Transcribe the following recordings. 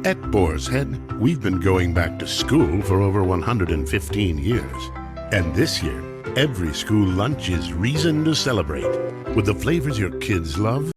At Boar's Head, we've been going back to school for over 115 years. And this year, every school lunch is reason to celebrate with the flavors your kids love.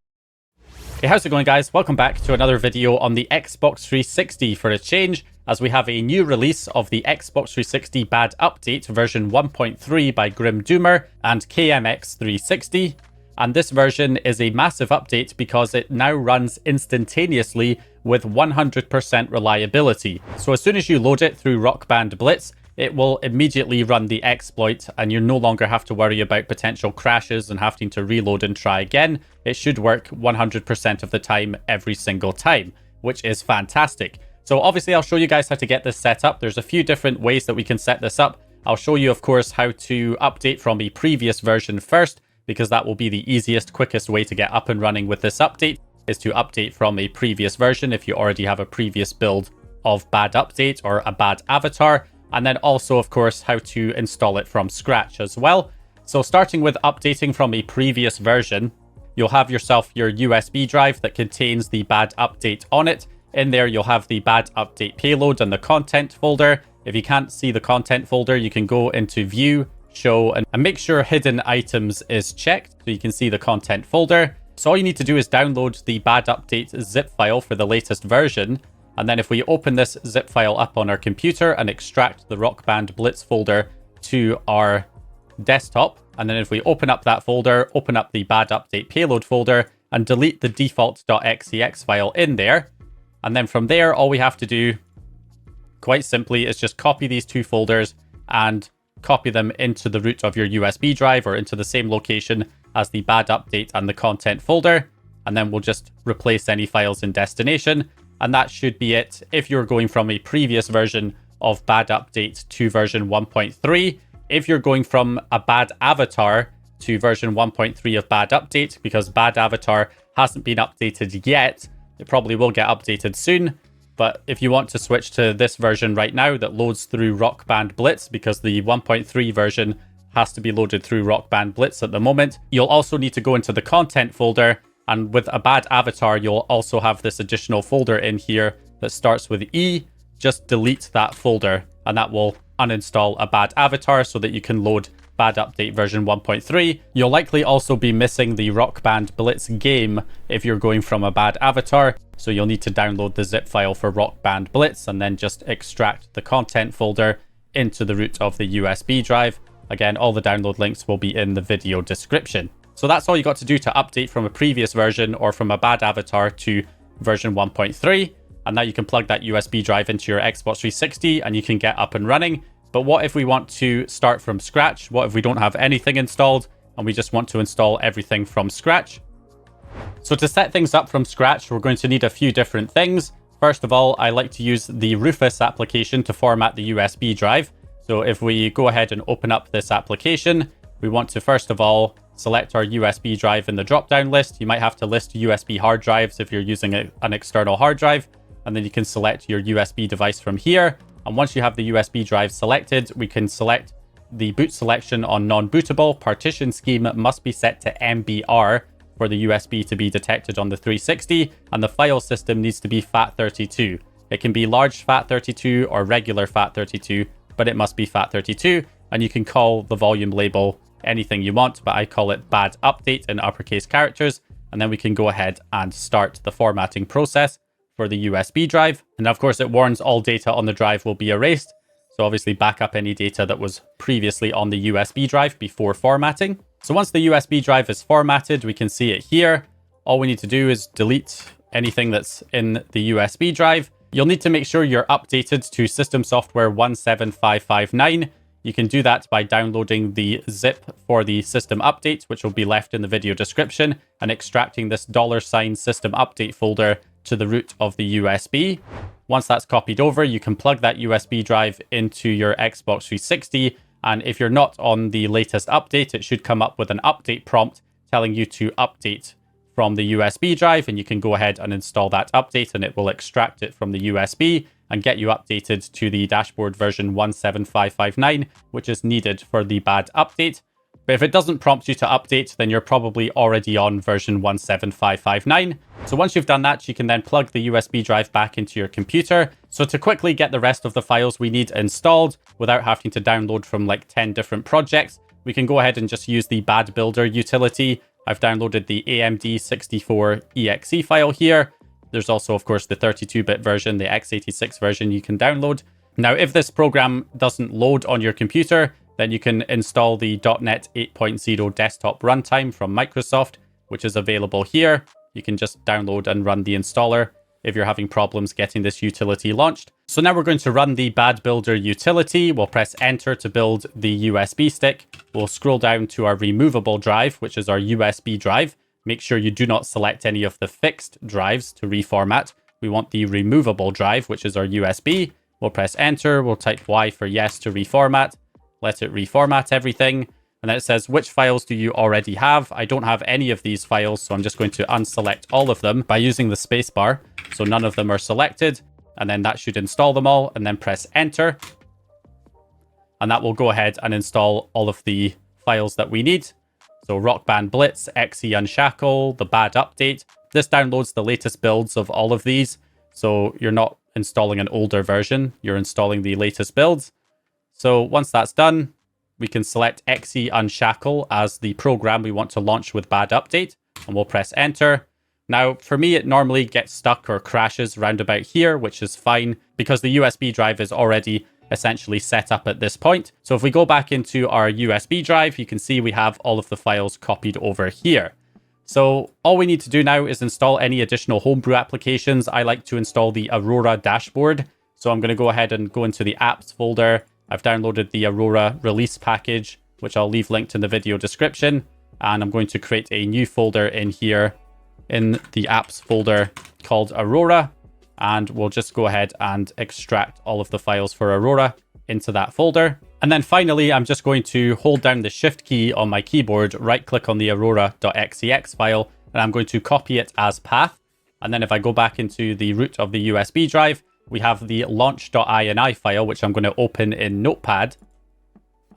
Hey, how's it going, guys? Welcome back to another video on the Xbox 360 for a change, as we have a new release of the Xbox 360 Bad Update version 1.3 by Grim Doomer and KMX360. And this version is a massive update because it now runs instantaneously with 100% reliability. So as soon as you load it through Rock Band Blitz, it will immediately run the exploit and you no longer have to worry about potential crashes and having to reload and try again. It should work 100% of the time, every single time, which is fantastic. So obviously I'll show you guys how to get this set up. There's a few different ways that we can set this up. I'll show you, of course, how to update from a previous version first, because that will be the easiest, quickest way to get up and running with this update, is to update from a previous version if you already have a previous build of Bad Update or a bad avatar. And then also, of course, how to install it from scratch as well. So starting with updating from a previous version, you'll have yourself your USB drive that contains the Bad Update on it. In there, you'll have the Bad Update payload and the content folder. If you can't see the content folder, you can go into View, Show, and make sure Hidden Items is checked so you can see the content folder. So all you need to do is download the Bad Update zip file for the latest version. And then if we open this zip file up on our computer and extract the Rock Band Blitz folder to our desktop, and then if we open up that folder, open up the Bad Update payload folder and delete the default.xex file in there. And then from there, all we have to do, quite simply, is just copy these two folders and copy them into the root of your USB drive or into the same location as the Bad Update and the content folder. And then we'll just replace any files in destination. And that should be it if you're going from a previous version of Bad Update to version 1.3. If you're going from a bad avatar to version 1.3 of Bad Update, because Bad Avatar hasn't been updated yet, it probably will get updated soon. But if you want to switch to this version right now that loads through Rock Band Blitz, because the 1.3 version has to be loaded through Rock Band Blitz at the moment, you'll also need to go into the content folder. And with a bad avatar, you'll also have this additional folder in here that starts with E. Just delete that folder and that will uninstall a bad avatar so that you can load Bad Update version 1.3. You'll likely also be missing the Rock Band Blitz game if you're going from a bad avatar. So you'll need to download the zip file for Rock Band Blitz and then just extract the content folder into the root of the USB drive. Again, all the download links will be in the video description. So that's all you got to do to update from a previous version or from a bad avatar to version 1.3. And now you can plug that USB drive into your Xbox 360 and you can get up and running. But what if we want to start from scratch? What if we don't have anything installed and we just want to install everything from scratch? So to set things up from scratch, we're going to need a few different things. First of all, I like to use the Rufus application to format the USB drive. So if we go ahead and open up this application, we want to first of all select our USB drive in the drop-down list. You might have to list USB hard drives if you're using an external hard drive, and then you can select your USB device from here. And once you have the USB drive selected, we can select the boot selection on non-bootable. Partition scheme must be set to MBR for the USB to be detected on the 360, and the file system needs to be FAT32. It can be large FAT32 or regular FAT32, but it must be FAT32, and you can call the volume label anything you want, but I call it Bad Update in uppercase characters. And then we can go ahead and start the formatting process for the USB drive. And of course, it warns all data on the drive will be erased. So obviously back up any data that was previously on the USB drive before formatting. So once the USB drive is formatted, we can see it here. All we need to do is delete anything that's in the USB drive. You'll need to make sure you're updated to System Software 17559. You can do that by downloading the zip for the system update, which will be left in the video description, and extracting this $sign system update folder to the root of the USB. Once that's copied over, you can plug that USB drive into your Xbox 360. And if you're not on the latest update, it should come up with an update prompt telling you to update from the USB drive, and you can go ahead and install that update and it will extract it from the USB and get you updated to the dashboard version 17559, which is needed for the bad update. But if it doesn't prompt you to update, then you're probably already on version 17559. So once you've done that, you can then plug the USB drive back into your computer. So to quickly get the rest of the files we need installed without having to download from like 10 different projects, we can go ahead and just use the Bad Builder utility. I've downloaded the AMD64 exe file here. There's also, of course, the 32-bit version, the x86 version you can download. Now, if this program doesn't load on your computer, then you can install the .NET 8.0 desktop runtime from Microsoft, which is available here. You can just download and run the installer if you're having problems getting this utility launched. So now we're going to run the Bad Builder utility. We'll press enter to build the USB stick. We'll scroll down to our removable drive, which is our USB drive. Make sure you do not select any of the fixed drives to reformat. We want the removable drive, which is our USB. We'll press enter. We'll type Y for yes to reformat. Let it reformat everything. And then it says, which files do you already have? I don't have any of these files, so I'm just going to unselect all of them by using the spacebar. So none of them are selected. And then that should install them all. And then press enter. And that will go ahead and install all of the files that we need. So Rock Band Blitz, XE Unshackle, the Bad Update. This downloads the latest builds of all of these. So you're not installing an older version. You're installing the latest builds. So once that's done, we can select XE Unshackle as the program we want to launch with Bad Update, and we'll press enter. Now, for me, it normally gets stuck or crashes round about here, which is fine because the USB drive is already essentially set up at this point. So if we go back into our USB drive, you can see we have all of the files copied over here. So all we need to do now is install any additional homebrew applications. I like to install the Aurora dashboard. So I'm going to go ahead and go into the apps folder. I've downloaded the Aurora release package, which I'll leave linked in the video description. And I'm going to create a new folder in here in the apps folder called Aurora. And we'll just go ahead and extract all of the files for Aurora into that folder. And then finally, I'm just going to hold down the shift key on my keyboard, right click on the aurora.xex file, and I'm going to copy it as path. And then if I go back into the root of the USB drive, we have the launch.ini file, which I'm going to open in Notepad.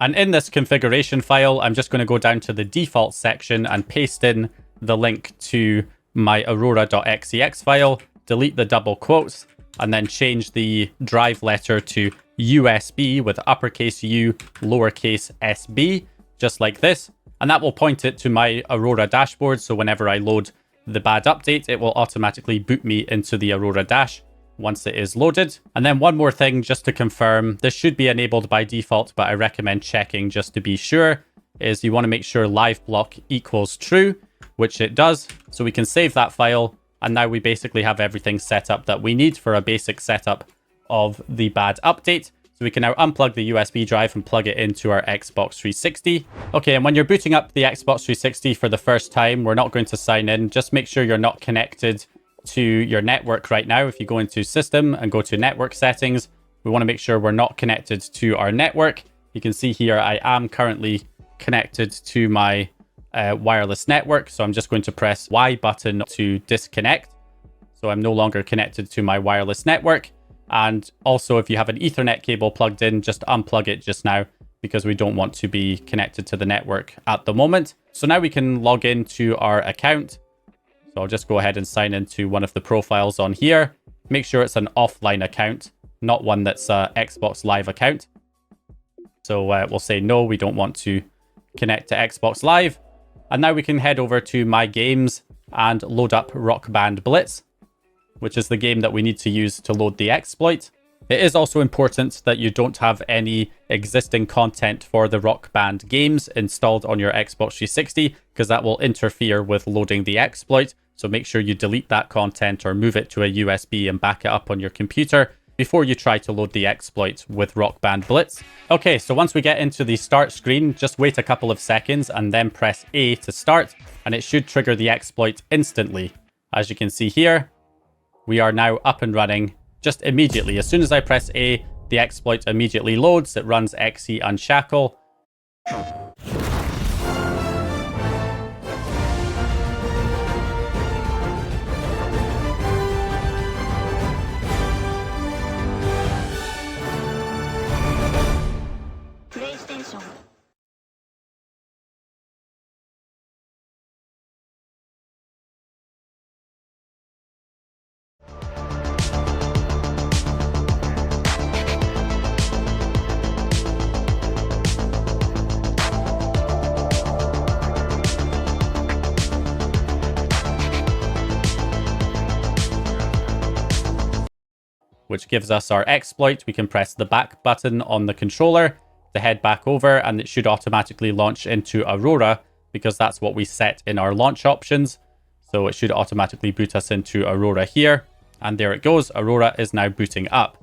And in this configuration file, I'm just going to go down to the default section and paste in the link to my aurora.xex file, delete the double quotes, and then change the drive letter to USB with uppercase U, lowercase sb, just like this. And that will point it to my Aurora dashboard. So whenever I load the Bad Update, it will automatically boot me into the Aurora dash once it is loaded. And then one more thing just to confirm, this should be enabled by default, but I recommend checking just to be sure, is you want to make sure live block equals true, which it does. So we can save that file. And now we basically have everything set up that we need for a basic setup of the Bad Update. So we can now unplug the USB drive and plug it into our Xbox 360. Okay, and when you're booting up the Xbox 360 for the first time, we're not going to sign in. Just make sure you're not connected to your network right now. If you go into System and go to Network Settings, we want to make sure we're not connected to our network. You can see here I am currently connected to my wireless network. So I'm just going to press Y button to disconnect. So I'm no longer connected to my wireless network. And also, if you have an Ethernet cable plugged in, just unplug it just now because we don't want to be connected to the network at the moment. So now we can log into our account. So I'll just go ahead and sign into one of the profiles on here. Make sure it's an offline account, not one that's an Xbox Live account. So we'll say no, we don't want to connect to Xbox Live. And now we can head over to My Games and load up Rock Band Blitz, which is the game that we need to use to load the exploit. It is also important that you don't have any existing content for the Rock Band games installed on your Xbox 360, because that will interfere with loading the exploit. So make sure you delete that content or move it to a USB and back it up on your computer before you try to load the exploit with Rock Band Blitz. Okay, so once we get into the start screen, just wait a couple of seconds and then press A to start, and it should trigger the exploit instantly. As you can see here, we are now up and running just immediately. As soon as I press A, the exploit immediately loads. It runs XE Unshackle. which gives us our exploit. We can press the back button on the controller to head back over, and it should automatically launch into Aurora because that's what we set in our launch options. So it should automatically boot us into Aurora here. And there it goes. Aurora is now booting up.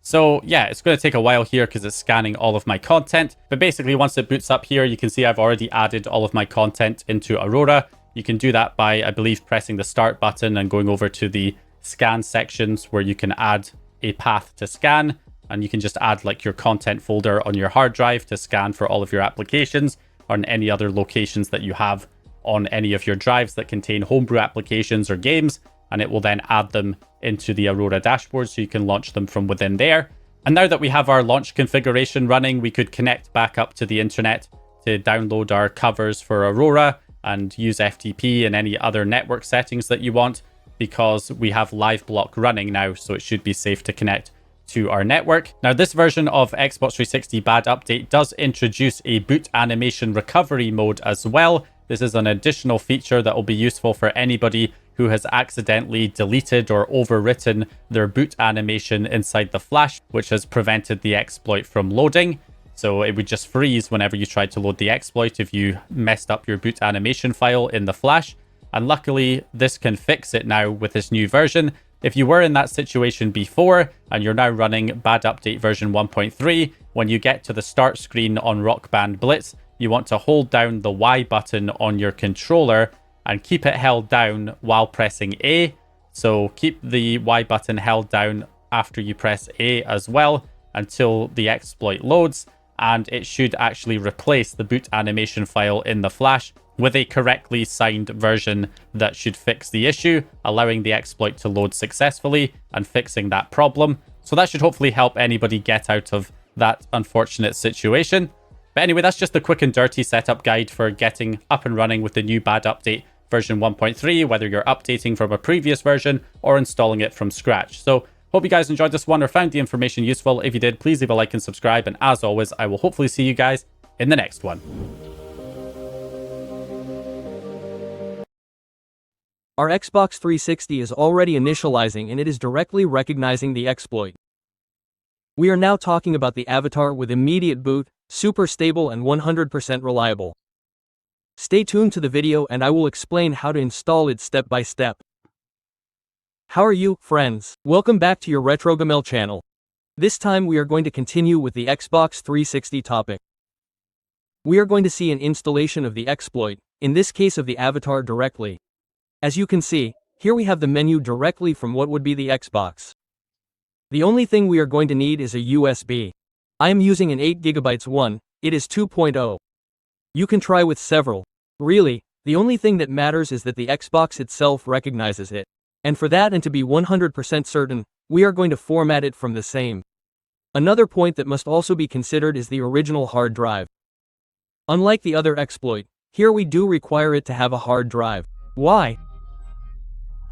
So yeah, it's going to take a while here because it's scanning all of my content. But basically, once it boots up here, you can see I've already added all of my content into Aurora. You can do that by, I believe, pressing the start button and going over to the scan sections where you can add a path to scan. And you can just add like your content folder on your hard drive to scan for all of your applications or on any other locations that you have on any of your drives that contain homebrew applications or games, and it will then add them into the Aurora dashboard so you can launch them from within there. And now that we have our launch configuration running, we could connect back up to the internet to download our covers for Aurora and use FTP and any other network settings that you want, because we have live block running now, so it should be safe to connect to our network. Now, this version of Xbox 360 Bad Update does introduce a boot animation recovery mode as well. This is an additional feature that will be useful for anybody who has accidentally deleted or overwritten their boot animation inside the flash, which has prevented the exploit from loading. So it would just freeze whenever you tried to load the exploit if you messed up your boot animation file in the flash. And luckily, this can fix it now with this new version. If you were in that situation before and you're now running Bad Update version 1.3, when you get to the start screen on Rock Band Blitz, you want to hold down the Y button on your controller and keep it held down while pressing A. So keep the Y button held down after you press A as well until the exploit loads, and it should actually replace the boot animation file in the flash with a correctly signed version that should fix the issue, allowing the exploit to load successfully and fixing that problem. So that should hopefully help anybody get out of that unfortunate situation. But anyway, that's just the quick and dirty setup guide for getting up and running with the new Bad Update version 1.3, whether you're updating from a previous version or installing it from scratch. So hope you guys enjoyed this one or found the information useful. If you did, please leave a like and subscribe. And as always, I will hopefully see you guys in the next one. Our Xbox 360 is already initializing and it is directly recognizing the exploit. We are now talking about the avatar with immediate boot, super stable and 100% reliable. Stay tuned to the video and I will explain how to install it step by step. How are you, friends? Welcome back to your RetroGamel channel. This time we are going to continue with the Xbox 360 topic. We are going to see an installation of the exploit, in this case of the avatar directly. As you can see, here we have the menu directly from what would be the Xbox. The only thing we are going to need is a USB. I am using an 8GB one, it is 2.0. You can try with several. Really, the only thing that matters is that the Xbox itself recognizes it. And for that and to be 100% certain, we are going to format it from the same. Another point that must also be considered is the original hard drive. Unlike the other exploit, here we do require it to have a hard drive. Why?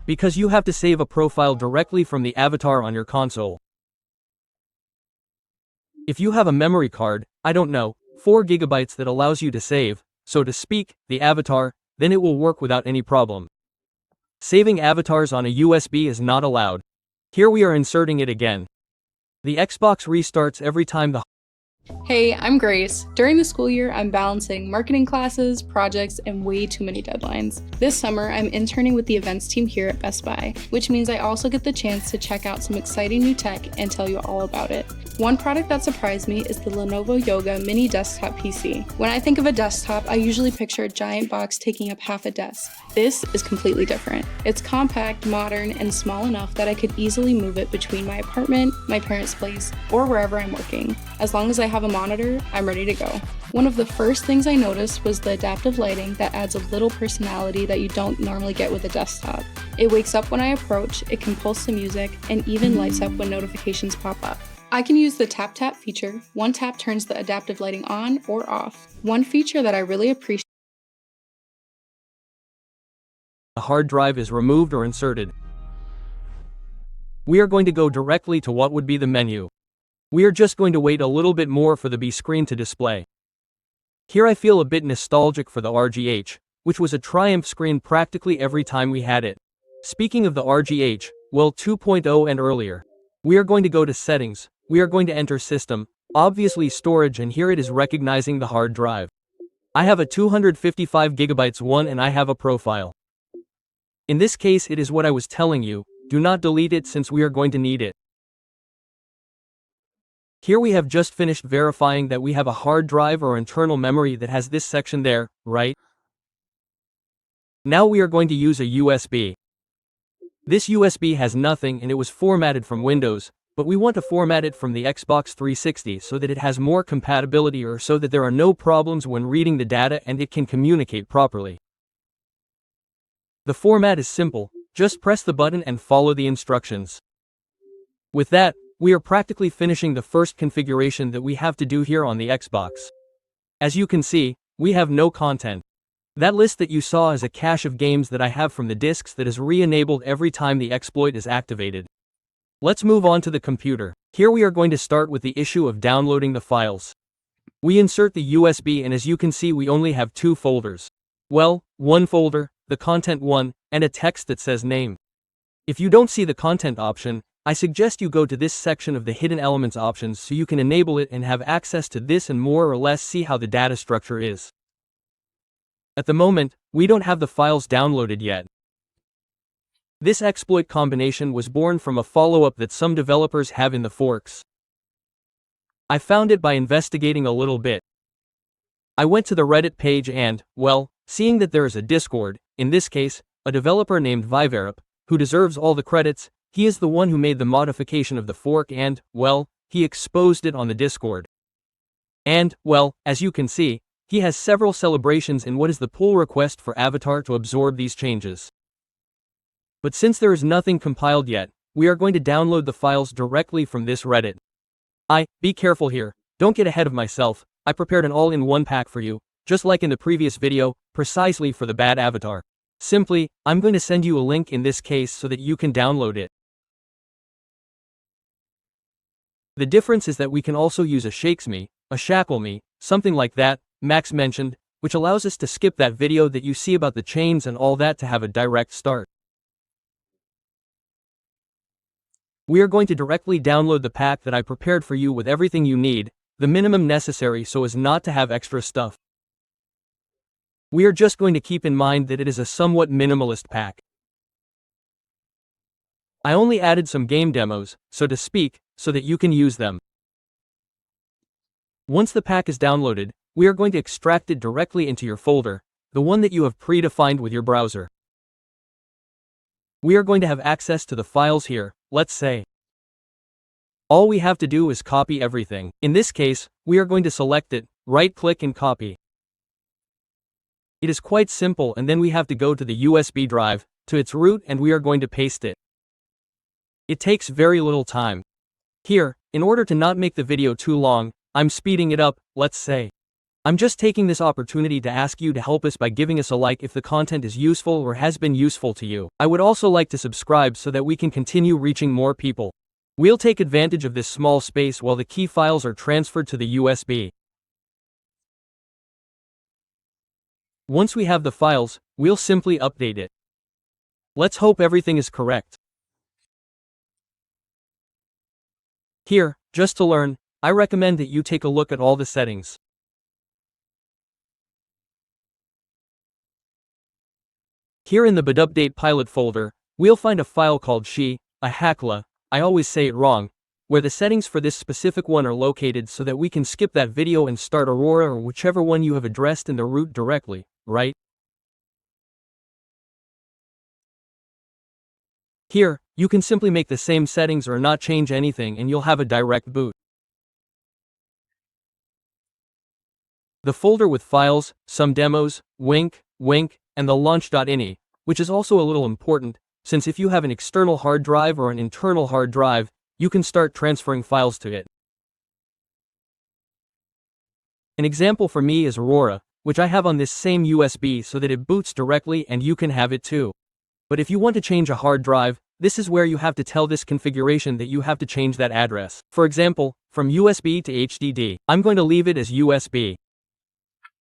Because you have to save a profile directly from the avatar on your console. If you have a memory card, I don't know, 4 GB that allows you to save, so to speak, the avatar, then it will work without any problem. Saving avatars on a USB is not allowed. Here we are inserting it again. The Xbox restarts every time the Hey, I'm Grace. During the school year, I'm balancing marketing classes, projects, and way too many deadlines. This summer, I'm interning with the events team here at Best Buy, which means I also get the chance to check out some exciting new tech and tell you all about it. One product that surprised me is the Lenovo Yoga mini desktop PC. When I think of a desktop, I usually picture a giant box taking up half a desk. This is completely different. It's compact, modern, and small enough that I could easily move it between my apartment, my parents' place, or wherever I'm working. As long as I have a monitor, I'm ready to go. One of the first things I noticed was the adaptive lighting that adds a little personality that you don't normally get with a desktop. It wakes up when I approach, it can pulse the music, and even lights up when notifications pop up. I can use the tap tap feature. One tap turns the adaptive lighting on or off. One feature that I really appreciate hard drive is removed or inserted. We are going to go directly to what would be the menu. We are just going to wait a little bit more for the B screen to display. Here I feel a bit nostalgic for the RGH, which was a triumph screen practically every time we had it. Speaking of the RGH, well 2.0 and earlier. We are going to go to Settings, we are going to enter System, obviously Storage, and here it is recognizing the hard drive. I have a 255 gigabytes one and I have a profile. In this case it is what I was telling you, do not delete it since we are going to need it. Here we have just finished verifying that we have a hard drive or internal memory that has this section there, right? Now we are going to use a USB. This USB has nothing and it was formatted from Windows, but we want to format it from the Xbox 360 so that it has more compatibility or so that there are no problems when reading the data and it can communicate properly. The format is simple, just press the button and follow the instructions. With that, we are practically finishing the first configuration that we have to do here on the Xbox. As you can see, we have no content. That list that you saw is a cache of games that I have from the disks that is re-enabled every time the exploit is activated. Let's move on to the computer. Here we are going to start with the issue of downloading the files. We insert the USB and as you can see we only have two folders. Well, one folder, the content one, and a text that says name. If you don't see the content option, I suggest you go to this section of the hidden elements options so you can enable it and have access to this and more or less see how the data structure is. At the moment, we don't have the files downloaded yet. This exploit combination was born from a follow-up that some developers have in the forks. I found it by investigating a little bit. I went to the Reddit page and, well, seeing that there is a Discord, in this case, a developer named Viverip, who deserves all the credits. He is the one who made the modification of the fork and, well, he exposed it on the Discord. And, well, as you can see, he has several celebrations in what is the pull request for Avatar to absorb these changes. But since there is nothing compiled yet, we are going to download the files directly from this Reddit. Be careful here, don't get ahead of myself, I prepared an all-in-one pack for you, just like in the previous video, precisely for the bad Avatar. Simply, I'm going to send you a link in this case so that you can download it. The difference is that we can also use a shakes me, a shackle me, something like that, Max mentioned, which allows us to skip that video that you see about the chains and all that to have a direct start. We are going to directly download the pack that I prepared for you with everything you need, the minimum necessary so as not to have extra stuff. We are just going to keep in mind that it is a somewhat minimalist pack. I only added some game demos, so to speak, so that you can use them. Once the pack is downloaded, we are going to extract it directly into your folder, the one that you have predefined with your browser. We are going to have access to the files here, let's say. All we have to do is copy everything. In this case, we are going to select it, right-click and copy. It is quite simple and then we have to go to the USB drive, to its root and we are going to paste it. It takes very little time. Here, in order to not make the video too long, I'm speeding it up, let's say. I'm just taking this opportunity to ask you to help us by giving us a like if the content is useful or has been useful to you. I would also like to subscribe so that we can continue reaching more people. We'll take advantage of this small space while the key files are transferred to the USB. Once we have the files, we'll simply update it. Let's hope everything is correct. Here, just to learn, I recommend that you take a look at all the settings. Here in the Bdupdate pilot folder, we'll find a file called a hackla, I always say it wrong, where the settings for this specific one are located so that we can skip that video and start Aurora or whichever one you have addressed in the root directly, right? Here, you can simply make the same settings or not change anything and you'll have a direct boot. The folder with files, some demos, wink, and the launch.ini, which is also a little important, since if you have an external hard drive or an internal hard drive, you can start transferring files to it. An example for me is Aurora, which I have on this same USB so that it boots directly and you can have it too. But if you want to change a hard drive, this is where you have to tell this configuration that you have to change that address. For example, from USB to HDD, I'm going to leave it as USB.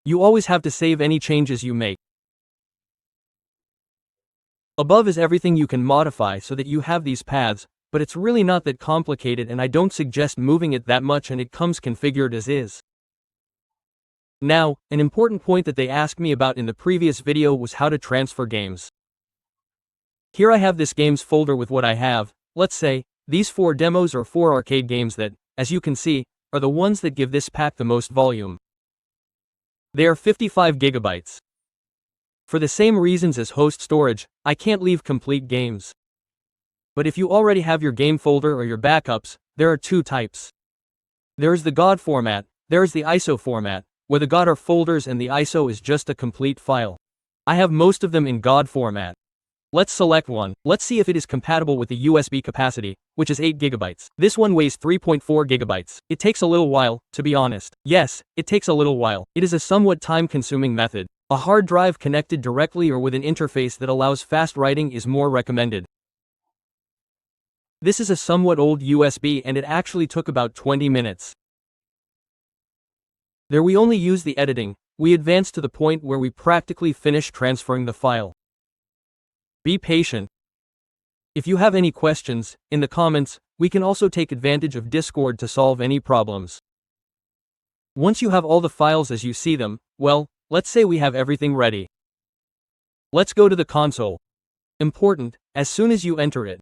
You always have to save any changes you make. Above is everything you can modify so that you have these paths, but it's really not that complicated and I don't suggest moving it that much, and it comes configured as is. Now, an important point that they asked me about in the previous video was how to transfer games. Here I have this games folder with what I have. Let's say, these 4 demos or 4 arcade games that, as you can see, are the ones that give this pack the most volume. They are 55 gigabytes. For the same reasons as host storage, I can't leave complete games. But if you already have your game folder or your backups, there are 2 types. There is the GOD format, there is the ISO format, where the GOD are folders and the ISO is just a complete file. I have most of them in GOD format. Let's select one. Let's see if it is compatible with the USB capacity, which is 8 gigabytes. This one weighs 3.4 gigabytes. It takes a little while, to be honest. Yes, it takes a little while. It is a somewhat time-consuming method. A hard drive connected directly or with an interface that allows fast writing is more recommended. This is a somewhat old USB and it actually took about 20 minutes. There we only use the editing. We advance to the point where we practically finish transferring the file. Be patient. If you have any questions, in the comments, we can also take advantage of Discord to solve any problems. Once you have all the files as you see them, well, let's say we have everything ready. Let's go to the console. Important, as soon as you enter it,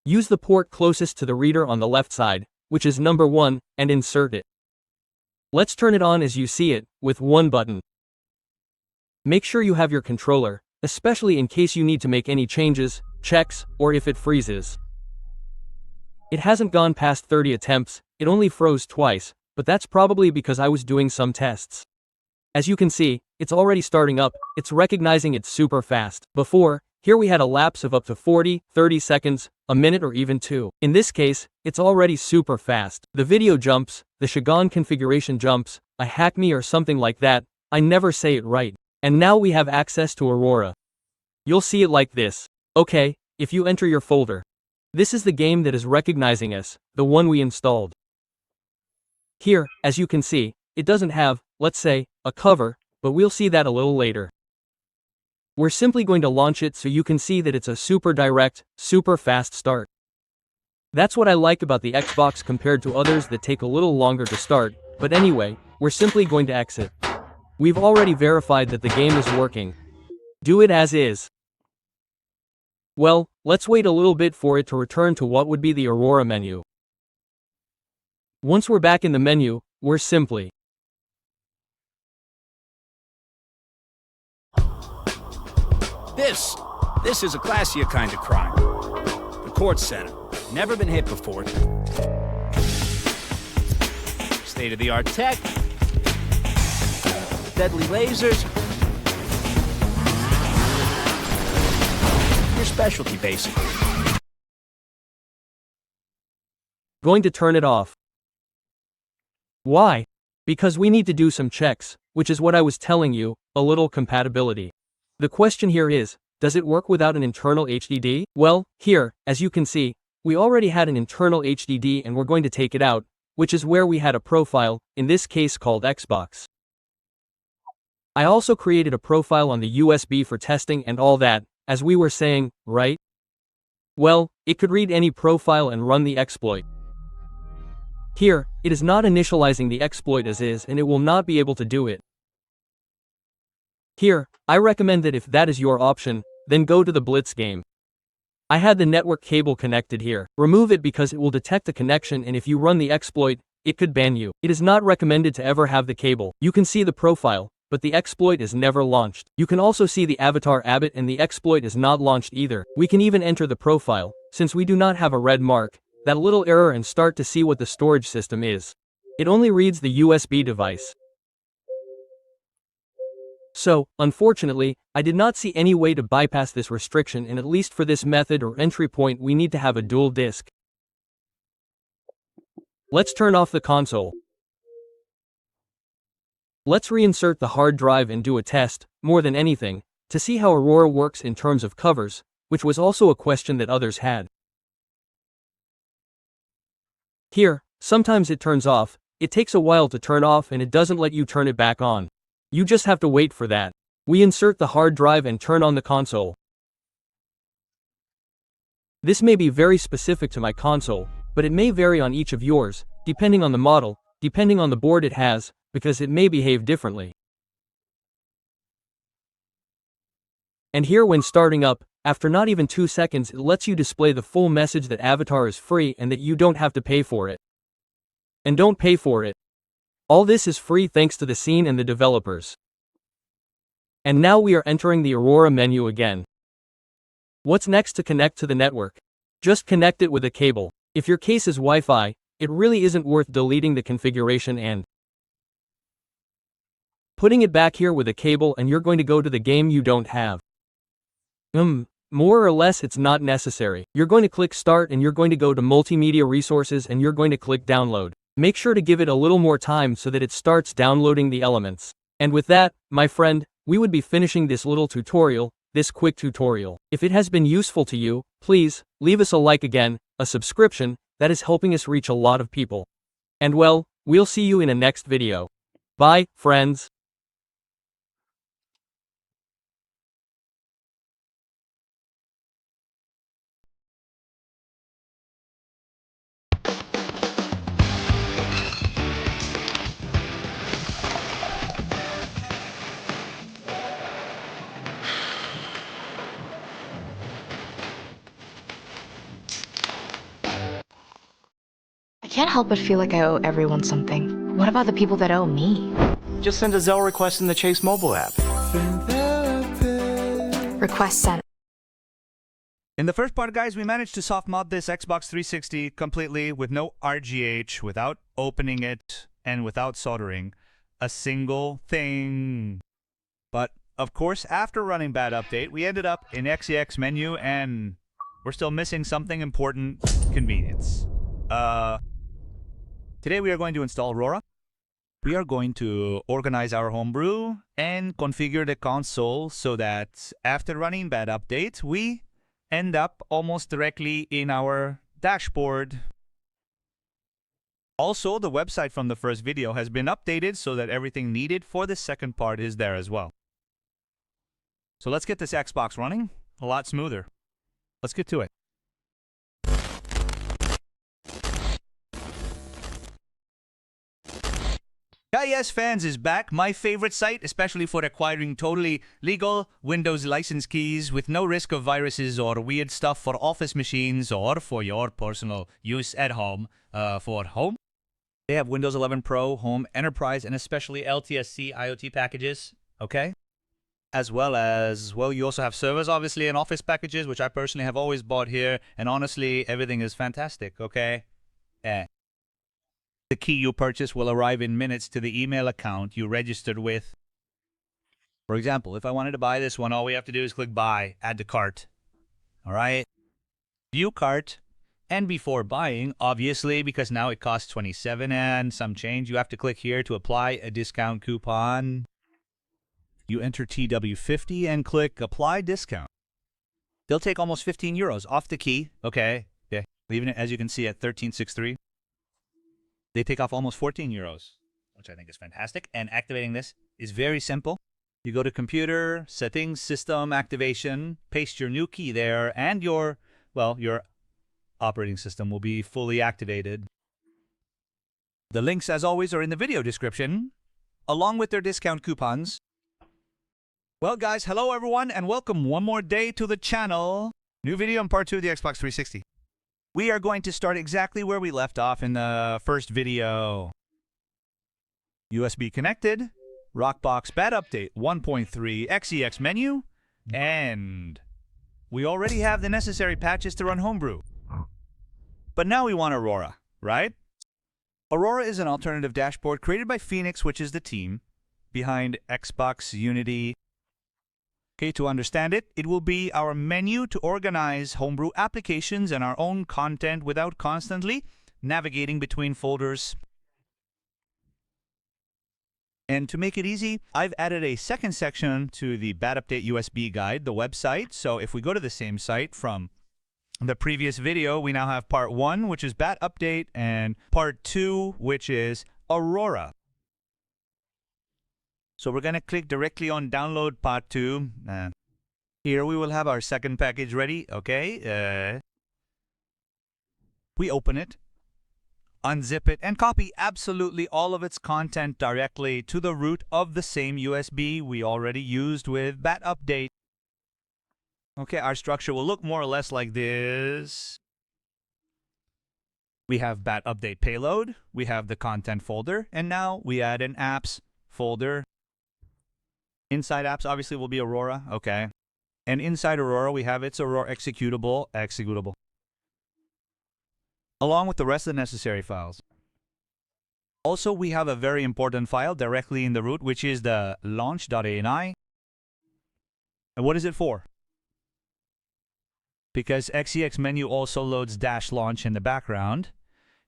use the port closest to the reader on the left side, which is number 1, and insert it. Let's turn it on as you see it, with one button. Make sure you have your controller, especially in case you need to make any changes, checks, or if it freezes. It hasn't gone past 30 attempts, it only froze twice, but that's probably because I was doing some tests. As you can see, it's already starting up, it's recognizing it super fast. Before, here we had a lapse of up to 40, 30 seconds, a minute or even 2. In this case, it's already super fast. The video jumps, the Shogun configuration jumps, a hack me or something like that, I never say it right. And now we have access to Aurora. You'll see it like this. Okay, if you enter your folder. This is the game that is recognizing us, the one we installed. Here, as you can see, it doesn't have, let's say, a cover, but we'll see that a little later. We're simply going to launch it so you can see that it's a super direct, super fast start. That's what I like about the Xbox compared to others that take a little longer to start, but anyway, we're simply going to exit. We've already verified that the game is working. Do it as is. Well, let's wait a little bit for it to return to what would be the Aurora menu. Once we're back in the menu, we're simply This is a classier kind of crime. The court center. Never been hit before. State-of-the-art tech. Deadly lasers. Your specialty, basically. going to turn it off. Why? Because we need to do some checks, which is what I was telling you, a little compatibility. The question here is, does it work without an internal HDD? Well, here, as you can see, we already had an internal HDD and we're going to take it out, which is where we had a profile, in this case called Xbox. I also created a profile on the USB for testing and all that, as we were saying, right? Well, it could read any profile and run the exploit. Here, it is not initializing the exploit as is and it will not be able to do it. Here, I recommend that if that is your option, then go to the Blitz game. I had the network cable connected here. Remove it because it will detect the connection and if you run the exploit, it could ban you. It is not recommended to ever have the cable. You can see the profile, but the exploit is never launched. You can also see the avatar Abbott and the exploit is not launched either. We can even enter the profile, since we do not have a red mark, that little error and start to see what the storage system is. It only reads the USB device. So, unfortunately, I did not see any way to bypass this restriction and at least for this method or entry point we need to have a dual disk. Let's turn off the console. Let's reinsert the hard drive and do a test, more than anything, to see how Aurora works in terms of covers, which was also a question that others had. Here, sometimes it turns off, it takes a while to turn off and it doesn't let you turn it back on. You just have to wait for that. We insert the hard drive and turn on the console. This may be very specific to my console, but it may vary on each of yours, depending on the model, depending on the board it has, because it may behave differently. And here when starting up, after not even 2 seconds it lets you display the full message that Avatar is free and that you don't have to pay for it. And don't pay for it. All this is free thanks to the scene and the developers. And now we are entering the Aurora menu again. What's next to connect to the network? Just connect it with a cable. If your case is Wi-Fi, it really isn't worth deleting the configuration and putting it back here with a cable, and you're going to go to the game you don't have. More or less it's not necessary. You're going to click start and you're going to go to multimedia resources and you're going to click download. Make sure to give it a little more time so that it starts downloading the elements. And with that, my friend, we would be finishing this little tutorial, this quick tutorial. If it has been useful to you, please, leave us a like again, a subscription, that is helping us reach a lot of people. And well, we'll see you in a next video. Bye, friends. I can't help but feel like I owe everyone something. What about the people that owe me? Just send a Zelle request in the Chase mobile app. Request sent. In the first part, guys, we managed to soft mod this Xbox 360 completely with no RGH, without opening it, and without soldering a single thing. But, of course, after running bad update, we ended up in XEX menu, and we're still missing something important: convenience. Today we are going to install Aurora. We are going to organize our homebrew and configure the console so that after running bad update, we end up almost directly in our dashboard. Also, the website from the first video has been updated so that everything needed for the second part is there as well. So let's get this Xbox running a lot smoother. Let's get to it. Yes Fans is back, my favorite site, especially for acquiring totally legal Windows license keys with no risk of viruses or weird stuff for office machines or for your personal use at home. For home, they have Windows 11 Pro, Home, Enterprise, and especially LTSC IoT packages, okay? As well as, well, you also have servers, obviously, and office packages, which I personally have always bought here, and honestly, everything is fantastic, okay? The key you purchase will arrive in minutes to the email account you registered with. For example, if I wanted to buy this one, all we have to do is click buy, add to cart. Alright? View cart. And before buying, obviously, because now it costs 27 and some change, you have to click here to apply a discount coupon. You enter TW50 and click apply discount. They'll take almost 15 euros off the key. Okay. Leaving it, as you can see, at 1363. They take off almost 14 euros, which I think is fantastic. And activating this is very simple. You go to Computer, Settings, System, Activation, paste your new key there, and your operating system will be fully activated. The links, as always, are in the video description, along with their discount coupons. Well, guys, hello, everyone, and welcome one more day to the channel. New video on part 2 of the Xbox 360. We are going to start exactly where we left off in the first video. USB connected, Rockbox bad update 1.3 XEX menu, and we already have the necessary patches to run Homebrew. But now we want Aurora, right? Aurora is an alternative dashboard created by Phoenix, which is the team behind Xbox Unity. Okay, to understand it, it will be our menu to organize Homebrew applications and our own content without constantly navigating between folders. And to make it easy, I've added a second section to the Bad Update USB guide, the website. So if we go to the same site from the previous video, we now have part 1, which is Bad Update, and part 2, which is Aurora. So we're going to click directly on download part 2. Here we will have our second package ready, okay? We open it, unzip it, and copy absolutely all of its content directly to the root of the same USB we already used with bat update. Okay, our structure will look more or less like this. We have bat update payload, we have the content folder, and now we add an apps folder. Inside apps obviously will be Aurora, okay. And inside Aurora we have its Aurora executable, along with the rest of the necessary files. Also, we have a very important file directly in the root, which is the launch.ani. And what is it for? Because XEX menu also loads -launch in the background.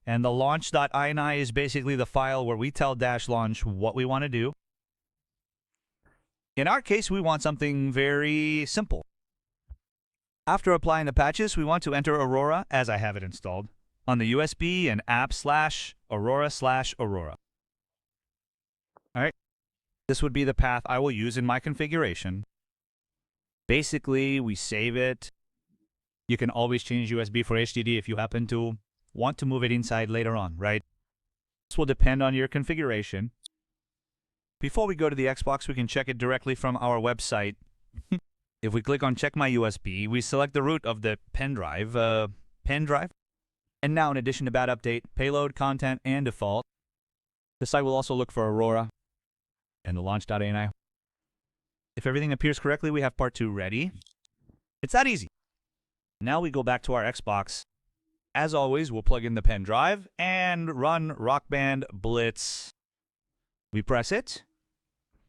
And the launch.ini is basically the file where we tell -launch what we want to do. In our case, we want something very simple. After applying the patches, we want to enter Aurora, as I have it installed, on the USB and app/Aurora/Aurora. All right. This would be the path I will use in my configuration. Basically, we save it. You can always change USB for HDD if you happen to want to move it inside later on, right? This will depend on your configuration. Before we go to the Xbox, we can check it directly from our website. If we click on Check My USB, we select the root of the pen drive. And now, in addition to bat update, payload, content, and default, the site will also look for Aurora and the launch.ani. If everything appears correctly, we have part 2 ready. It's that easy. Now we go back to our Xbox. As always, we'll plug in the pen drive and run Rock Band Blitz. We press it.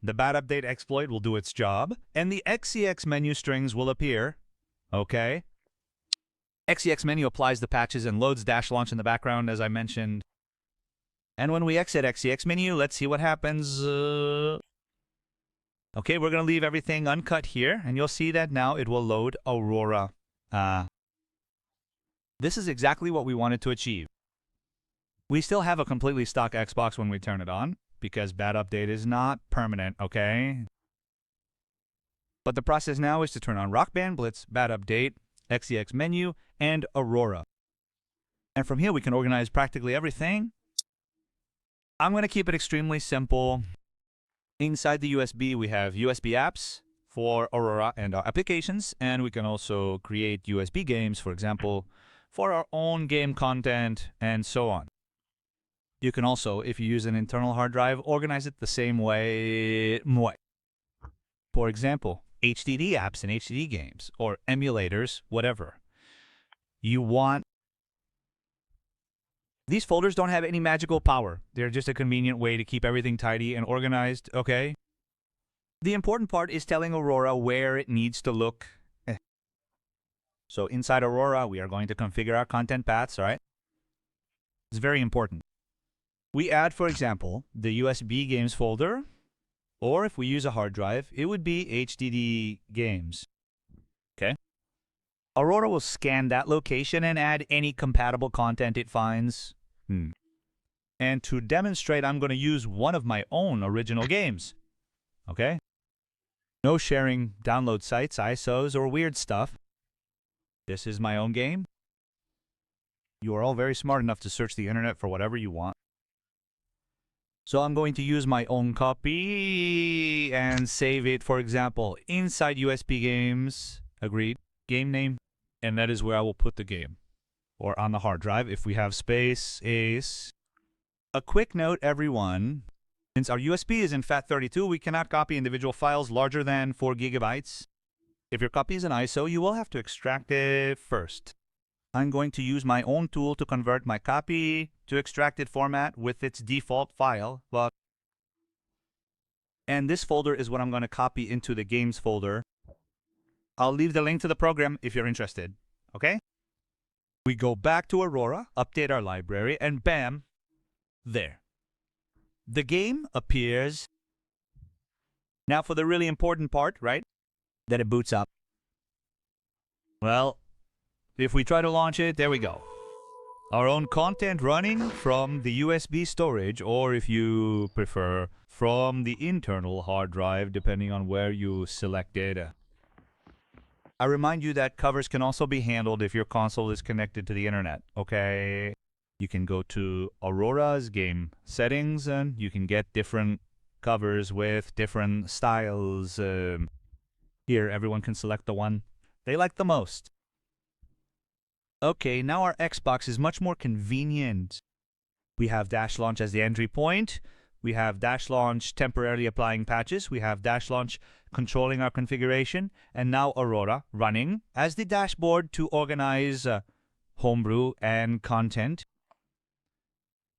The bat update exploit will do its job, and the XEX menu strings will appear. Okay. XEX menu applies the patches and loads -launch in the background, as I mentioned. And when we exit XEX menu, let's see what happens. Okay, we're going to leave everything uncut here, and you'll see that now it will load Aurora. This is exactly what we wanted to achieve. We still have a completely stock Xbox when we turn it on, because bat update is not permanent, okay? But the process now is to turn on Rock Band Blitz, bat update, XEX menu, and Aurora. And from here we can organize practically everything. I'm going to keep it extremely simple. Inside the USB we have USB apps for Aurora and our applications, and we can also create USB games, for example, for our own game content, and so on. You can also, if you use an internal hard drive, organize it the same way. For example, HDD apps and HDD games, or emulators, whatever. You want... These folders don't have any magical power. They're just a convenient way to keep everything tidy and organized, okay? The important part is telling Aurora where it needs to look. So inside Aurora, we are going to configure our content paths, all right? It's very important. We add, for example, the USB games folder, or if we use a hard drive, it would be HDD games. Okay? Aurora will scan that location and add any compatible content it finds. And to demonstrate, I'm going to use one of my own original games. Okay? No sharing download sites, ISOs, or weird stuff. This is my own game. You are all very smart enough to search the internet for whatever you want. So I'm going to use my own copy and save it, for example, inside USB games. Agreed. Game name. And that is where I will put the game. Or on the hard drive if we have space. Ace. A quick note, everyone. Since our USB is in FAT32, we cannot copy individual files larger than 4 gigabytes. If your copy is an ISO, you will have to extract it first. I'm going to use my own tool to convert my copy to extracted format with its default file. And this folder is what I'm going to copy into the games folder. I'll leave the link to the program if you're interested. Okay? We go back to Aurora, update our library, and bam, there. The game appears. Now for the really important part, right? That it boots up. Well, if we try to launch it, there we go. Our own content running from the USB storage, or if you prefer, from the internal hard drive, depending on where you selected. I remind you that covers can also be handled if your console is connected to the internet, okay? You can go to Aurora's game settings and you can get different covers with different styles. Here, everyone can select the one they like the most. Okay, now our Xbox is much more convenient. We have dash launch as the entry point. We have dash launch temporarily applying patches. We have dash launch controlling our configuration. And now Aurora running as the dashboard to organize homebrew and content.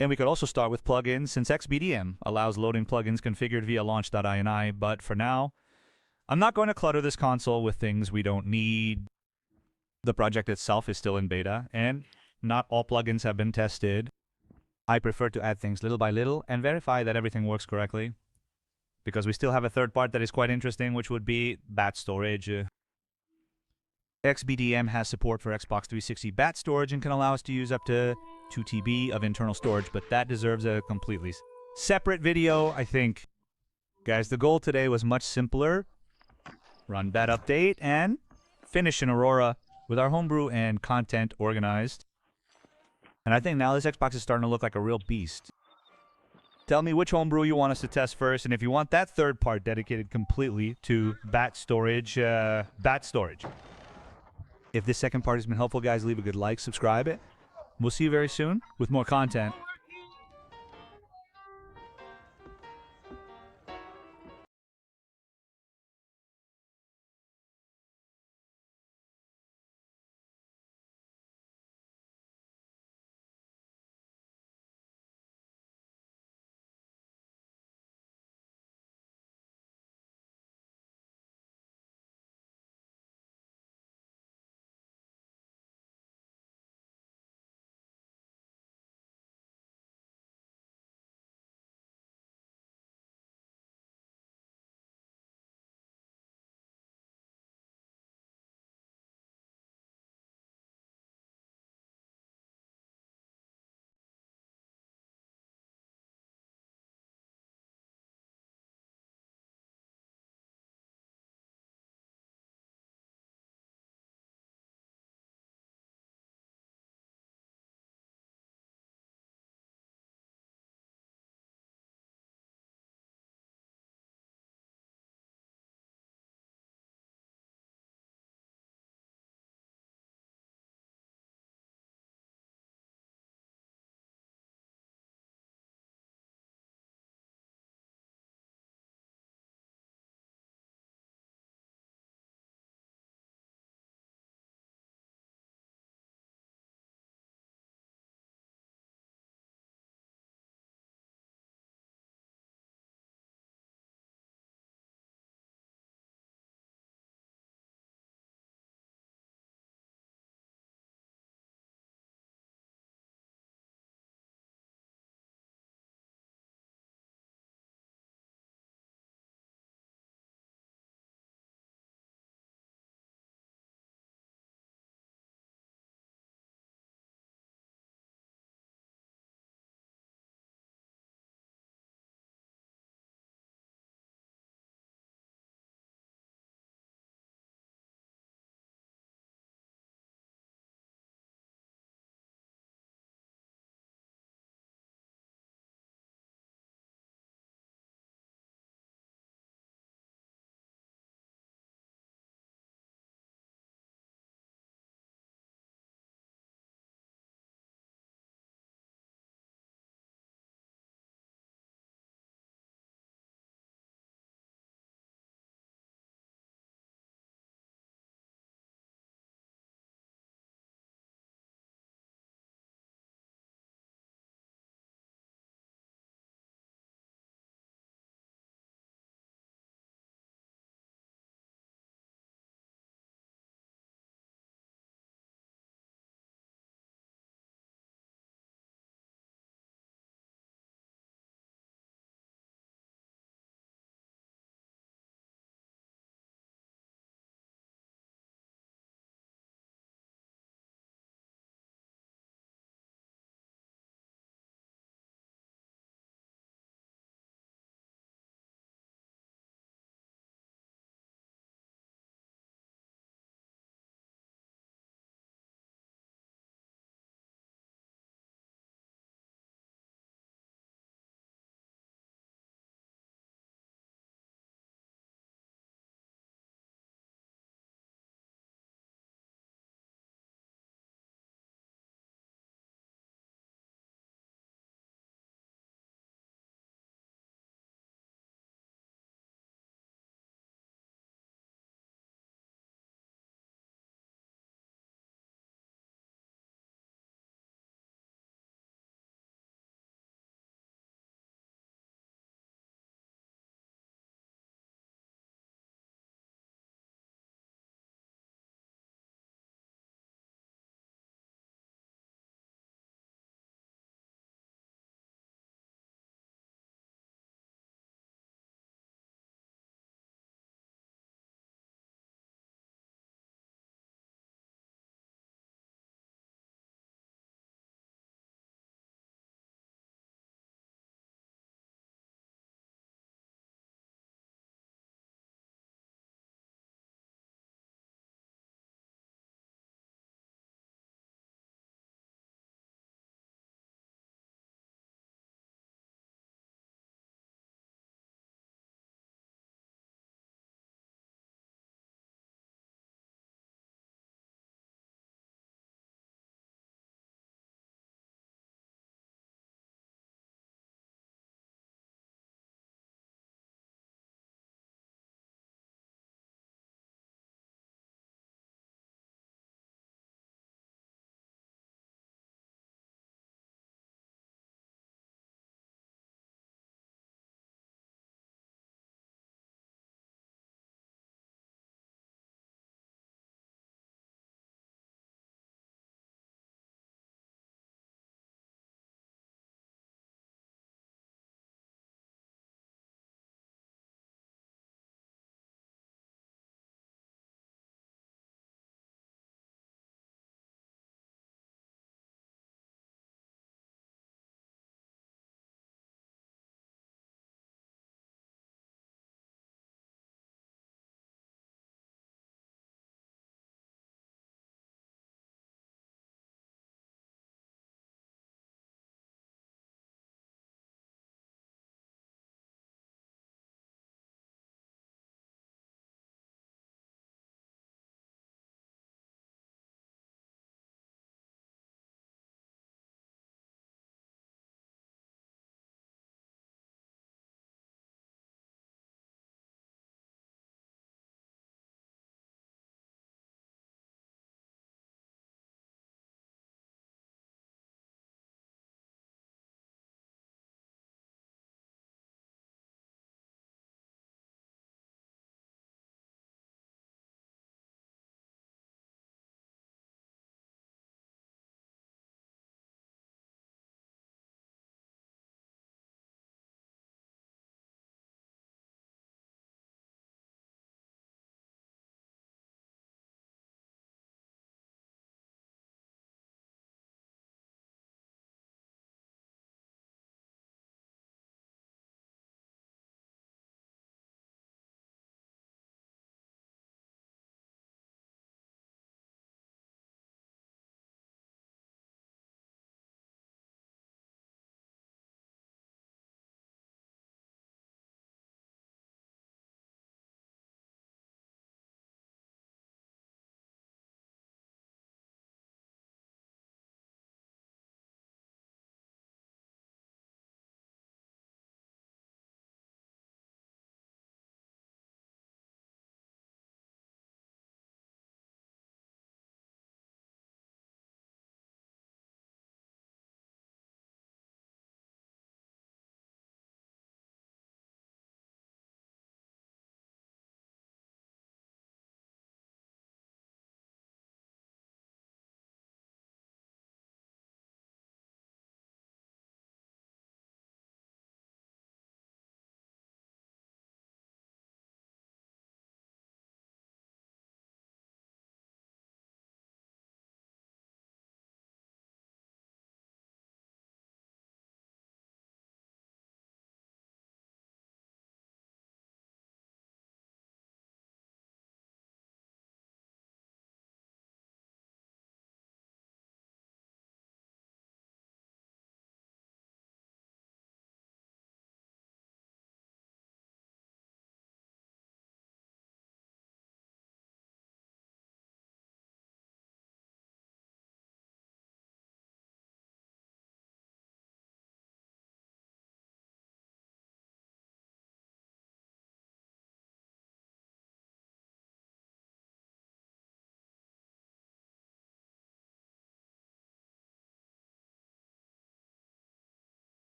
And we could also start with plugins since XBDM allows loading plugins configured via launch.ini. But for now, I'm not going to clutter this console with things we don't need. The project itself is still in beta, and not all plugins have been tested. I prefer to add things little by little and verify that everything works correctly. Because we still have a third part that is quite interesting, which would be bat storage. XBDM has support for Xbox 360 bat storage and can allow us to use up to 2 TB of internal storage, but that deserves a completely separate video, I think. Guys, the goal today was much simpler. Run bat update and finish in Aurora with our homebrew and content organized. And I think now this Xbox is starting to look like a real beast. Tell me which homebrew you want us to test first, and if you want that third part dedicated completely to bat storage, bat storage. If this second part has been helpful, guys, leave a good like, subscribe it. We'll see you very soon with more content.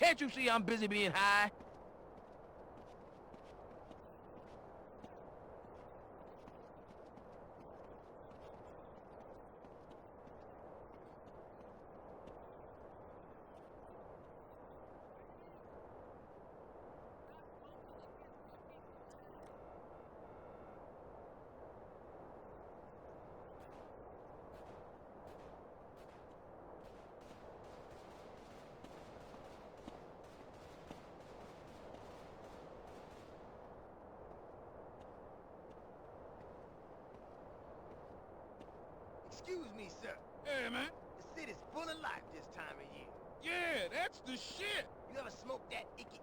Can't you see I'm busy being high? Excuse me, sir. Hey, man. The city's full of life this time of year. Yeah, that's the shit. You ever smoke that icky?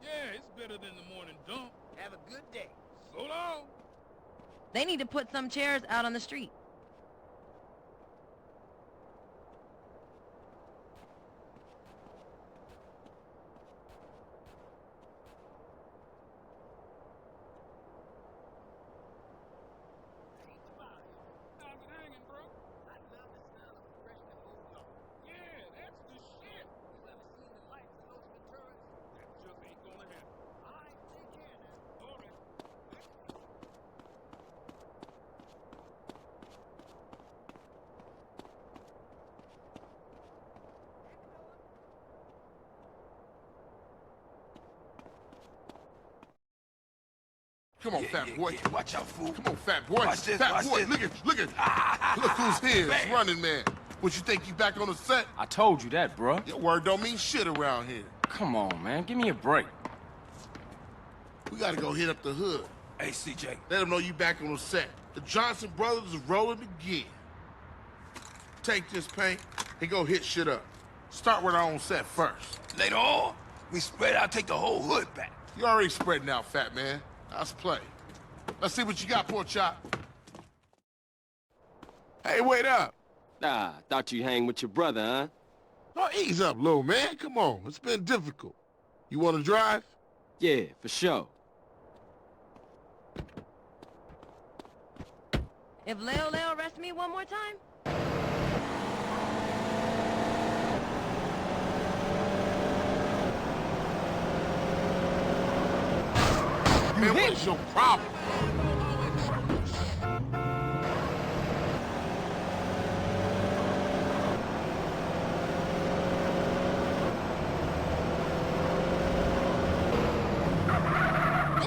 Yeah, it's better than the morning dump. Have a good day. So long. They need to put some chairs out on the street. How's it hanging, bro? I love the smell of fresh and old lawn. Yeah, that's the shit. You ever seen the lights of those Venturas? That just ain't gonna happen. All right, take care now. All right. Come on, fat boy. Yeah. Watch out, fool. Come on, fat boy. Watch this, fat watch boy. this. Look at. Look who's here. It's Running Man. What, you think you back on the set? I told you that, bruh. Your word don't mean shit around here. Come on, man. Give me a break. We gotta go hit up the hood. Hey, CJ. Let them know you back on the set. The Johnson brothers is rolling again. Take this paint and go hit shit up. Start with our own set first. Later on, we spread out, take the whole hood back. You already spreading out, fat man. Let's play. Let's see what you got, poor chop. Hey, wait up. Ah, thought you hang with your brother, huh? Oh, ease up, little man. Come on. It's been difficult. You want to drive? Yeah, for sure. If Leo arrests me one more time, Man, what is your problem?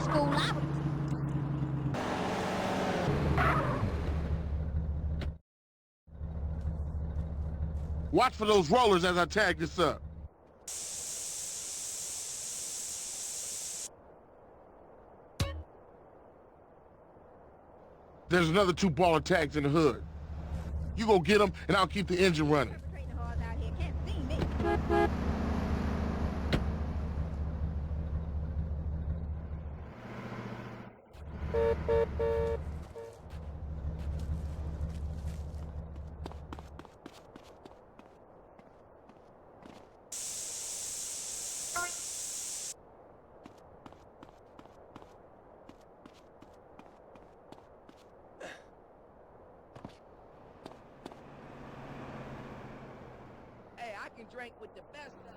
it's cool. Watch for those rollers as I tag this up. There's another 2 baller tags in the hood. You go get them, and I'll keep the engine running. Hey, I can drink with the best of them.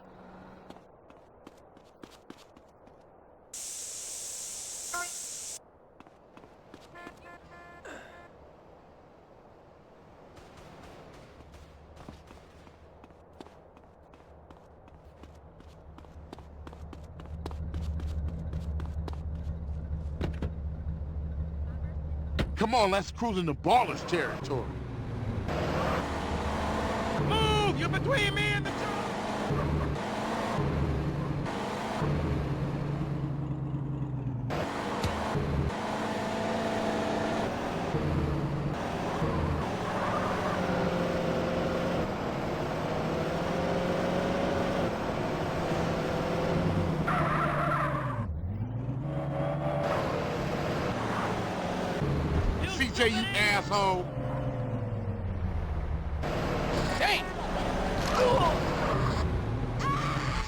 Come on, let's cruise into ballers territory. Move! You're between me and the truck! CJ, you asshole. Hey!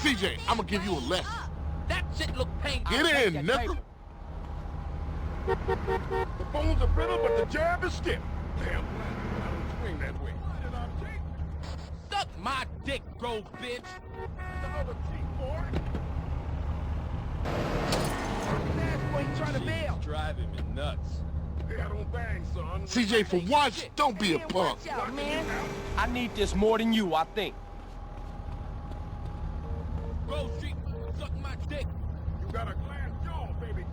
CJ, I'm gonna give you a lesson. That shit look painful. Get in, nigga. The bones are brittle, but the jab is stiff. Damn, I don't swing that way. Suck my dick, bro, bitch. The other cheek. Trying to bail. Driving me nuts. Yeah, don't bang, son. CJ, for once, don't be a punk. Watch out, man. I need this more than you, I think. Go, Street, suck my dick. You got a glass jaw, baby.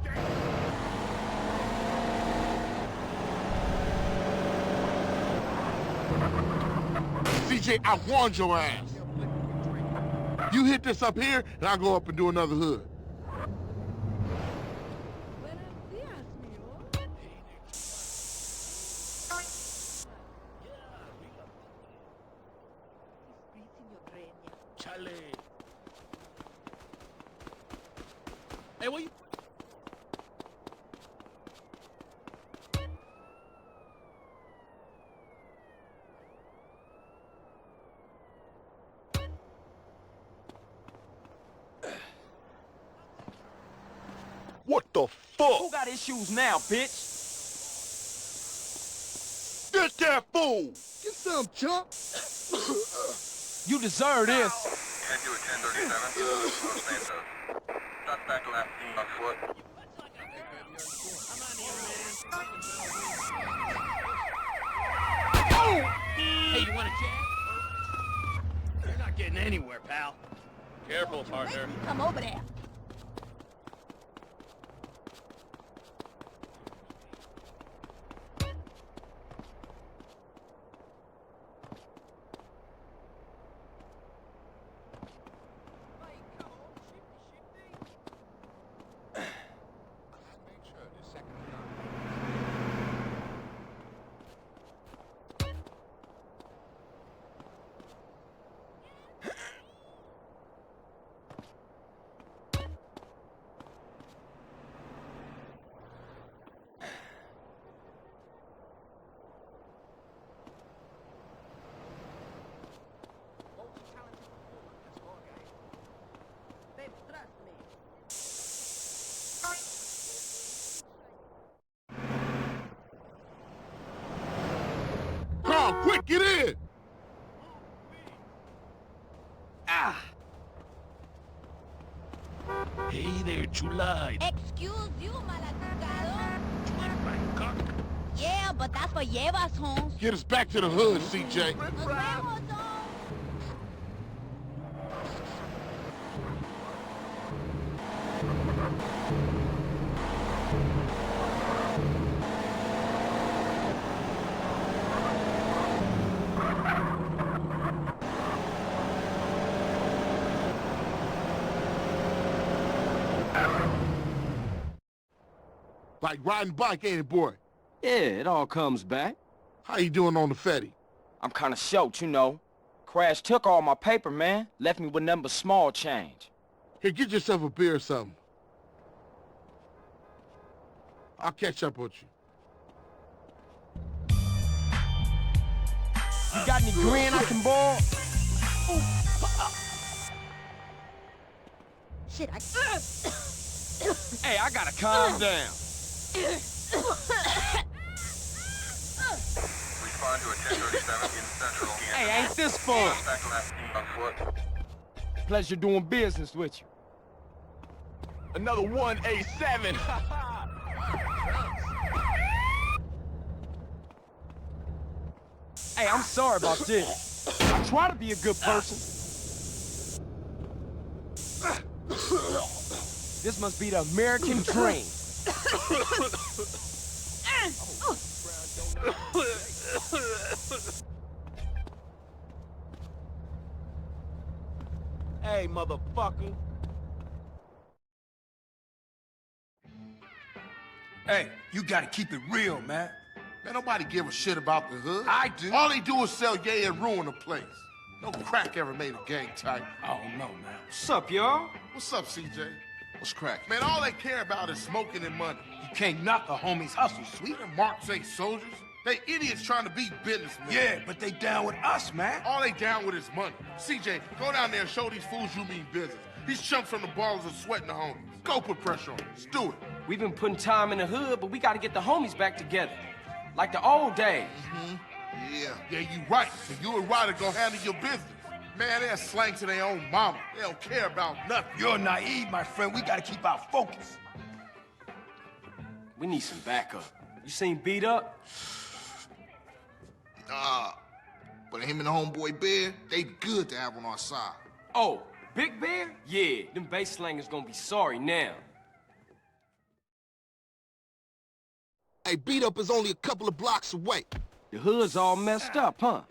CJ, I warned your ass. You hit this up here, and I'll go up and do another hood. Chale. Hey, what you... What the fuck? Who got issues now, bitch? Get that fool! Get some, chump. You deserve this. Head to a 1037. Suspect left on foot. Hey, you want a jab? You're not getting anywhere, pal. Careful, partner. Come over there. Carl, quick, get in! Ah! Hey there, chulada. Excuse you, malagado. Yeah, but that's for llevas, Holmes. Get us back to the hood, CJ. Nos vemos, Holmes. Like riding bike, ain't it, boy? Yeah, it all comes back. How you doing on the Fetty? I'm kinda short, you know. Crash took all my paper, man. Left me with nothing but small change. Here, get yourself a beer or something. I'll catch up with you. You got any grin I can borrow? Shit, Hey, I gotta calm down. Respond to a 1037 in Central. Hey, ain't this fun? Suspect left on foot. Pleasure doing business with you. Another 187. Hey, I'm sorry about this. I try to be a good person. This must be the American dream. Hey, motherfucker. Hey, you gotta keep it real, man. Man, nobody give a shit about the hood. I do. All they do is sell yay and ruin the place. No crack ever made a gang type. Oh, no, man. What's up, y'all? What's up, CJ? What's crack? Man, all they care about is smoking and money. You can't knock the homies' hustle, sweet. Even marks ain't soldiers. They idiots trying to be businessmen. Yeah, but they down with us, man. All they down with is money. CJ, go down there and show these fools you mean business. These chumps from the ballers are sweating the homies. Go put pressure on them. Let's do it. We've been putting time in the hood, but we gotta get the homies back together. Like the old days. Yeah, you right. So you and Ryder go handle your business. Man, they're slang to their own mama. They don't care about nothing. You're naive, my friend. We gotta keep our focus. We need some backup. You seen Beat Up? Nah. But him and the homeboy Bear, they good to have on our side. Oh, Big Bear? Yeah, them bass slangers gonna be sorry now. Hey, Beat Up is only a couple of blocks away. The hood's all messed up, huh?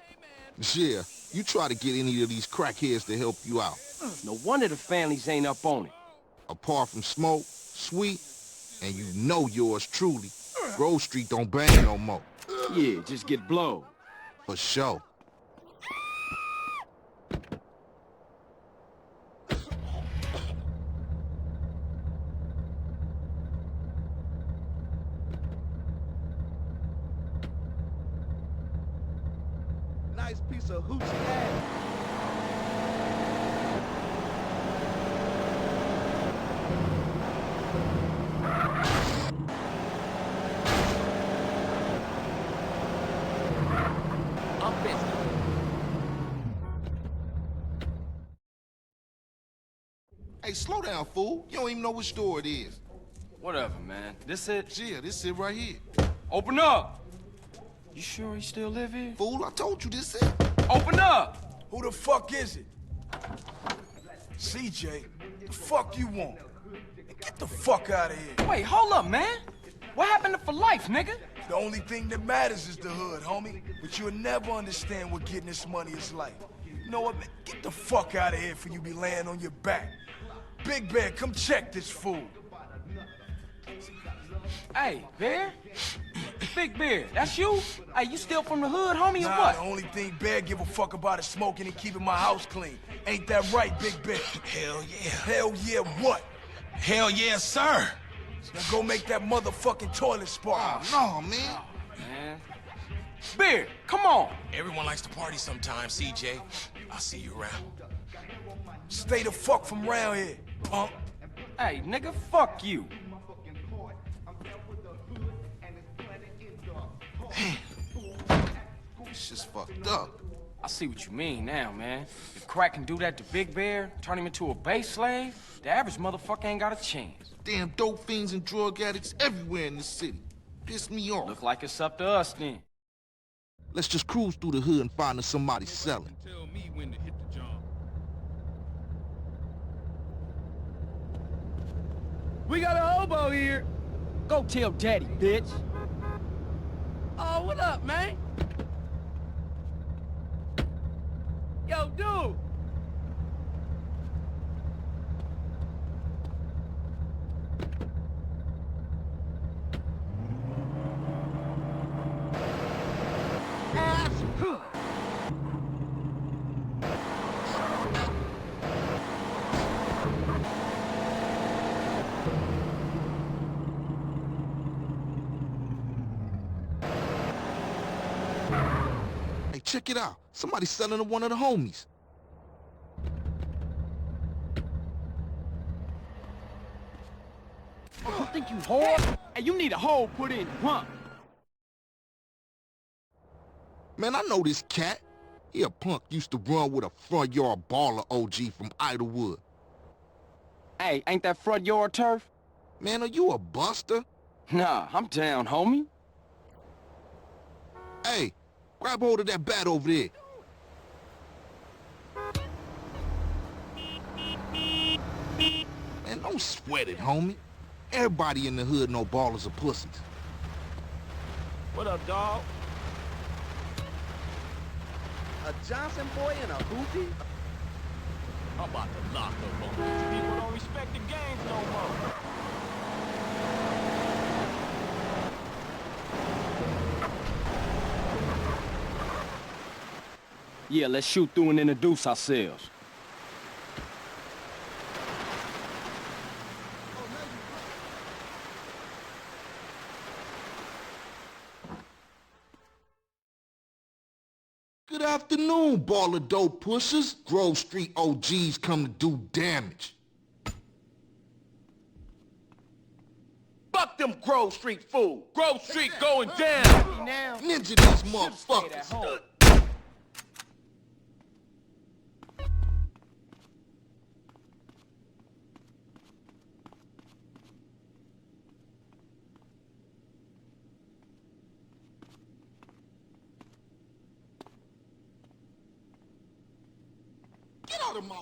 Yeah, you try to get any of these crackheads to help you out. No wonder the families ain't up on it. Apart from Smoke, Sweet, and you know yours truly, Grove Street don't bang no more. Yeah, just get blowed. For sure. Nice piece of hoochie ass. Hey, slow down, fool. You don't even know which store it is. Whatever, man. This it? Yeah, this it right here. Open up! You sure he still live here? Fool, I told you this it. Open up! Who the fuck is it? CJ, the fuck you want? Get the fuck out of here. Wait, hold up, man. What happened to For Life, nigga? The only thing that matters is the hood, homie. But you'll never understand what getting this money is like. You know what, man? Get the fuck out of here before you be laying on your back. Big Bear, come check this fool. Hey, Bear? Big Bear, that's you? Hey, you still from the hood, homie, or Nah, what? the only thing Bear give a fuck about is smoking and keeping my house clean. Ain't that right, Big Bear? Hell yeah. Hell yeah what? Hell yeah, sir. Now go make that motherfucking toilet spark. Oh, no, man. Man. Bear, come on. Everyone likes to party sometimes, CJ. I'll see you around. Stay the fuck from around here, punk. Hey, nigga, fuck you. It's just fucked up. I see what you mean now, man. If Crack can do that to Big Bear, turn him into a base slave, the average motherfucker ain't got a chance. Damn dope fiends and drug addicts everywhere in the city. Piss me off. Look like it's up to us then. Let's just cruise through the hood and find us somebody selling. Tell me when to hit the job. We got a hobo here. Go tell Daddy, bitch. Oh, what up, man? Yo, dude. Hey, check it out. Somebody's selling to one of the homies. Oh, you think you hard? Hey, you need a hole put in, huh? Man, I know this cat. He a punk used to run with a front yard baller OG from Idlewood. Hey, ain't that front yard turf? Man, are you a buster? Nah, I'm down, homie. Hey, grab hold of that bat over there. Man, don't sweat it, homie. Everybody in the hood know ballers are pussies. What up, dog? A Johnson boy and a hoopty? I'm about to lock up on these people. Don't respect the games no more. Yeah, let's shoot through and introduce ourselves. Good afternoon, baller dope pushers. Grove Street OGs come to do damage. Fuck them Grove Street fools. Grove Street going down. Ninja these motherfuckers. of my...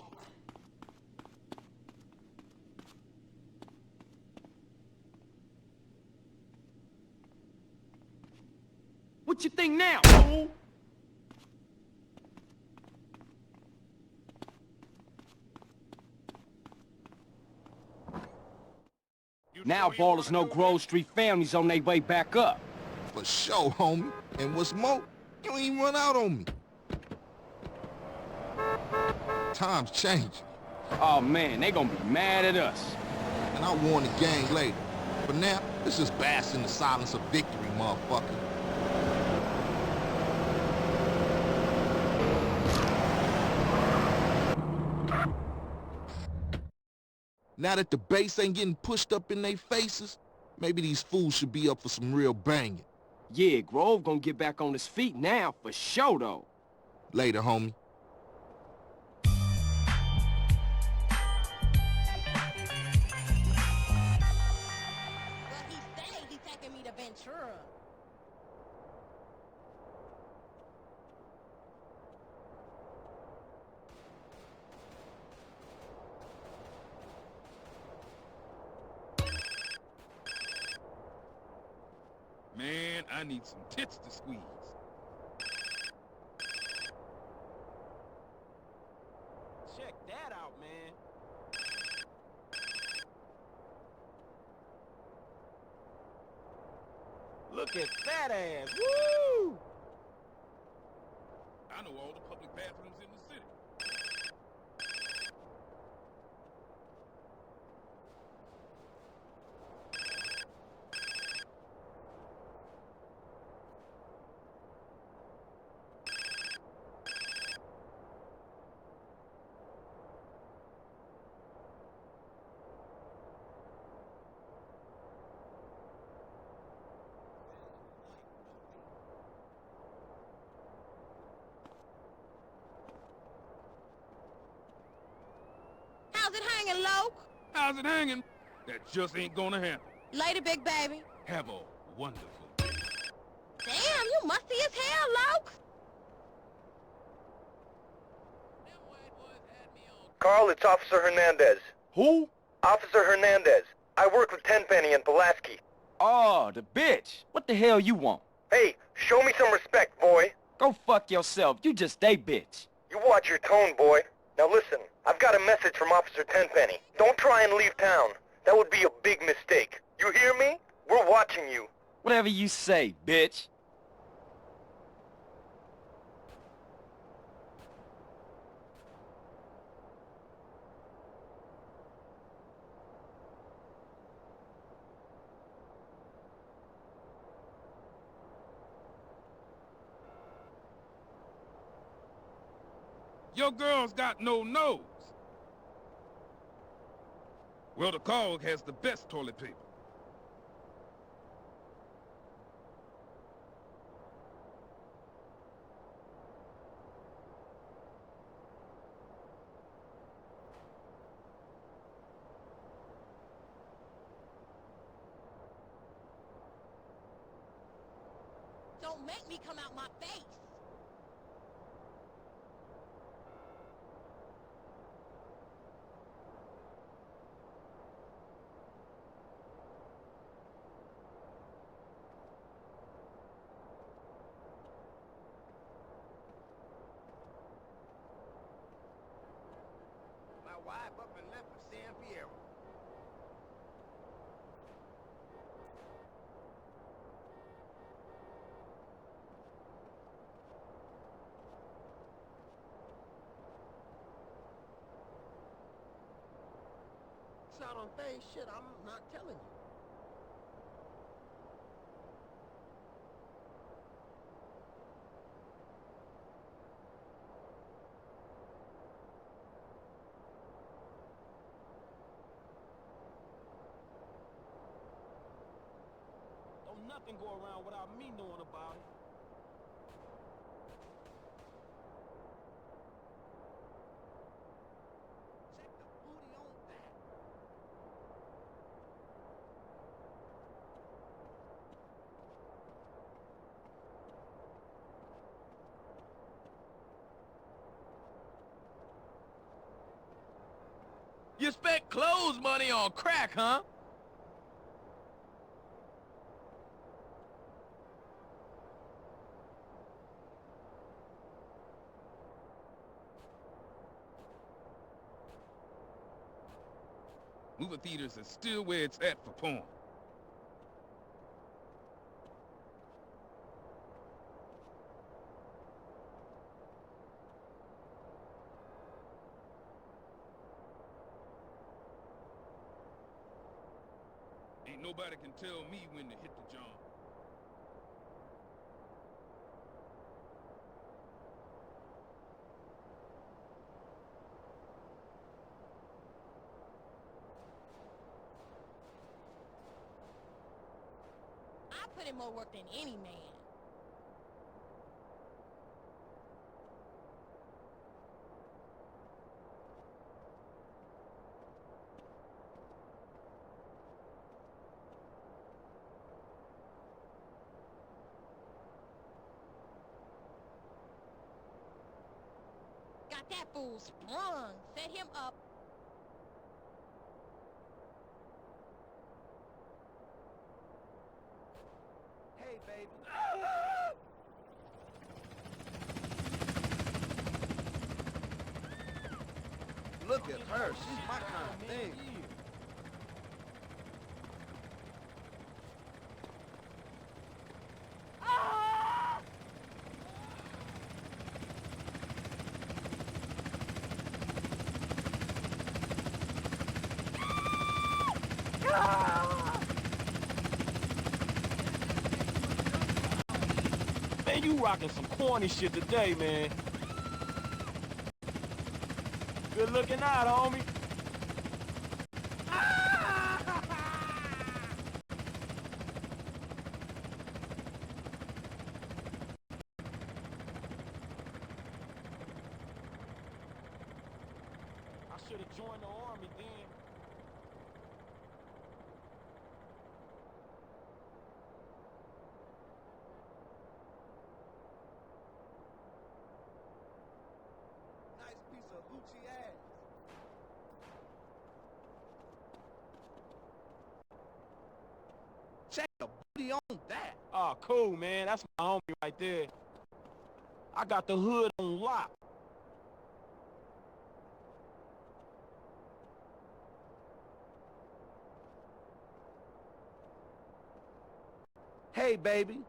What you think now, fool? Now Ballers know Grove Street families on their way back up. For sure, homie. And what's more, you ain't even run out on me. Times change. Oh man, they gonna be mad at us. And I'll warn the gang later. For now, let's just bask in the silence of victory, motherfucker. Now that the bass ain't getting pushed up in their faces, maybe these fools should be up for some real banging. Yeah, Grove gonna get back on his feet now, for sure though. Later, homie. But he said he taking me to Ventura. Man, I need some tits to squeeze. Check that out, man. Look at that ass. Woo! I know all the public bathrooms in the city. How's it hanging, Loke? How's it hanging? That just ain't gonna happen. Later, big baby. Have a wonderful day. Damn, you musty as hell, Loke. Carl, it's Officer Hernandez. Who? Officer Hernandez. I work with Tenpenny and Pulaski. Oh, the bitch. What the hell you want? Hey, show me some respect, boy. Go fuck yourself. You just a bitch. You watch your tone, boy. Now listen, I've got a message from Officer Tenpenny. Don't try and leave town. That would be a big mistake. You hear me? We're watching you. Whatever you say, bitch. Your girl's got no nose. Well, the Cog has the best toilet paper. Don't make me come out my face. My wife up and left for San Fierro. Shot on things, shit, I'm not telling you. Don't nothing go around without me knowing about it. Check the booty on that. You spent clothes money on crack, huh? Movie theaters is still where it's at for porn. Ain't nobody can tell me when to hit the jump. I put in more work than any man. Got that fool sprung. Set him up. Hey, baby. Look at her. She's my kind of thing. Man, you rocking some corny shit today, man. Good looking out, homie. I should have joined the army then. Nice piece of hoochie ass. Check the booty on that. Oh, cool, man. That's my homie right there. I got the hood on lock. Hey, baby.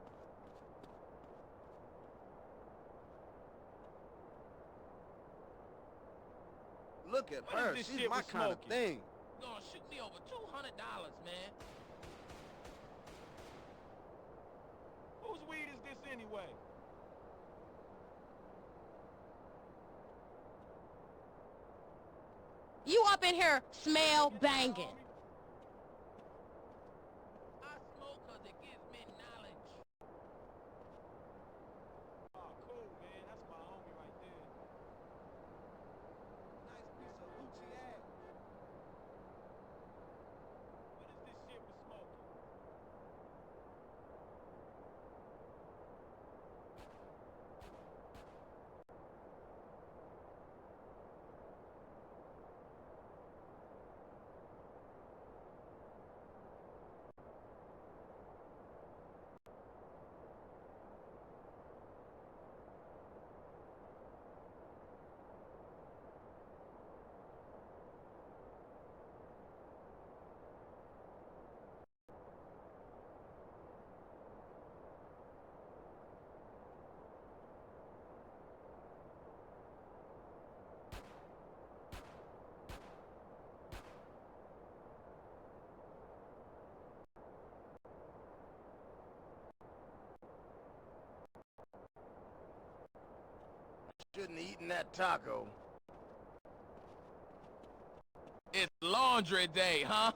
Look at What is her. this She's shit my we're kind of smoking? thing. You gonna shoot me over $200, man. Whose weed is this anyway? You up in here smell banging. I smoke 'cause it gives me knowledge. Oh, cool, man. That's my homie right there. Nice piece of hoochie ass. What is this shit we're smoking? Shouldn't have eaten that taco. It's laundry day, huh?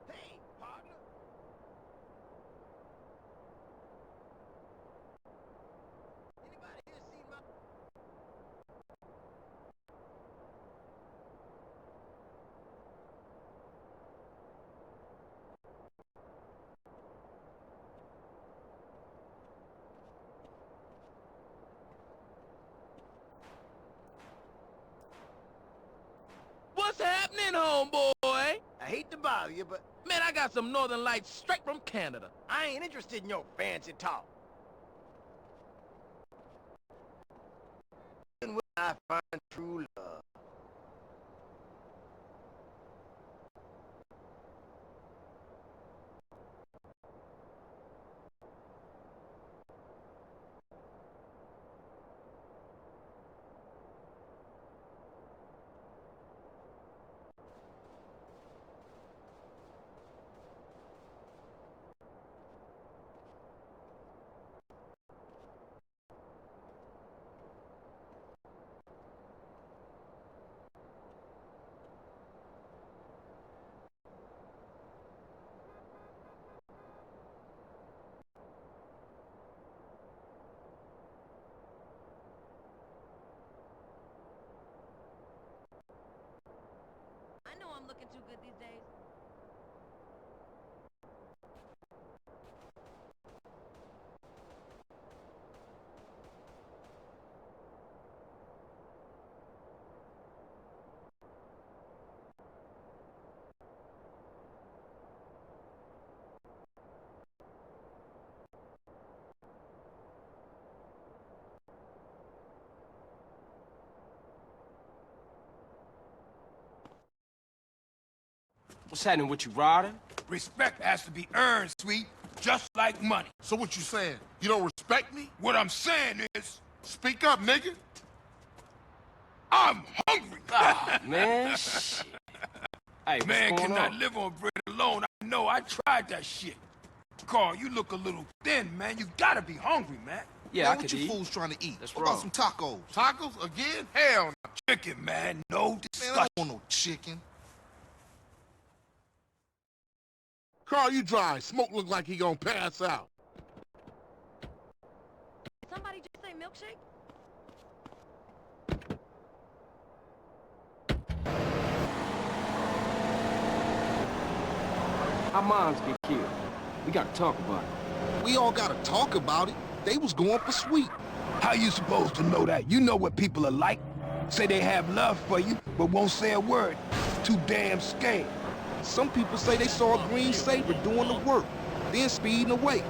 Hey, partner. happening, homeboy? I hate to bother you, but Man, I got some Northern Lights straight from Canada. I ain't interested in your fancy talk. When will I find true love? I know I'm looking too good these days. What's happening with you, Ryder? Respect has to be earned, sweet, just like money. So what you saying? You don't respect me? What I'm saying is, Speak up, nigga. I'm hungry. Ah, man, shit. Hey, Man what's going cannot on? live on bread alone. I know, I tried that shit. Carl, you look a little thin, man. You gotta be hungry, man. Yeah, Man, I what could you eat. fools trying to eat? That's What about wrong. some tacos? Tacos again? Hell no. Chicken, man. No Man, I discussion. don't want no chicken. Carl, you dry. Smoke look like he gonna pass out. Somebody just say milkshake? Our moms get killed. We gotta talk about it. We all gotta talk about it. They was going for sweet. How you supposed to know that? You know what people are like. Say they have love for you, but won't say a word. Too damn scared. Some people say they saw a green Saber doing the work, then speeding away.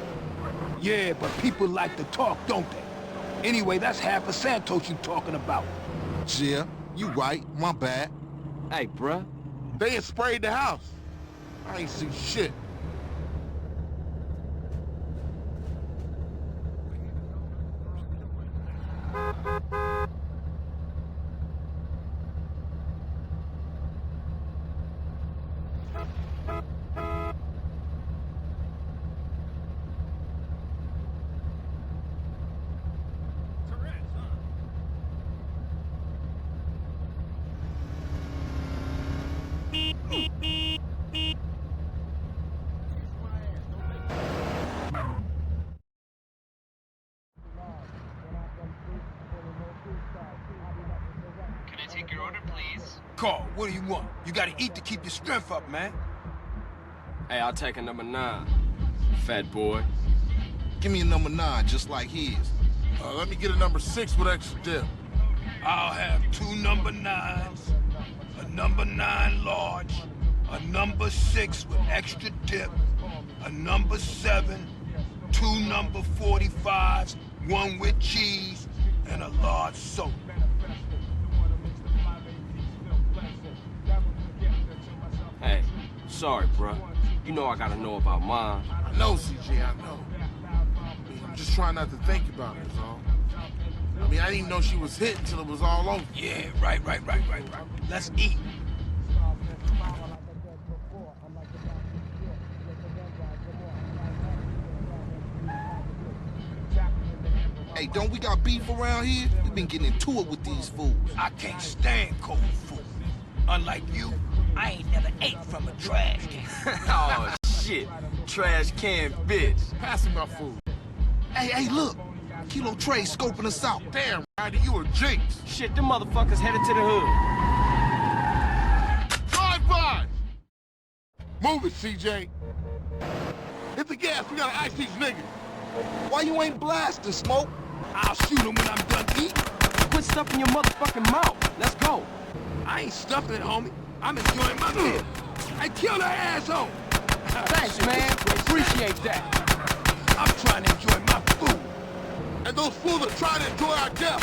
Yeah, but people like to talk, don't they? Anyway, that's half of Santos you talking about. Yeah, you right. My bad. Hey, bruh. They had sprayed the house. I ain't see shit. Can I take your order, please? Carl, what do you want? You gotta eat to keep your strength up, man. Hey, I'll take a number 9. Fat boy. Give me a number 9, just like his. Let me get a number 6 with extra dip. I'll have 2 number 9s, a number 9 large, a number 6 with extra dip, a number 7, 2 number 45s, 1 with cheese, and a large soda. Hey, sorry, bruh. You know I gotta know about mine. I know, CJ, I know. I mean, I'm just trying not to think about it, is all. I mean, I didn't even know she was hit until it was all over. Yeah, right. Let's eat. Hey, don't we got beef around here? We been getting into it with these fools. I can't stand cold food. Unlike you, I ain't never ate from a trash can. Oh, shit. Trash can bitch. Pass me my food. Hey, look. Kilo Trey scoping us out. Damn, Ryder, you a jinx. Shit, them motherfuckers headed to the hood. Drive-by! Move it, CJ. Hit the gas, we gotta ice these niggas. Why you ain't blasting, Smoke? I'll shoot him when I'm done eating. Quit stuffing your motherfucking mouth. Let's go. I ain't stuffing it, homie. I'm enjoying my meal. I killed her asshole. Thanks, man. Appreciate that. I'm trying to enjoy my food. And those fools are trying to enjoy our death.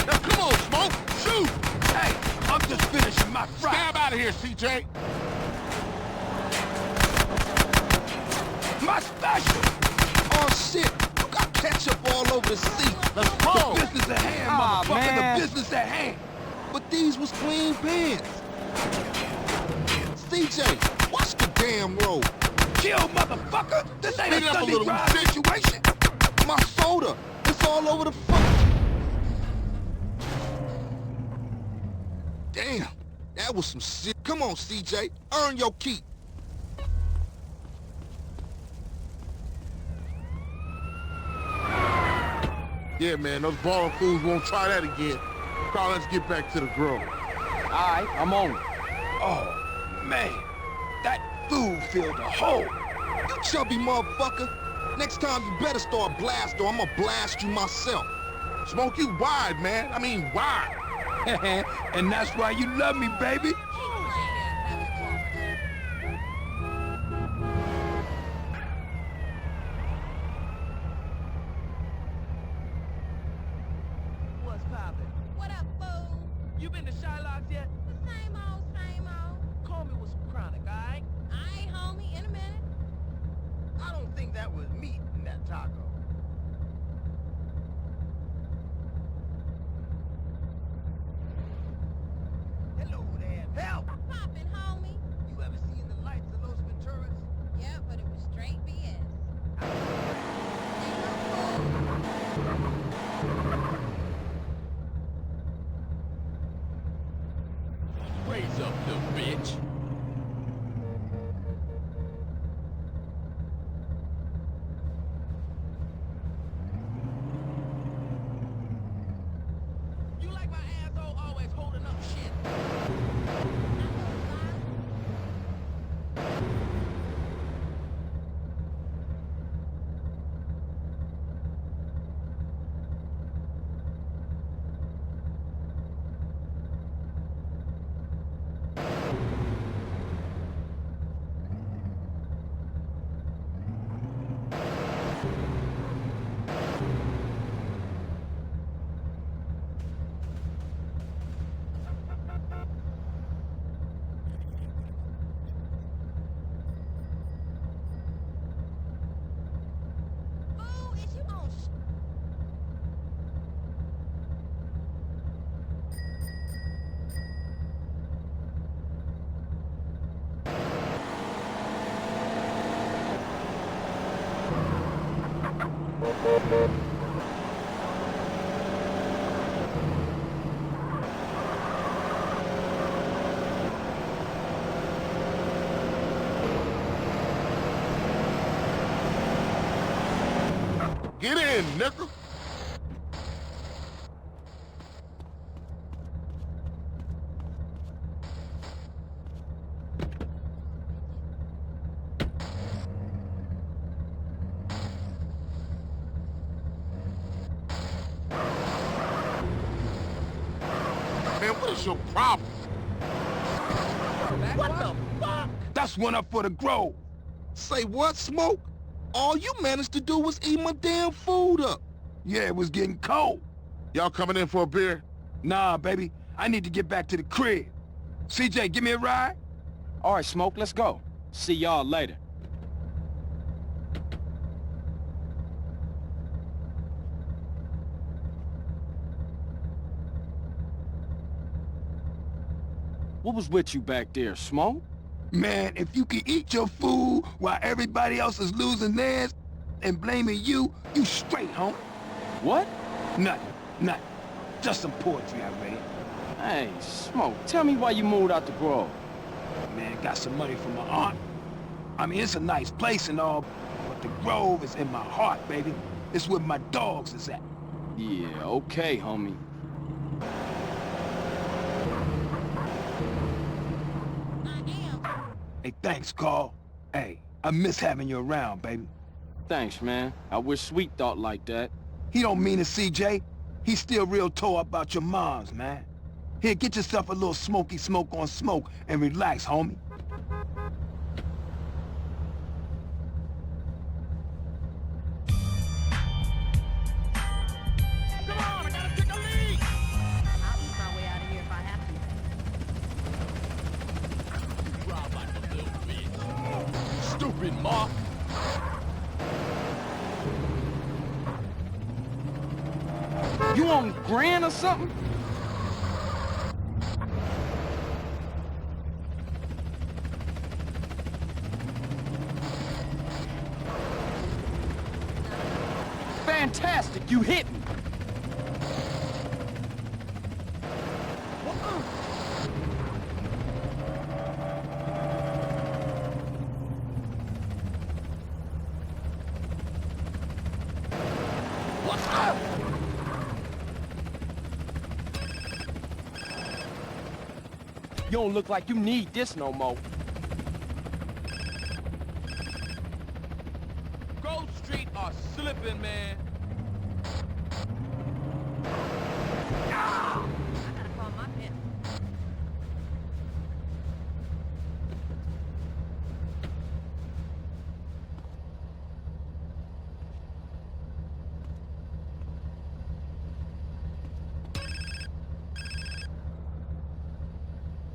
Now come on, Smoke, shoot! Hey, I'm just finishing my fry. Stab out of here, CJ. My special. Oh shit, you got ketchup all over the seat. Let's go. The business at hand, motherfucker. Man. The business at hand. But these was clean pants. CJ, watch the damn road. Kill, motherfucker. This ain't Speed a up a Sunday little, drive bitch. situation. My soda, it's all over the fuck. Damn, that was some shit. Come on, CJ, earn your keep. Yeah, man, those balling fools won't try that again. Carl, let's get back to the grove. All right, I'm on it. Oh, man. That food filled the hole. You chubby motherfucker. Next time you better start blast or I'ma blast you myself. Smoke, you wide, man. I mean, wide. And that's why you love me, baby. What's poppin'? What up, fool? You been to Shylock's yet? The same old, same old. Call me with some chronic, alright? Aight, homie, in a minute. I don't think that was meat in that taco. Hello there. Help! Poppin', homie. You ever seen the lights of Los Venturas? Yeah, but it was straight BS. Raise up, little bitch. You like my asshole always holding up shit? Fool, is you on Get in, nigga. Man, what is your problem? What the fuck? That's one up for the Grove. Say what, Smoke? All you managed to do was eat my damn food up. Yeah, it was getting cold. Y'all coming in for a beer? Nah, baby. I need to get back to the crib. CJ, give me a ride? All right, Smoke, let's go. See y'all later. What was with you back there, Smoke? Man, if you can eat your food while everybody else is losing theirs and blaming you, you straight, homie. What? Nothing. Just some poetry I read. Hey, Smoke, tell me why you moved out the Grove. Man, got some money from my aunt. I mean, it's a nice place and all, but the Grove is in my heart, baby. It's where my dogs is at. Yeah, okay, homie. Hey, thanks, Carl. Hey, I miss having you around, baby. Thanks, man. I wish Sweet thought like that. He don't mean it, CJ. He's still real tore up about your moms, man. Here, get yourself a little smoky smoke on smoke and relax, homie. Come on, I gotta take a leak! I'll eat my way out of here if I have to. You drive like a little bitch. Stupid Mark. You on Grand or something? Fantastic, you hit me. What's up? You don't look like you need this no more. Grove Street are slipping, man. I gotta call my pimp.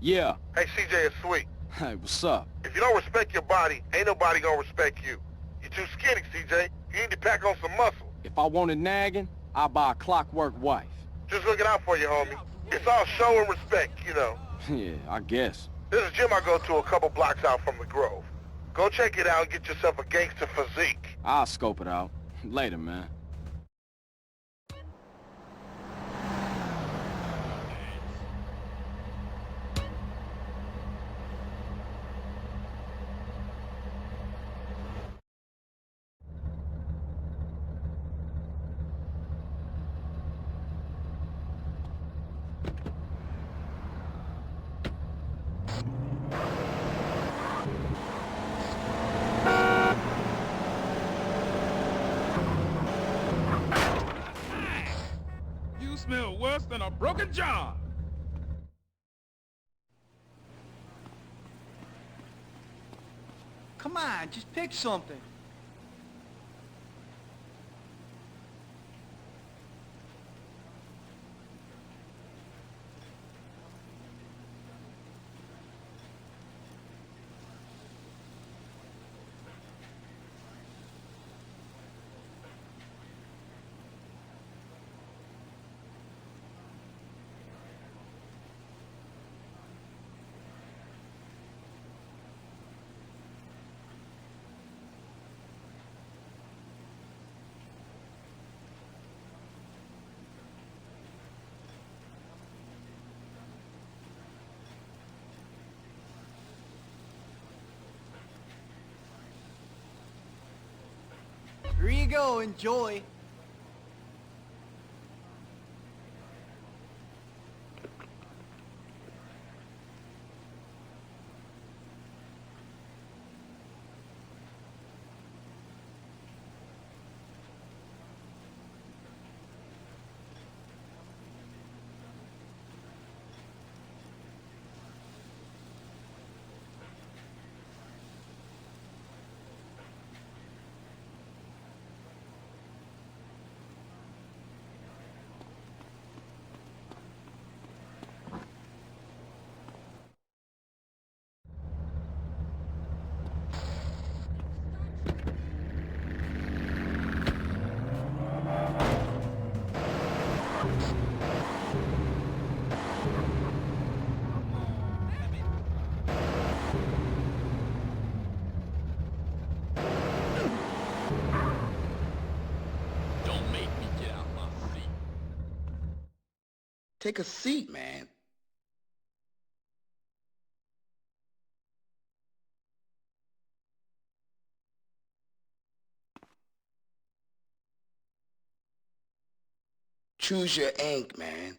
Yeah. Hey, CJ, it's Sweet. Hey, what's up? If you don't respect your body, ain't nobody gonna respect you. You're too skinny, CJ. You need to pack on some muscle. If I wanted nagging, I'd buy a clockwork wife. Just looking out for you, homie. It's all show and respect, you know. Yeah, I guess. There's a gym I go to a couple blocks out from the Grove. Go check it out and get yourself a gangster physique. I'll scope it out. Later, man. You smell worse than a broken jar. Come on, just pick something. Here you go, enjoy. Don't make me get out my seat. Take a seat, man. Choose your ink, man.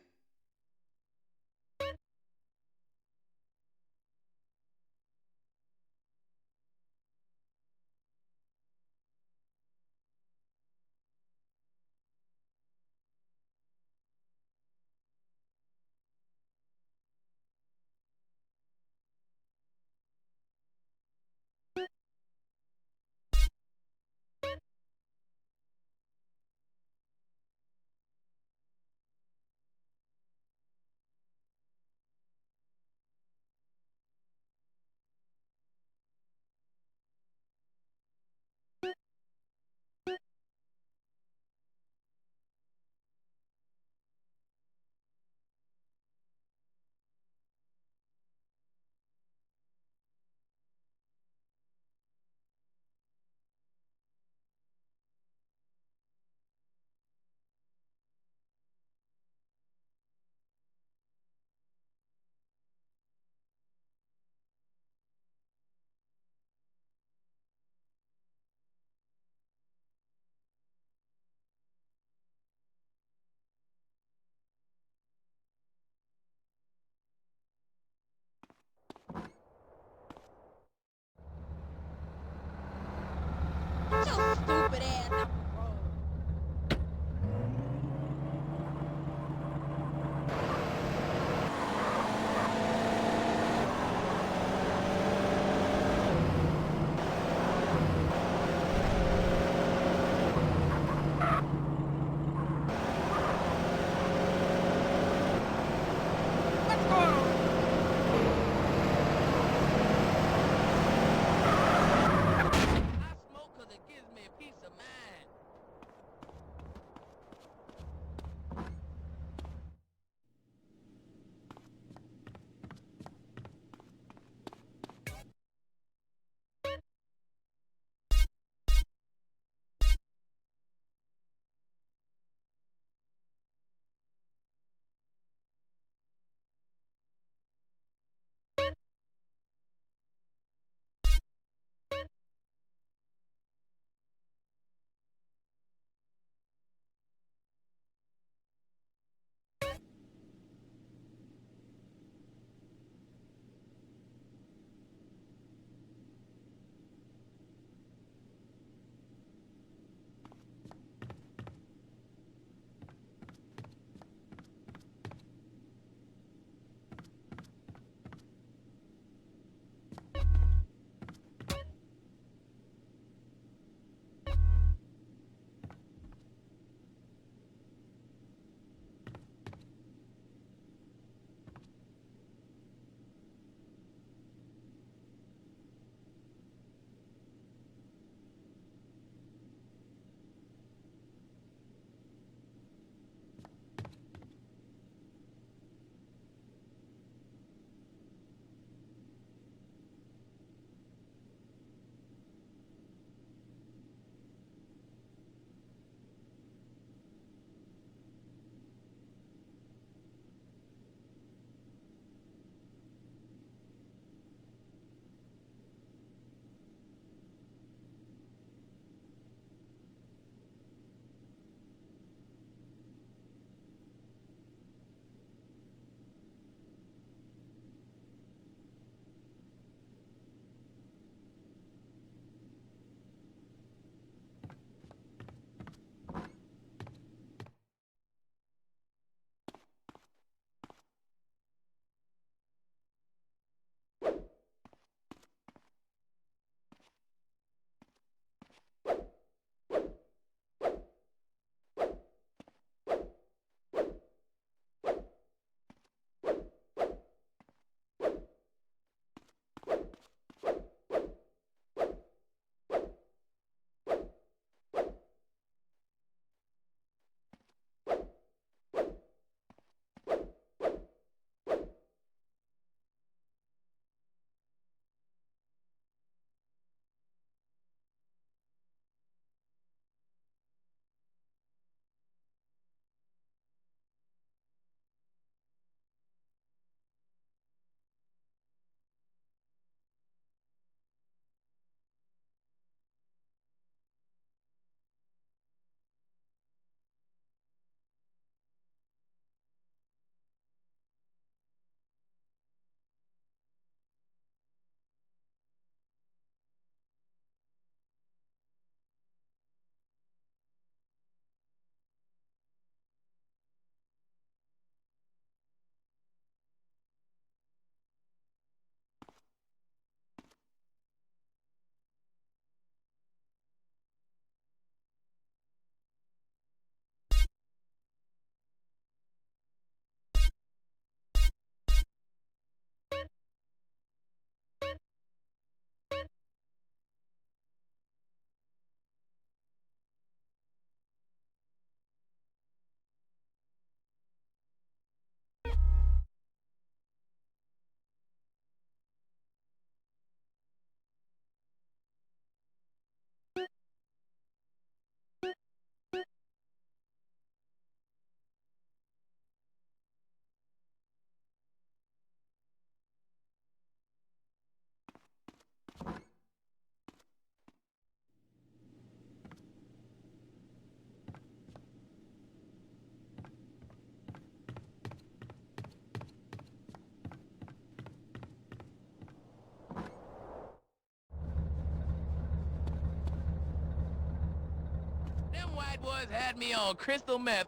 Them white boys had me on crystal meth.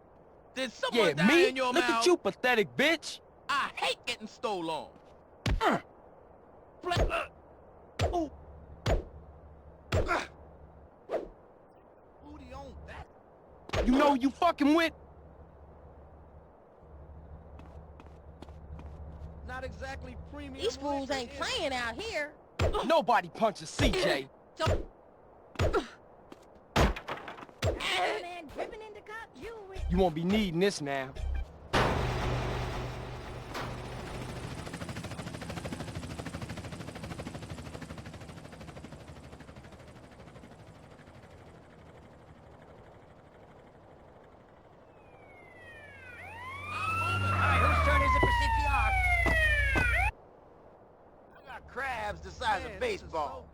Did someone Yeah, die me? in your Look mouth? at you, pathetic bitch. I hate getting stole on. Ooh. Booty on that. You know who you fucking with? Not exactly premium. These fools ain't playing out here. Nobody punches CJ. Man, dripping into cop jewelry. You won't be needing this now. Whose turn is it for CPR? I got crabs the size of baseball.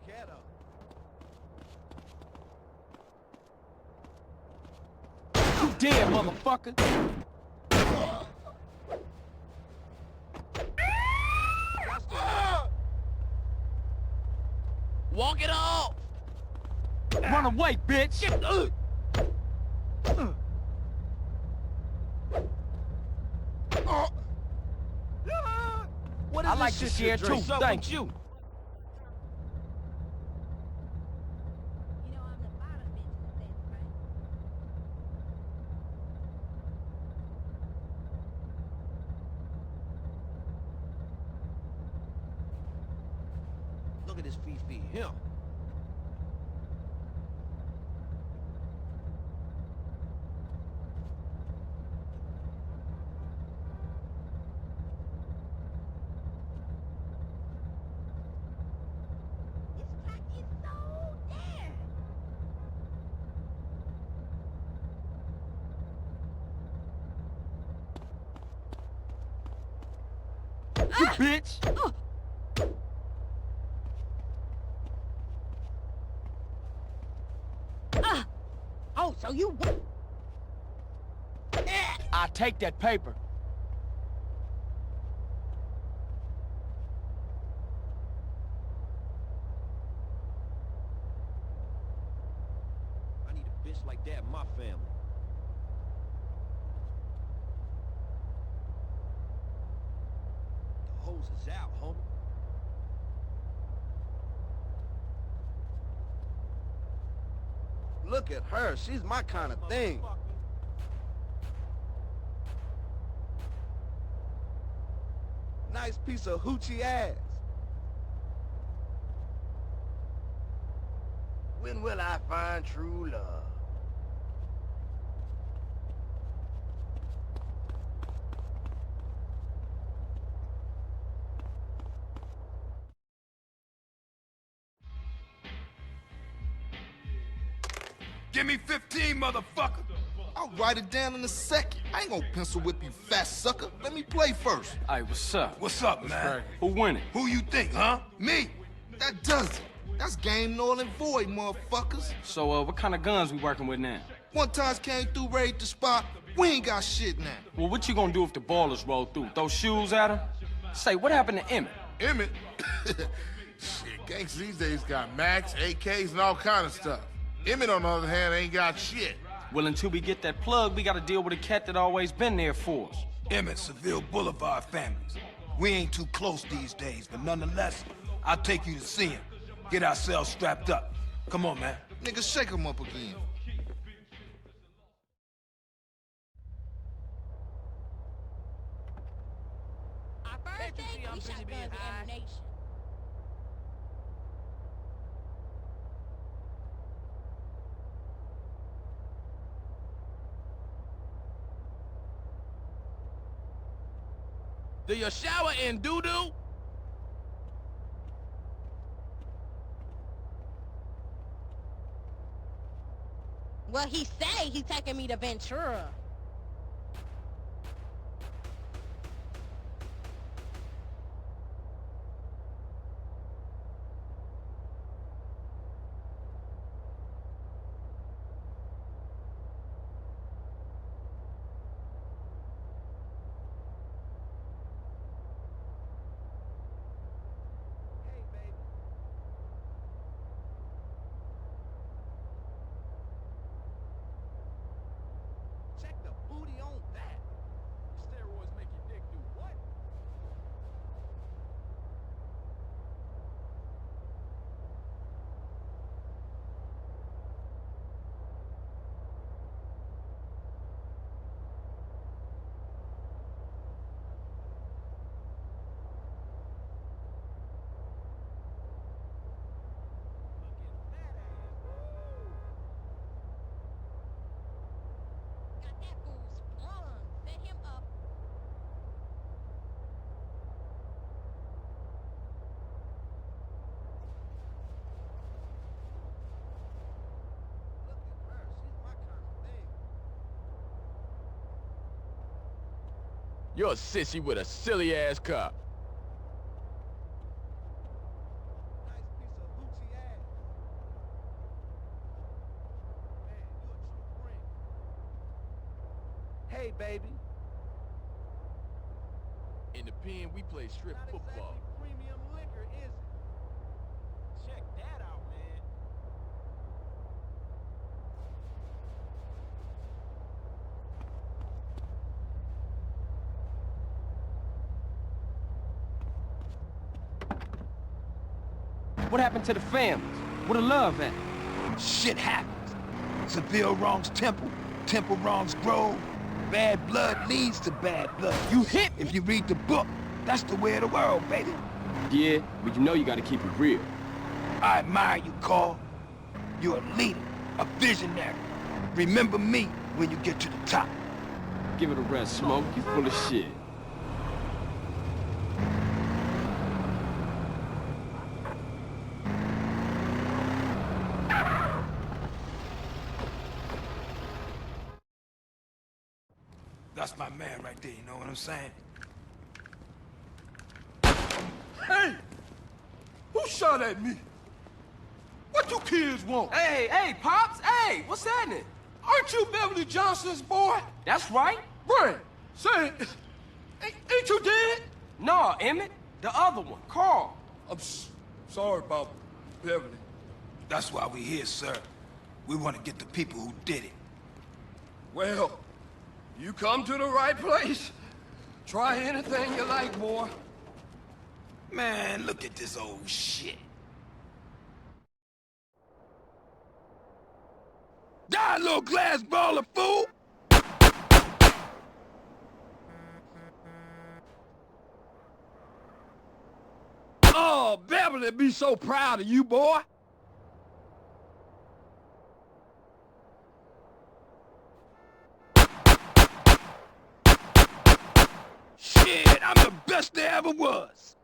You dead, motherfucker. Walk it off! Run away, bitch! What is I like this this shit here you drink? too, What's up thank with you. You know I'm the bottom bitch in the fence, right? Look at this Fifi, him. This track is so dead. You bitch! Oh, so you... I take that paper. I need a bitch like that in my family. The hose is out, homie. Look at her. She's my kind of thing. Nice piece of hoochie ass. When will I find true love? Give me 15, motherfucker. I'll write it down in a second. I ain't gonna pencil whip you, fat sucker. Let me play first. Hey, what's up? What's up, man? Who winning? Who you think, huh? Me. That does it. That's game null and void, motherfuckers. So, what kind of guns we working with now? One time came through, raided the spot. We ain't got shit now. Well, what you gonna do if the ballers roll through? Throw shoes at them? Say, what happened to Emmett? Emmett? Shit, gangsters these days got Macs, AKs, and all kind of stuff. Emmett, on the other hand, ain't got shit. Well, until we get that plug, we gotta deal with a cat that always been there for us. Emmett, Seville Boulevard families. We ain't too close these days, but nonetheless, I'll take you to see him. Get ourselves strapped up. Come on, man. Nigga, shake him up again. Our first thing, we shot guns and ammunition. Do you shower in doo-doo? Well, he say he taking me to Ventura. booty on that. Steroids make your dick do what? Got that fool sprung. Set him up. Look at her. She's my kind of thing. You're a sissy with a silly ass car. Nice piece of hoochie ass. Man, you a true friend. Hey, baby. In the pen, we play strip Not football. exactly premium liquor, is it? Check that out, man. What happened to the families? Where the love at? Shit happens. Seville wrongs temple, temple wrongs grow. Bad blood leads to bad blood. You hit me. If you read the book, that's the way of the world, baby. Yeah, but you know you gotta keep it real. I admire you, Carl. You're a leader, a visionary. Remember me when you get to the top. Give it a rest, Smoke. You full of shit. That's my man right there, you know what I'm saying? Hey! Who shot at me? What you kids want? Hey, Pops! Hey, what's happening? Aren't you Beverly Johnson's boy? That's right. Brent, say, ain't you dead? No, Emmett. The other one, Carl. I'm sorry about Beverly. That's why we here, sir. We want to get the people who did it. Well, you come to the right place. Try anything you like, boy. Man, look at this old shit. Die, little glass baller, fool! Oh, Beverly be so proud of you, boy. Shit, I'm the best there ever was.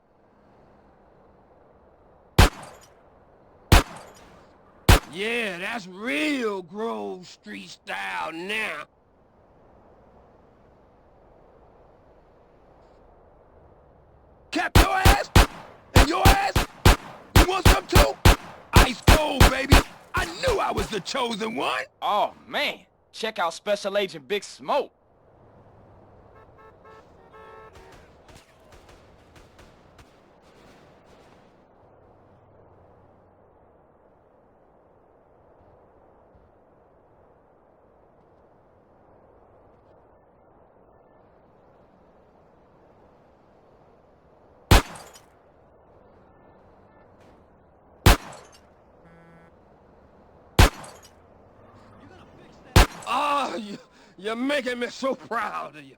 Yeah, that's real Grove Street style now. Cap your ass? And your ass? You want some too? Ice cold, baby. I knew I was the chosen one. Oh, man. Check out Special Agent Big Smoke. Oh, you're making me so proud of you.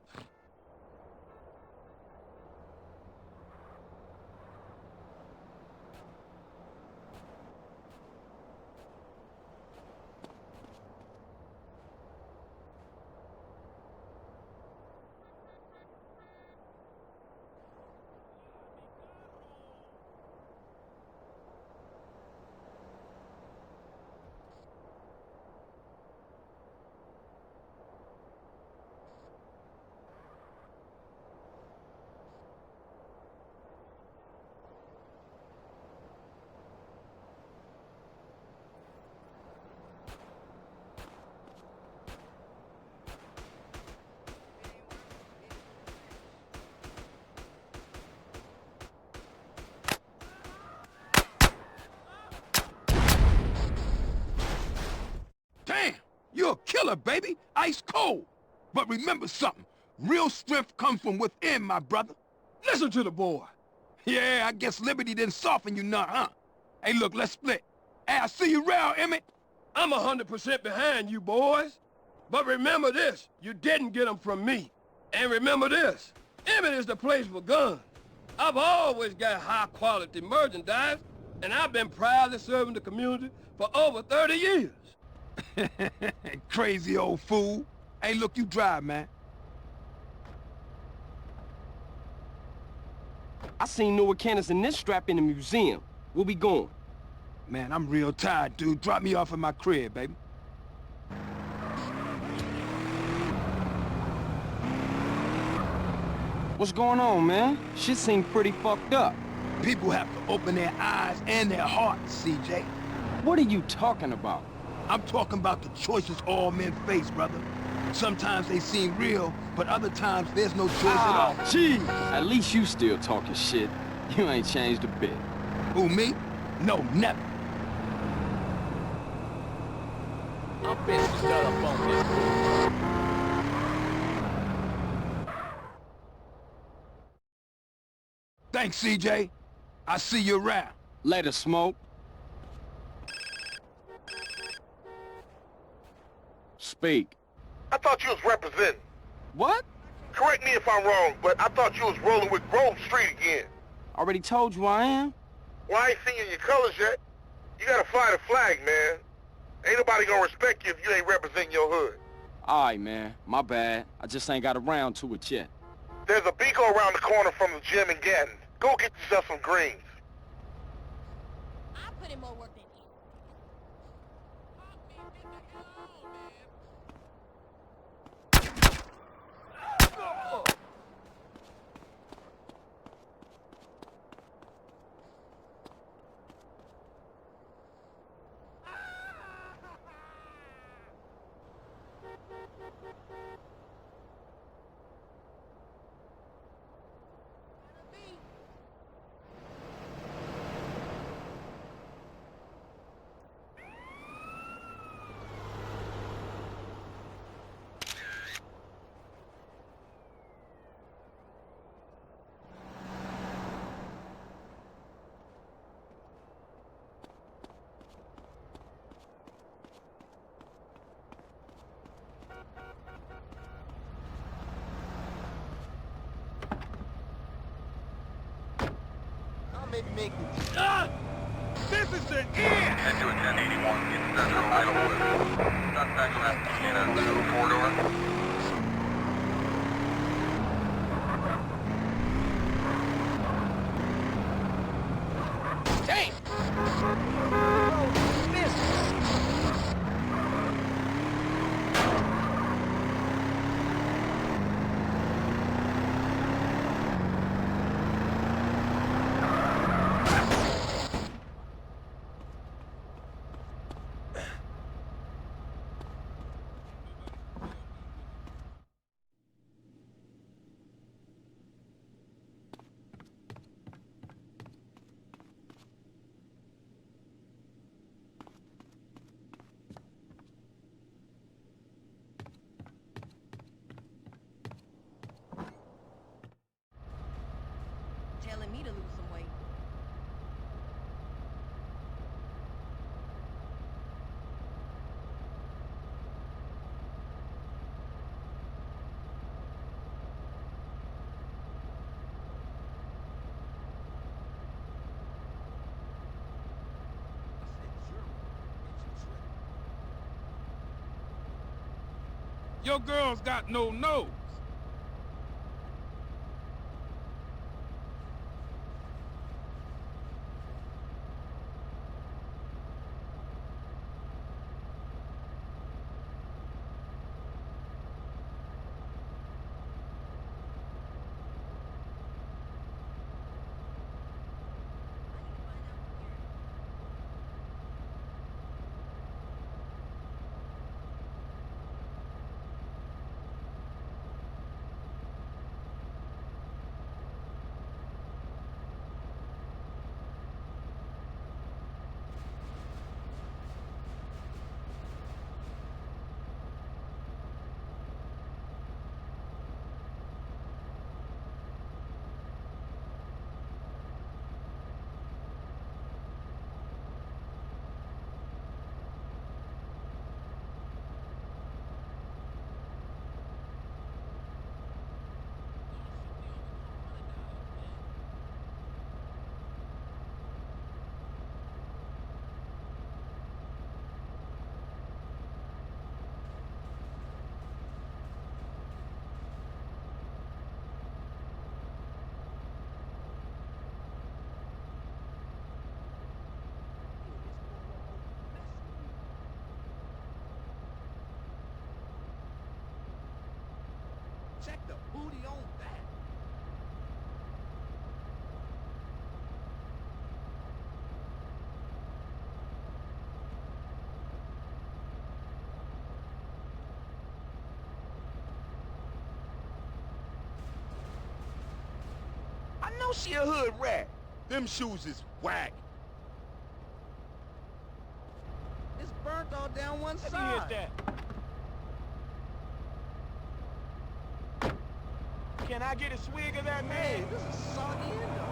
Damn, you're a killer, baby. Ice cold. But remember something. Real strength comes from within, my brother. Listen to the boy. Yeah, I guess liberty didn't soften you none, huh? Hey, look, let's split. Hey, I'll see you around, Emmett. I'm 100% behind you, boys. But remember this, you didn't get them from me. And remember this, Emmett is the place for guns. I've always got high-quality merchandise, and I've been proudly serving the community for over 30 years. Crazy old fool. Hey, look, you drive, man. I seen newer cannons in this strap in the museum. Where we going? Man, I'm real tired, dude. Drop me off at my crib, baby. What's going on, man? Shit seems pretty fucked up. People have to open their eyes and their hearts, CJ. What are you talking about? I'm talking about the choices all men face, brother. Sometimes they seem real, but other times there's no choice at all. Gee, at least you still talking shit. You ain't changed a bit. Who, me? No, never. I'm bitch to set up on this. Thanks, CJ. I'll see you around. Later, Smoke. Speak. I thought you was representing. What? Correct me if I'm wrong, but I thought you was rolling with Grove Street again. Already told you I am. Well, I ain't seen you in your colors yet. You gotta fly the flag, man. Ain't nobody gonna respect you if you ain't representing your hood. Alright, man. My bad. I just ain't got around to it yet. There's a Beaco around the corner from the gym in Gatton. Go get yourself some greens. I put in more work than you. This is the end! Head to a 1081, get Central Idlewood. Suspect left in a four-door. Telling me to lose some weight. Your girl's got no nose. Check the booty on that. I know she a hood rat. Them shoes is whack. It's burnt all down one Let me hit side. that. Can I get a swig of that, man? Hey, this is soggy endo.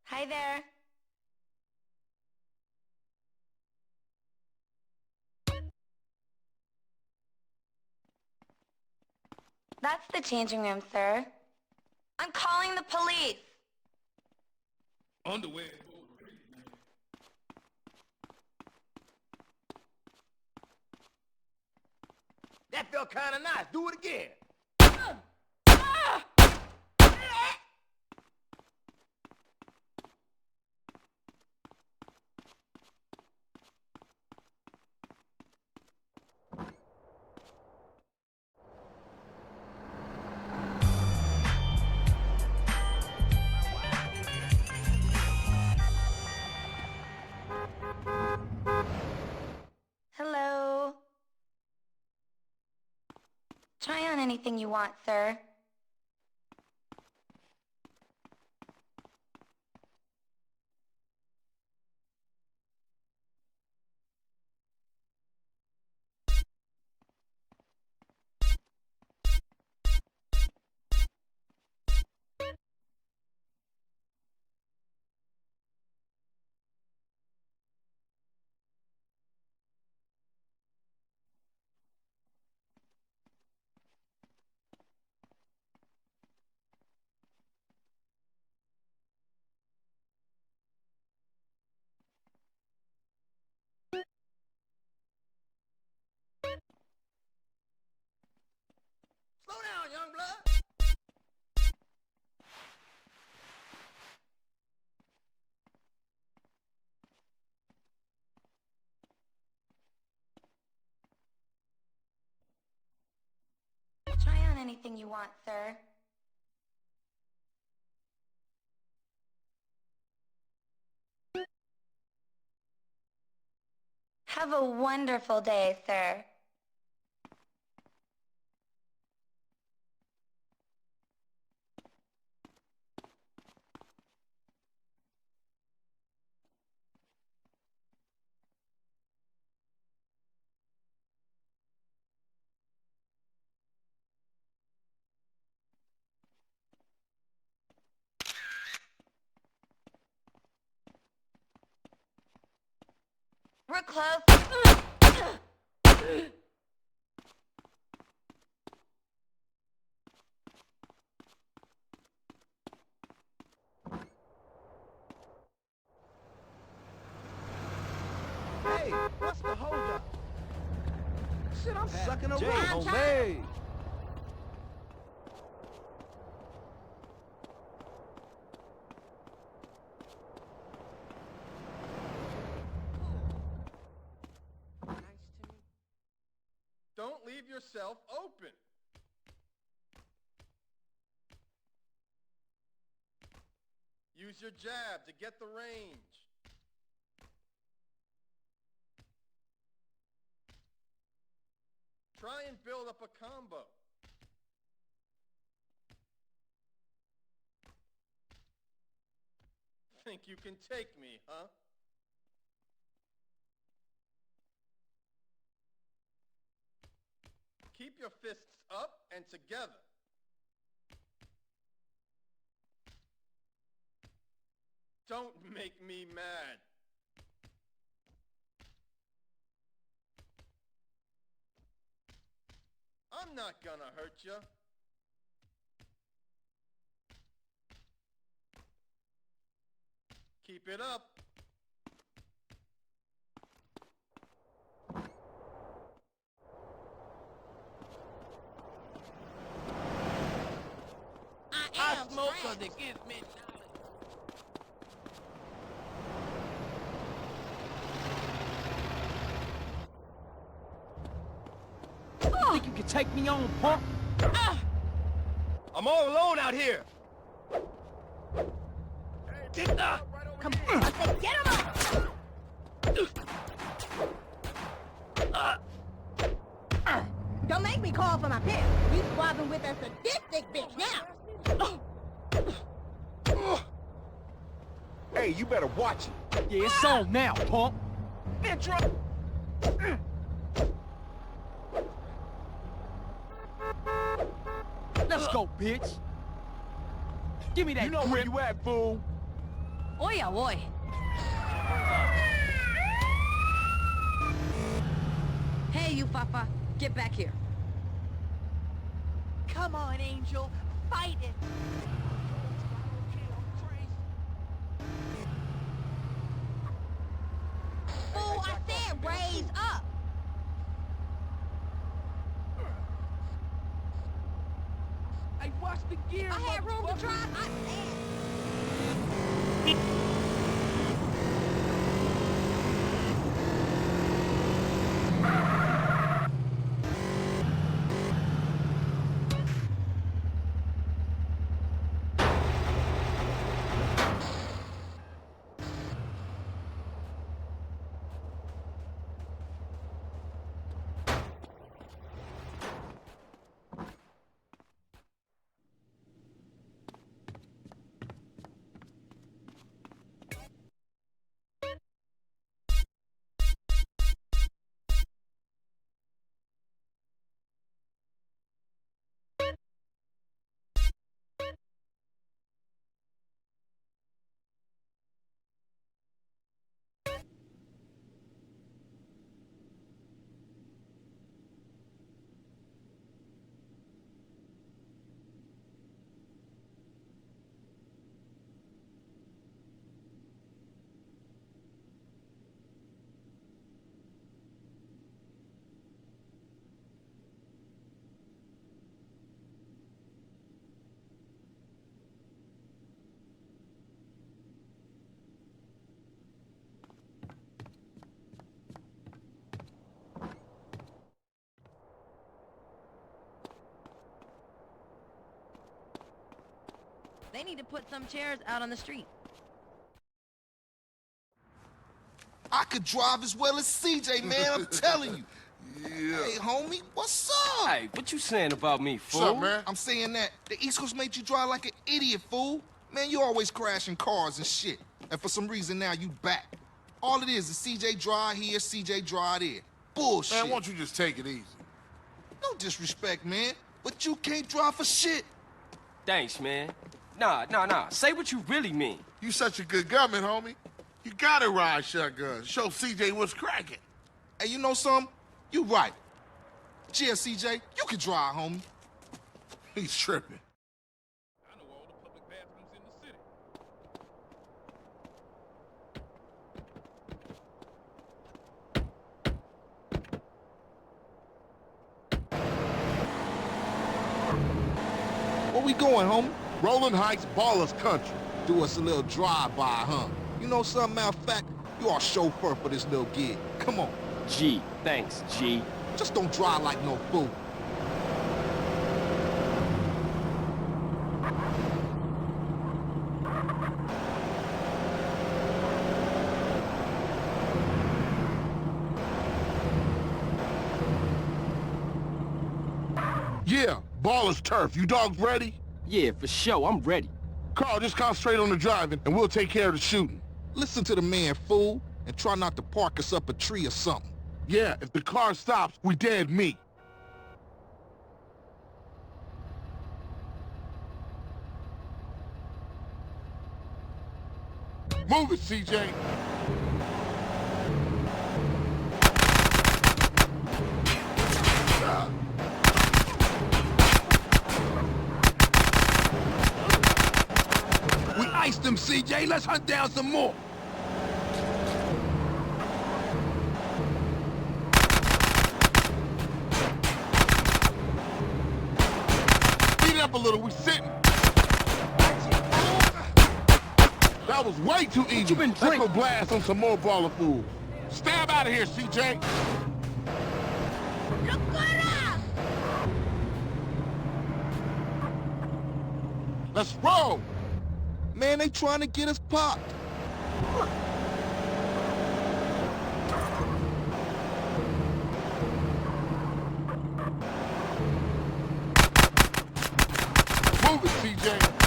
Hi there. That's the changing room, sir. I'm calling the police. Underwear. That felt kind of nice. Do it again. Hello. Try on anything you want, sir. Slow down, young blood. Try on anything you want, sir. Have a wonderful day, sir. We're close. Hey, what's the holdup? Shit, I'm sucking a Jay, rock. homie. Don't leave yourself open. Use your jab to get the range. Try and build up a combo. Think you can take me, huh? Keep your fists up and together. Don't make me mad. I'm not gonna hurt you. Keep it up. smoke cause it gives me You think you can take me on, punk? I'm all alone out here. Come on, I said get him up! Don't make me call for my pimp. You squabbling with a sadistic bitch now. Hey, you better watch it. Yeah, it's on now, punk. Let's go, bitch. Give me that You know where you at, fool? Oi, oi. Hey, you Fafa. Get back here. Come on, Angel. Fight it. Fool, I said raise up. Hey, watch the gear, I had room to drive. I said. They need to put some chairs out on the street. I could drive as well as CJ, man, I'm telling you. Yeah. Hey, homie, what's up? Hey, what you saying about me, fool? What's up, man? I'm saying that the East Coast made you drive like an idiot, fool. Man, you always crashing cars and shit. And for some reason now you back. All it is CJ drive here, CJ drive there. Bullshit. Man, won't you just take it easy? No disrespect, man, but you can't drive for shit. Thanks, man. Nah. Say what you really mean. You such a good gunman, homie. You gotta ride shotguns. Show CJ what's cracking. Hey, you know something? You right. Yeah, CJ, you can drive, homie. He's tripping. I know all the public bathrooms in the city. Where we going, homie? Rolling Heights Ballers Country. Do us a little drive-by, huh? You know something, matter of fact, you are chauffeur for this little gig. Come on. G, thanks, G. Just don't drive like no fool. Yeah, Ballers Turf. You dogs ready? Yeah, for sure, I'm ready. Carl, just concentrate on the driving, and we'll take care of the shooting. Listen to the man, fool, and try not to park us up a tree or something. Yeah, if the car stops, we dead meat. Move it, CJ. We iced them, CJ. Let's hunt down some more. Speed it up a little. We sitting. That was way too easy. you been Let's drinking? go blast on some more baller food. Stab out of here, CJ. Let's roll. Man, they trying to get us popped. Move it, CJ.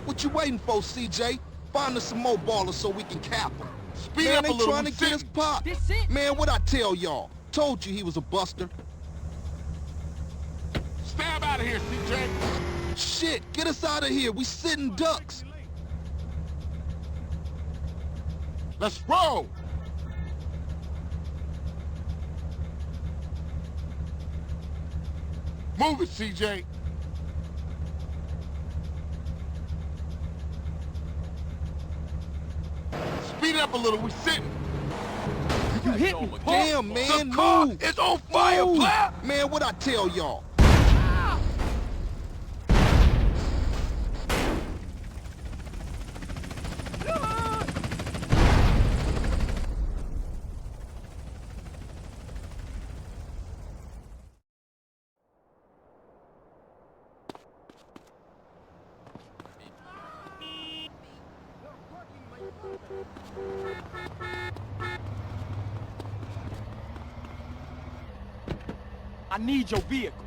What you waiting for, CJ? Find us some more ballers so we can cap them. Speed Man, up they a little. trying We to get us sitting. popped. Man, what I tell y'all? Told you he was a buster. Stab out of here, CJ. Shit, get us out of here. We sitting ducks. Let's roll. Move it, CJ. Speed it up a little. We sitting. You hit me. Damn, man, The car move. is on fire, Move. player! Man, what I tell y'all? I need your vehicle.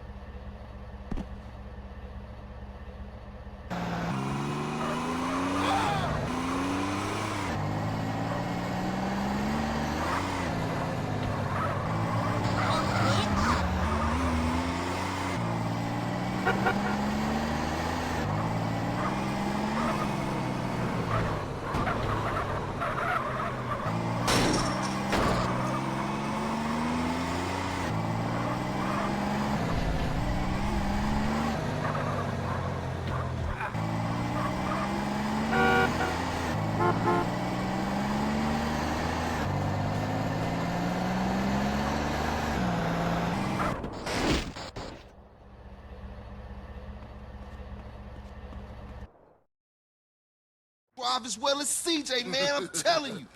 Drive as well as CJ, man, I'm telling you.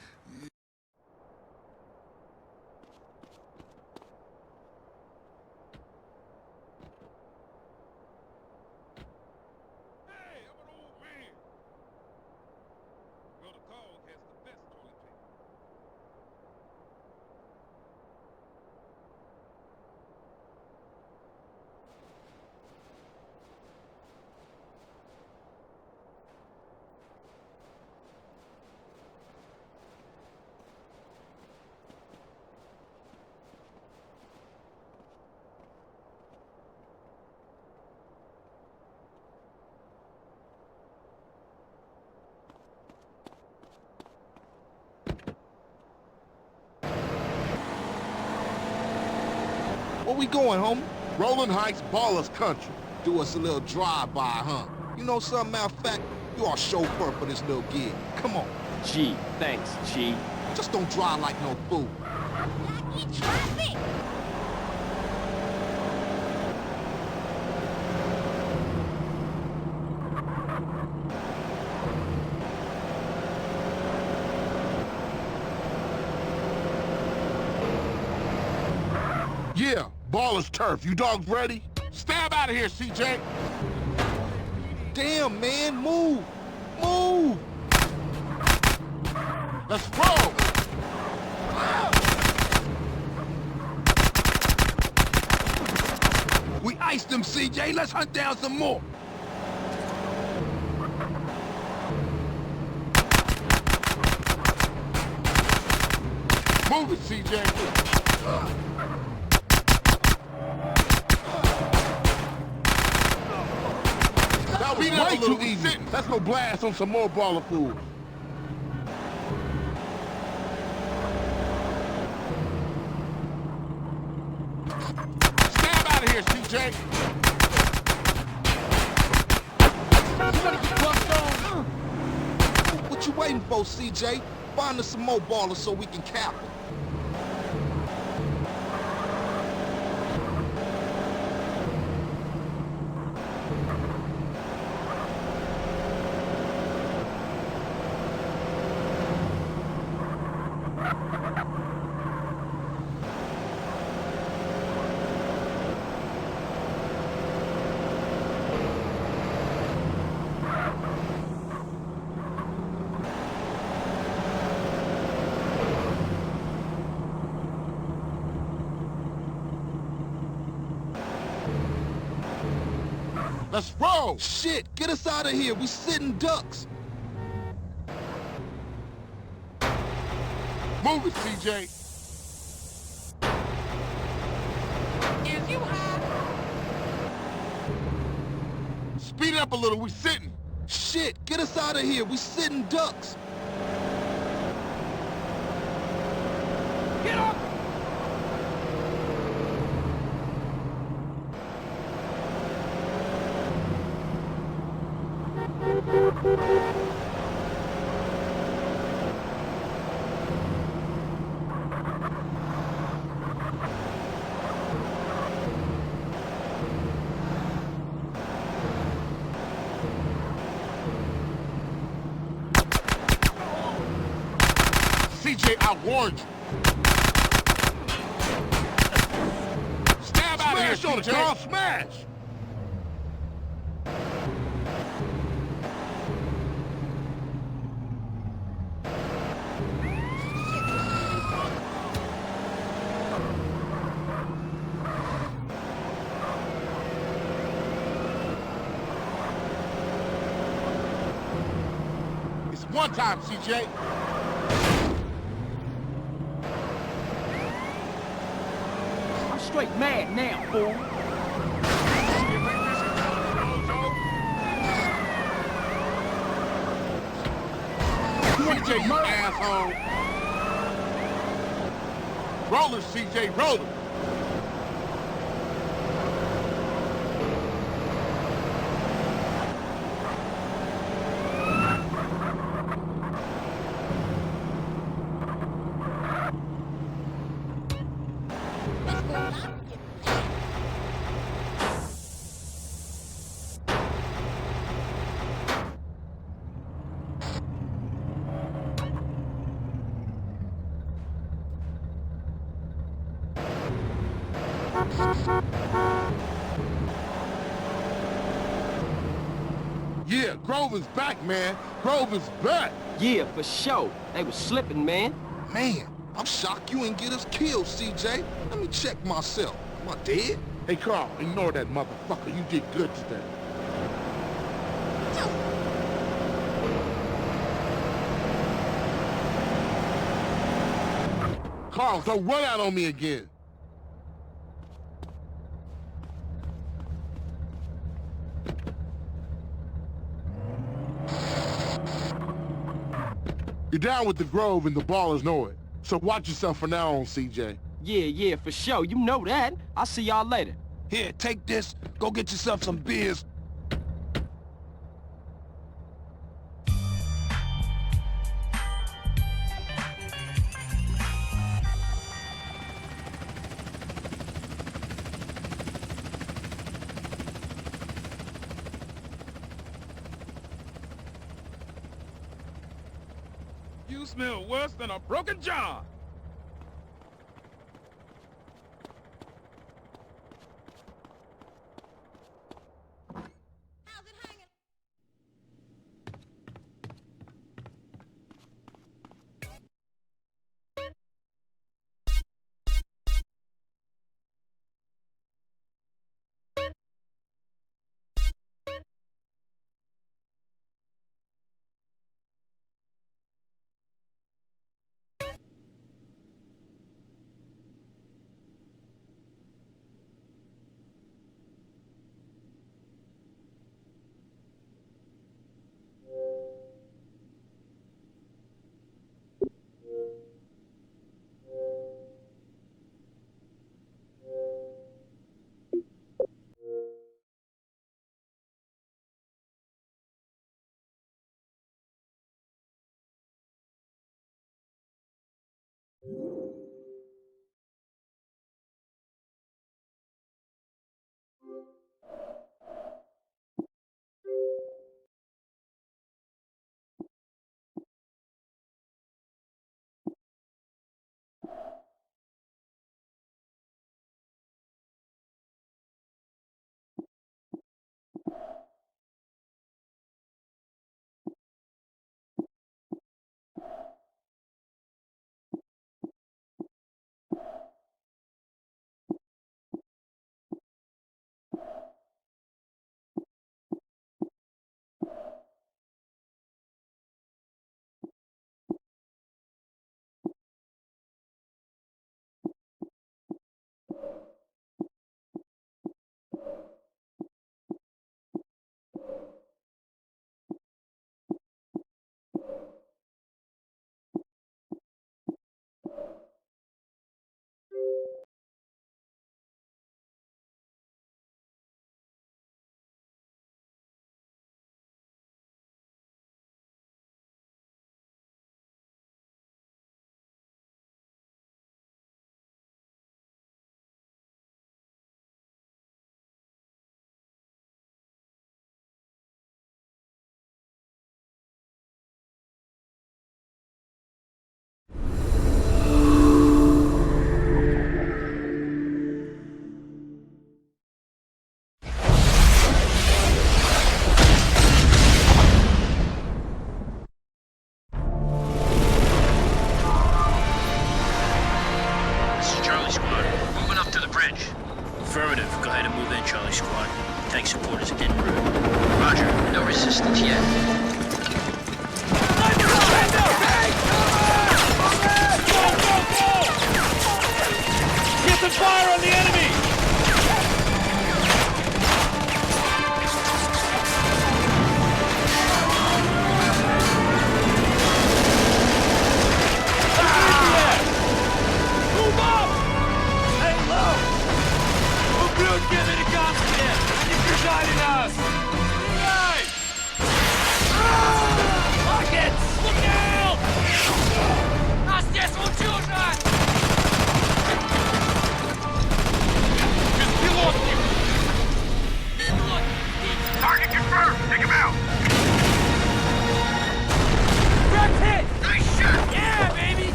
Where we going, homie? Rolling Heights Ballers Country. Do us a little drive-by, huh? You know something, matter of fact, you are chauffeur for this little gig. Come on. G, thanks, G. Just don't drive like no fool. Yeah, Ballers Turf. You dogs ready? Stab out of here, CJ. Damn, man, move. Move. Let's roll. We iced them, CJ. Let's hunt down some more. Move it, CJ. That was way too easy. Let's go blast on some more baller food. Stab out of here, CJ. What you waiting for, CJ? Find us some more ballers so we can cap them. Let's roll! Shit, get us out of here. We sitting ducks. Move it, CJ. Is you high? Speed it up a little. We sitting. Shit, get us out of here. We sitting ducks. Get up! CJ, I warned you. Stab out of here, Smash on the CJ. car, smash! It's one time, CJ. I'm straight mad now, fool. CJ, you asshole. Roller, CJ, roller. Yeah, Grover's back, man. Grover's back. Yeah, for sure. They was slipping, man. Man, I'm shocked you ain't get us killed, CJ. Let me check myself. Am I dead? Hey, Carl, ignore that motherfucker. You did good today. Carl, don't run out on me again. You're down with the Grove and the Ballers know it. So watch yourself from now on, CJ. Yeah, for sure. You know that. I'll see y'all later. Here, take this. Go get yourself some beers. You smell worse than a broken jaw.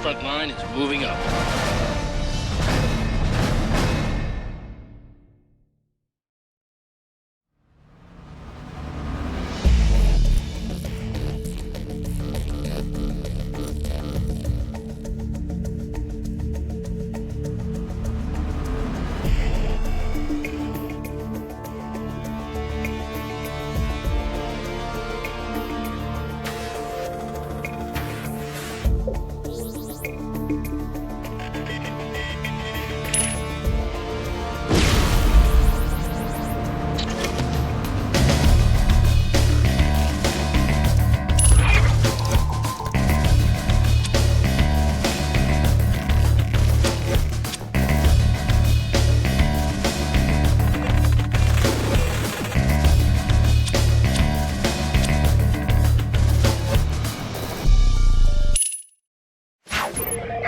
Frontline is moving up.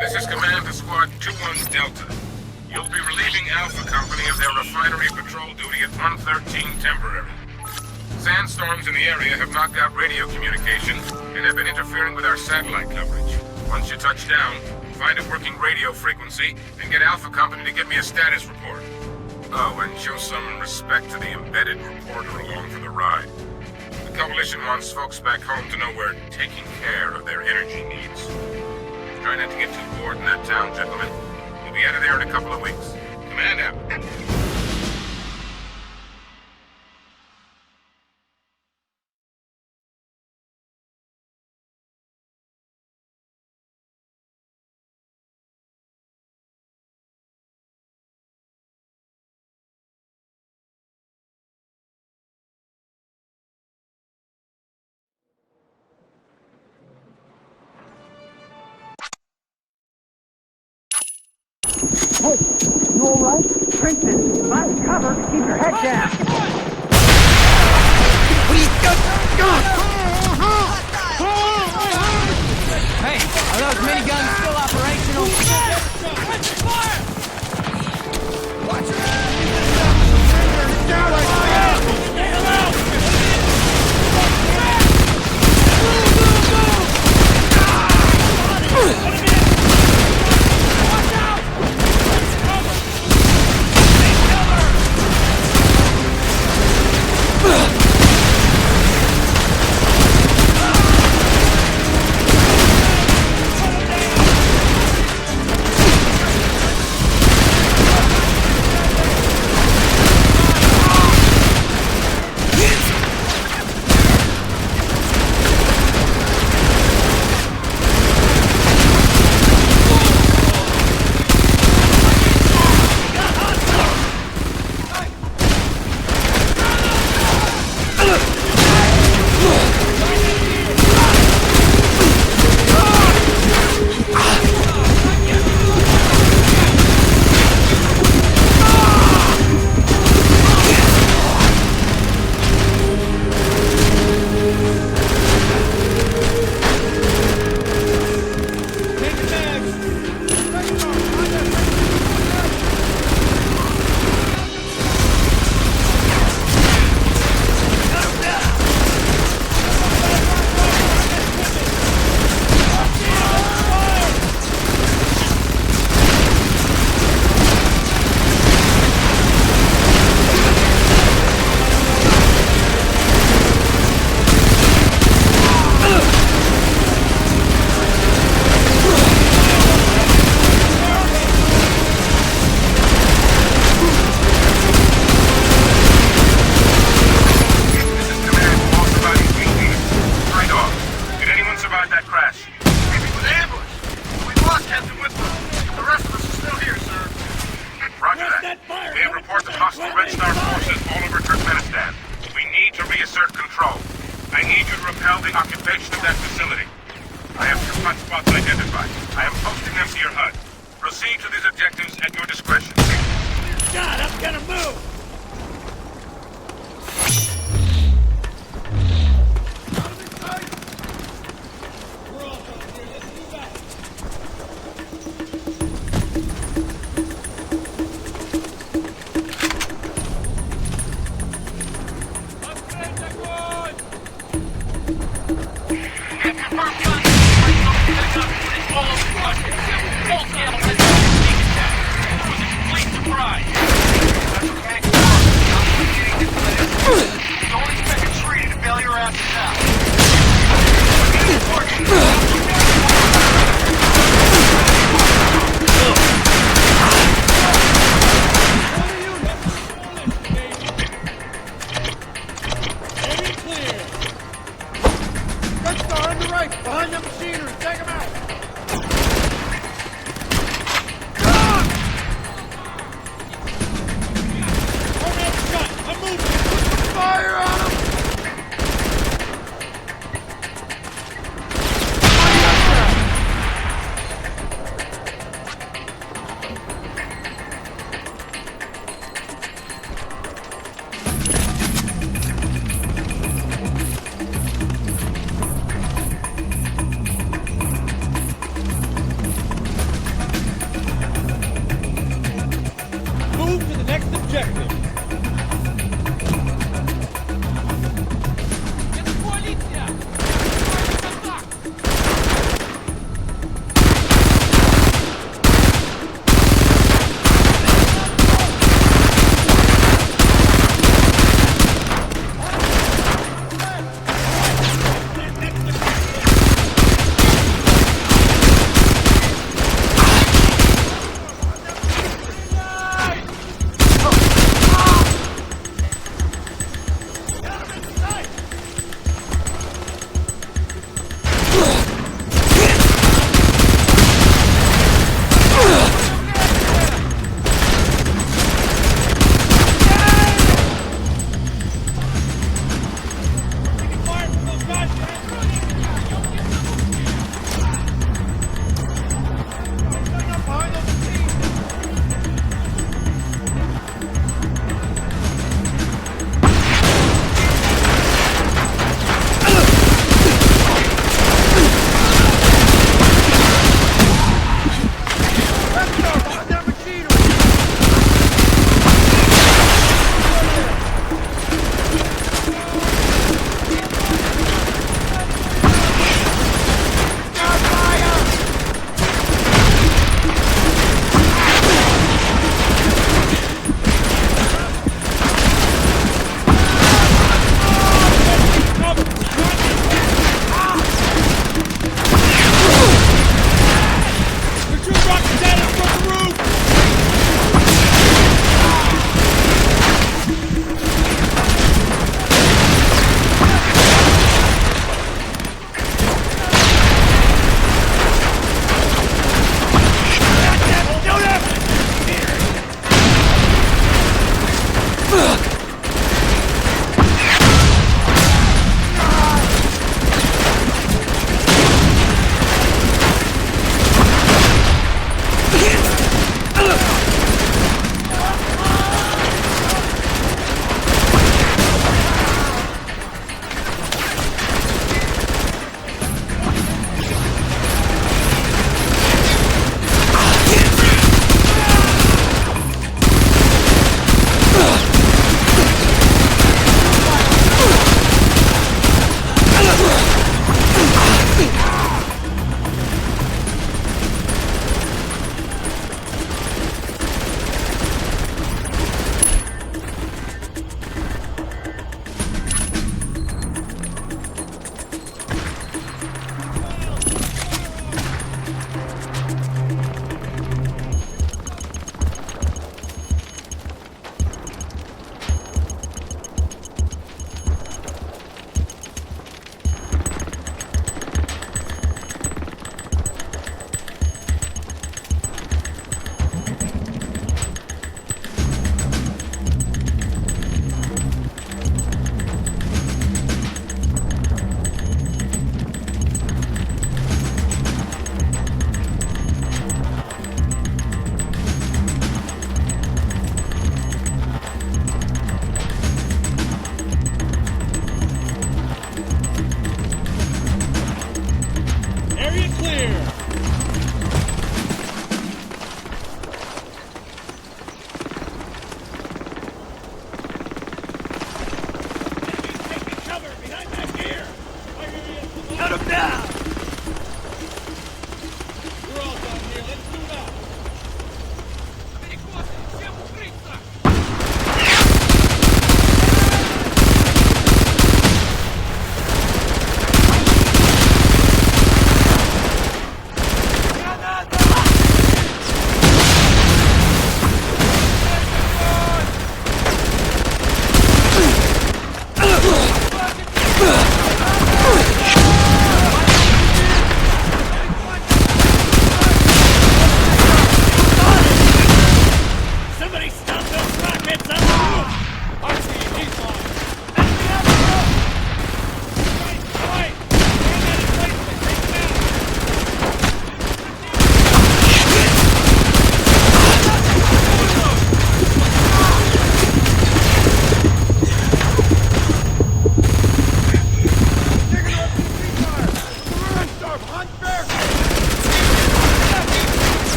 This is Command to Squad 2-1 Delta. You'll be relieving Alpha Company of their refinery patrol duty at 113 temporary. Sandstorms in the area have knocked out radio communication and have been interfering with our satellite coverage. Once you touch down, find a working radio frequency and get Alpha Company to give me a status report. Oh, and show some respect to the embedded reporter along for the ride. The Coalition wants folks back home to know we're taking care of their energy needs. Try not to get too bored in that town, gentlemen. We'll be out of there in a couple of weeks. Command out. Hey, you alright? Drink this. Find cover. Keep your head down. What are you doing? Hey, are those miniguns still operational? Fire! Watch your ass! Down like fire! Get him out!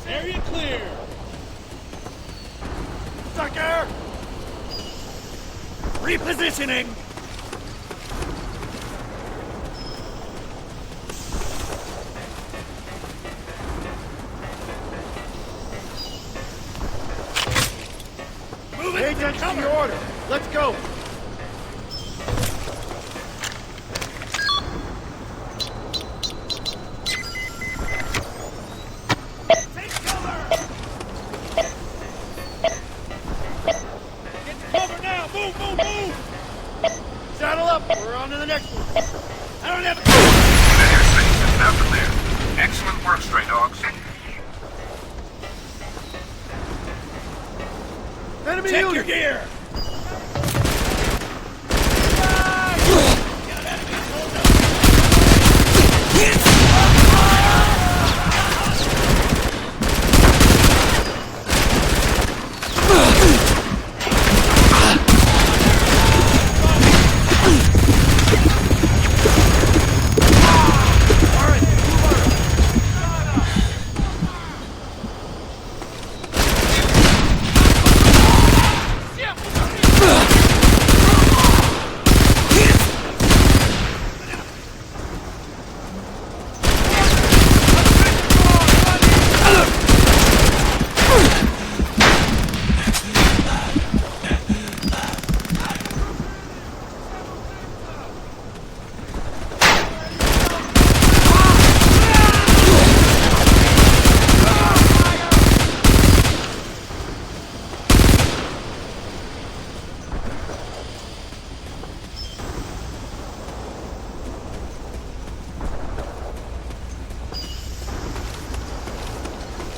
Area clear! Sucker! Repositioning! Move it! Agents, to your order! Let's go! Saddle up! We're on to the next one! I don't have a... The airspace is now clear. Excellent work, stray dogs. Enemy Check your gear!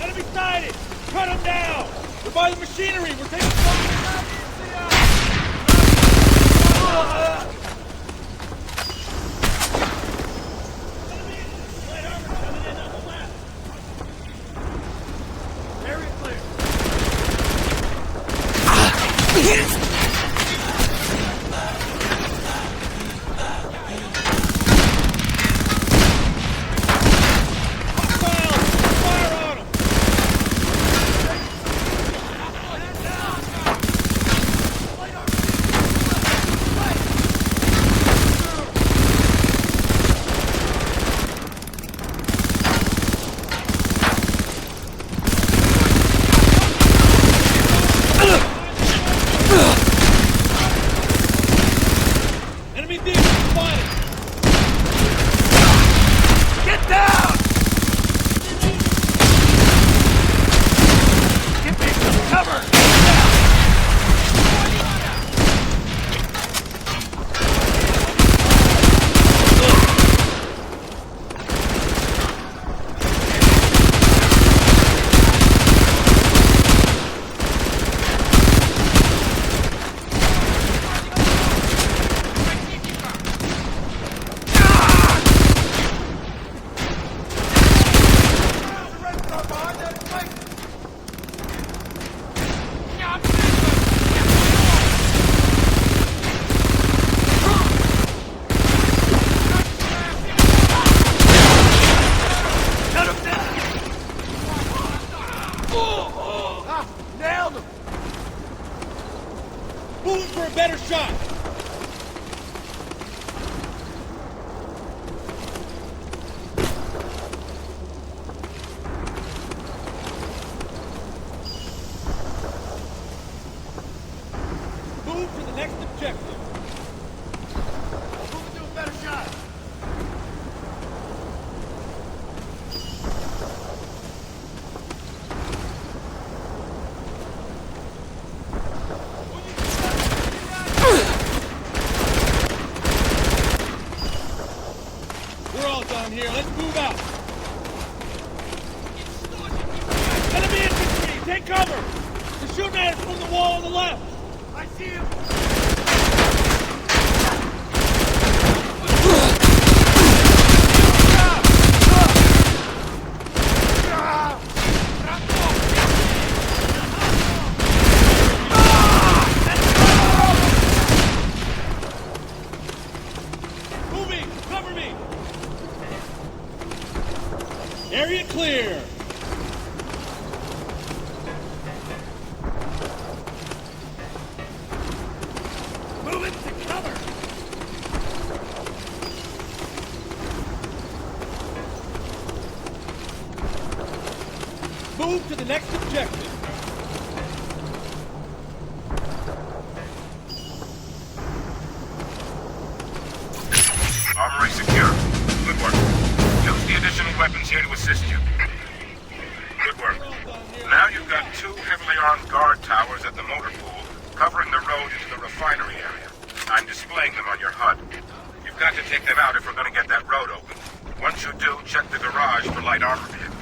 Enemy sighted! Cut them down! We're by the machinery! We're taking Area clear! Enemy vehicle spotted! Get down! Get me some cover! Nailed him! Moving for a better shot! Move for the next objective! Moving to a better shot! We're all down here. Let's move out. Enemy infantry! Take cover! They're shooting at us from the wall on the left! I see him! Area clear! Move it to cover! Move to the next objective! Armory secure. Good work. Use the additional weapons here to assist you. Good work. Now you've got 2 heavily armed guard towers at the motor pool, covering the road into the refinery area. I'm displaying them on your HUD. You've got to take them out if we're going to get that road open. Once you do, check the garage for light armor vehicles.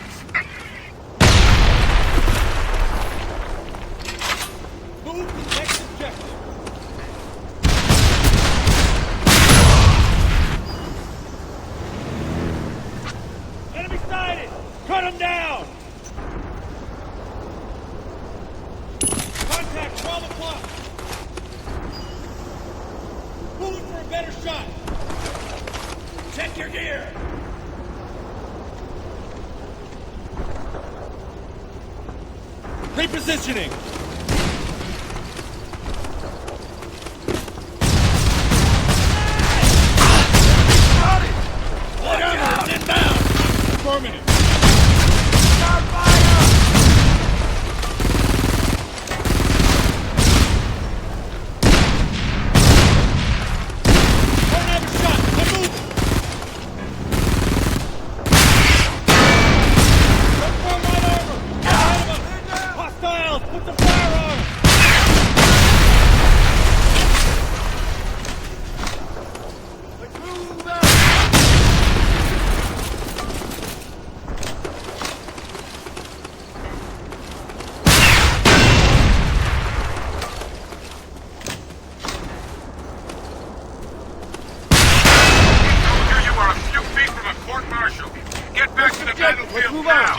Move to the next objective! Enemy sighted! Cut him down! Contact 12 o'clock! Moving for a better shot! Check your gear! Repositioning! Whatever! Inbound! Affirmative! Start fire! Don't have a shot! I'm moving! Don't form light armor! Ahead of us! Hostiles! Put the fire on! Let's move out! Get back to the battlefield now!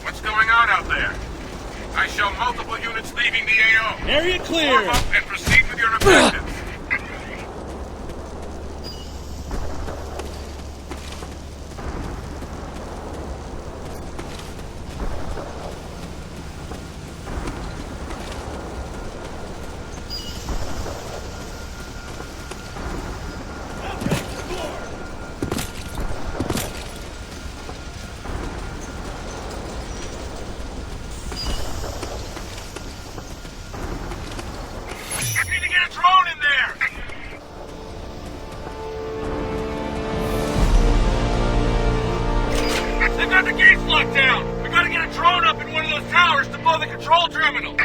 What's going on out there? I show multiple units leaving the AO. Area clear! Form up and proceed with your objectives. Need to get a drone in there! They've got the gates locked down! We gotta get a drone up in one of those towers to blow the control terminal!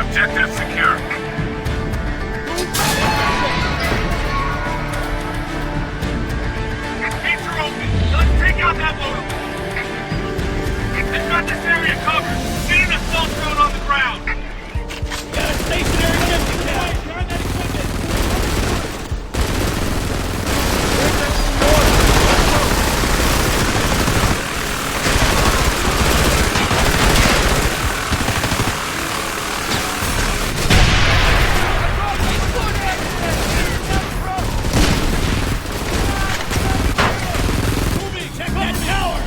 Objective secure. Gates are open. Let's take out that motor. They've got this area covered. Get an assault drone on the ground. Got a stationary empty cap! Turn that equipment! Check that tower!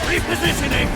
Repositioning!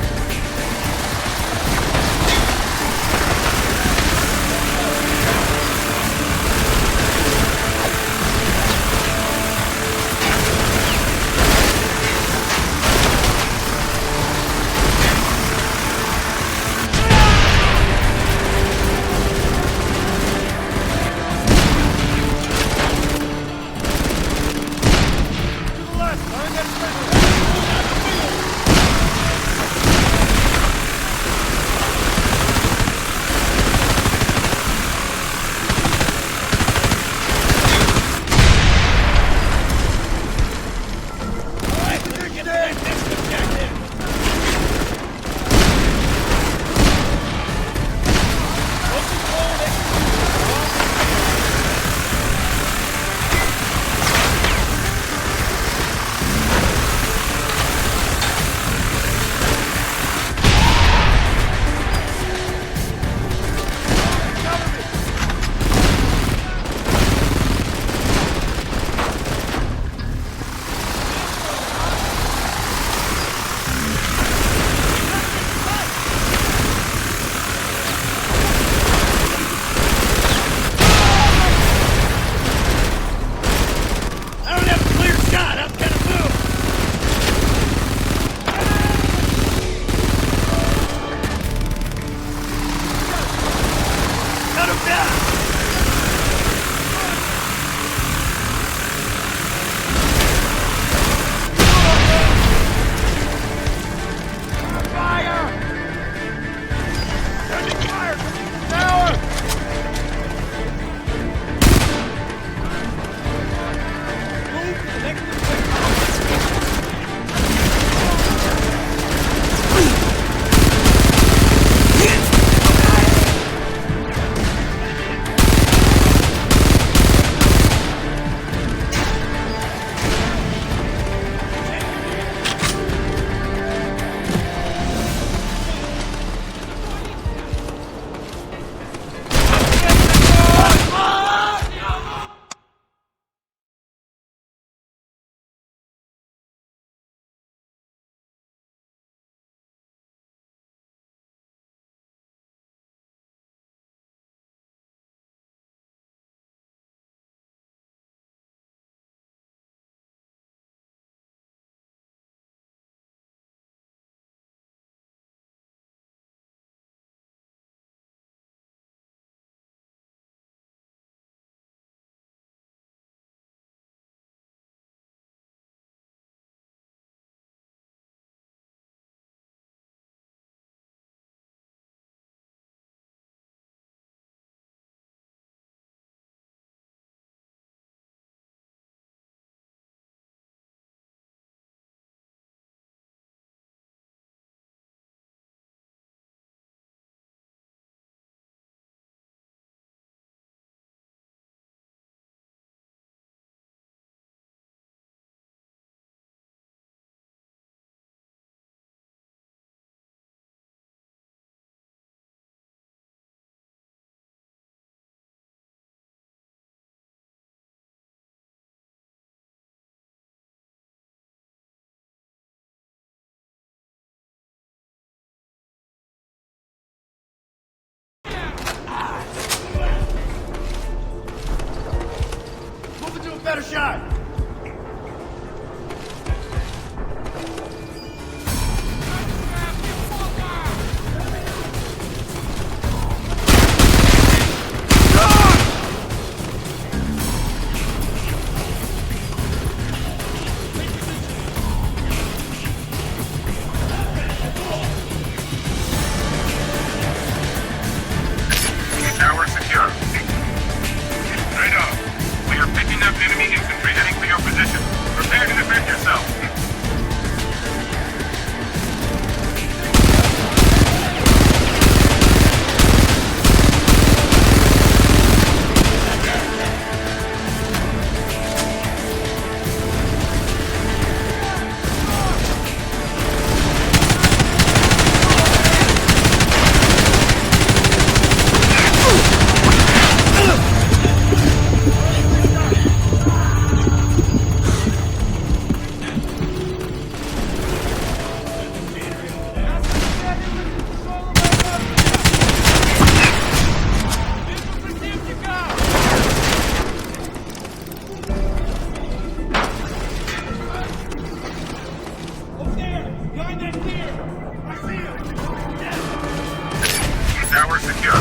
Tower secure.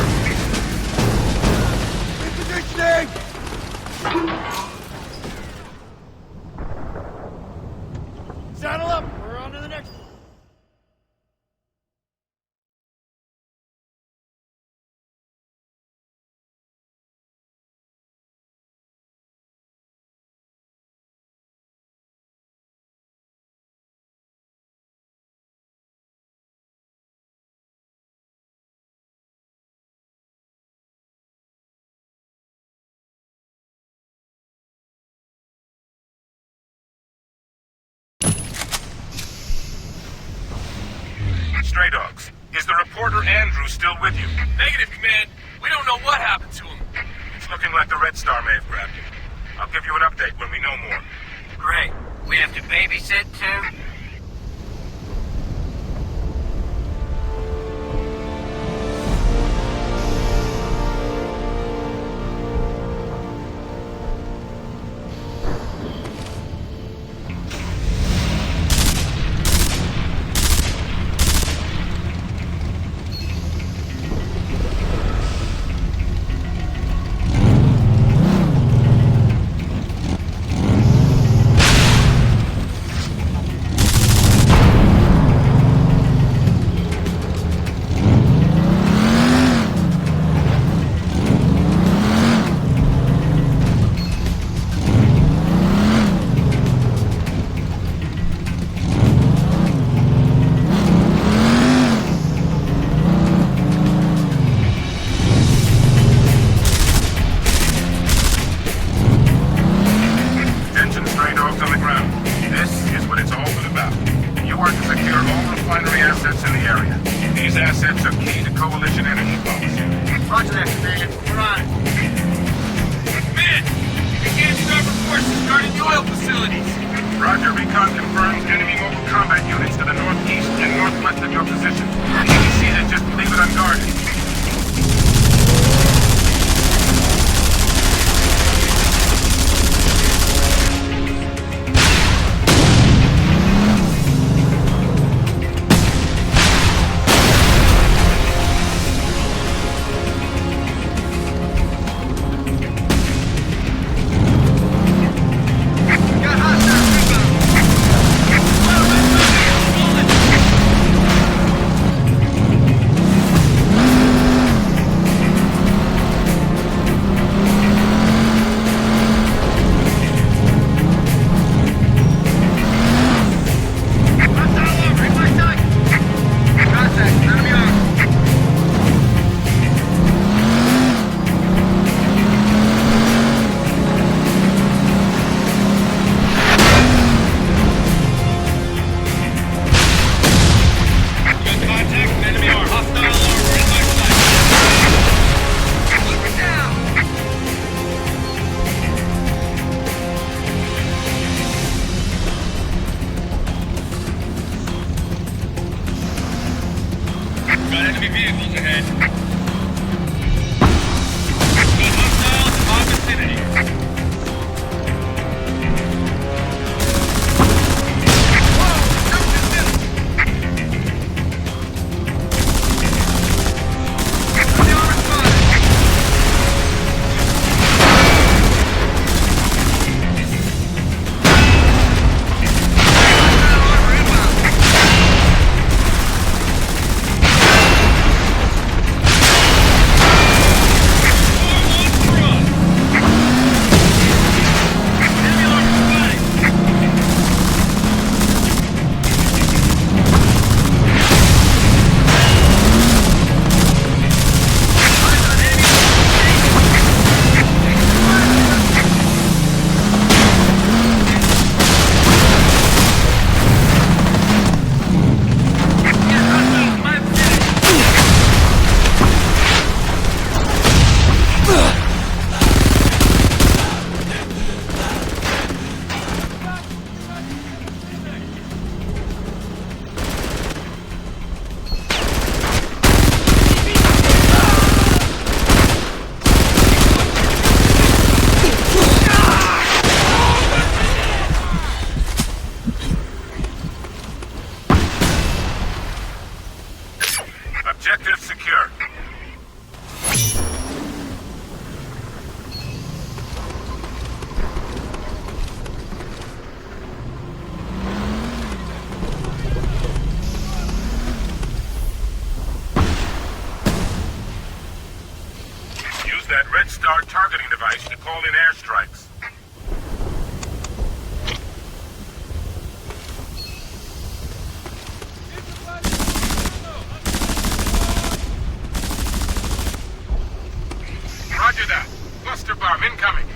Repositioning! Saddle up! We're on to the next one. Stray Dogs, is the reporter Andrew still with you? Negative, Command. We don't know what happened to him. It's looking like the Red Star may have grabbed him. I'll give you an update when we know more. Great. We have to babysit too? Roger, recon confirms enemy mobile combat units to the northeast and northwest of your position. Easy season, just leave it unguarded. device to call in airstrikes. Roger that. Cluster bomb incoming.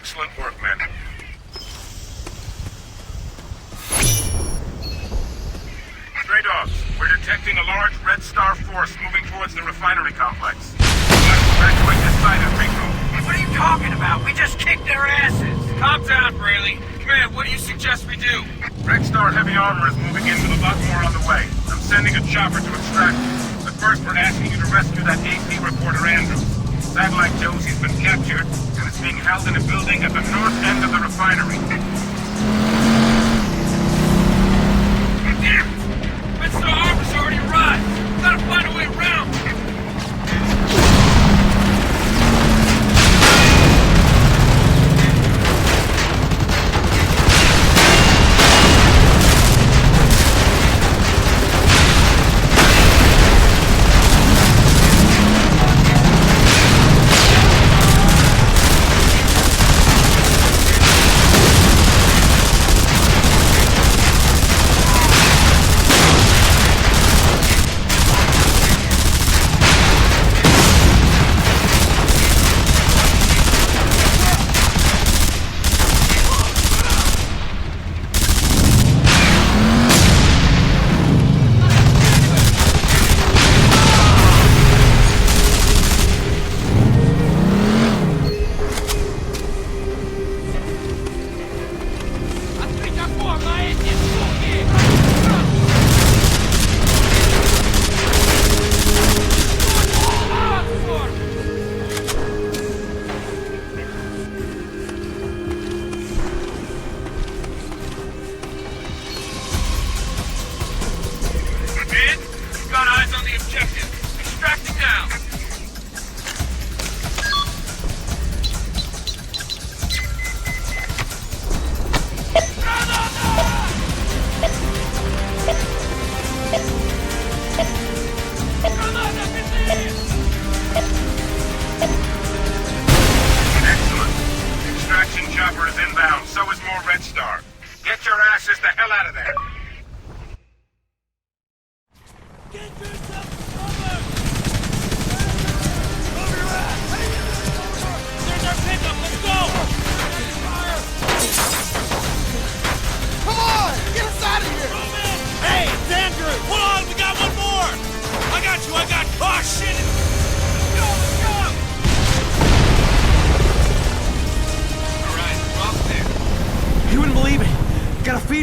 Excellent work, men. Stray Dogs, we're detecting a large Red Star force moving towards the refinery complex. Evacuate this site and regroup. What are you talking about? We just kicked their asses. Calm down, Braley. Command, what do you suggest we do? Red Star heavy armor is moving in with a lot more on the way. I'm sending a chopper to extract you. But first, we're asking you to rescue that AP reporter, Andreas. Satellite shows he's been captured and is being held in a building at the north end of the refinery. Damn it! Red Star armor's already arrived. Gotta find a way around.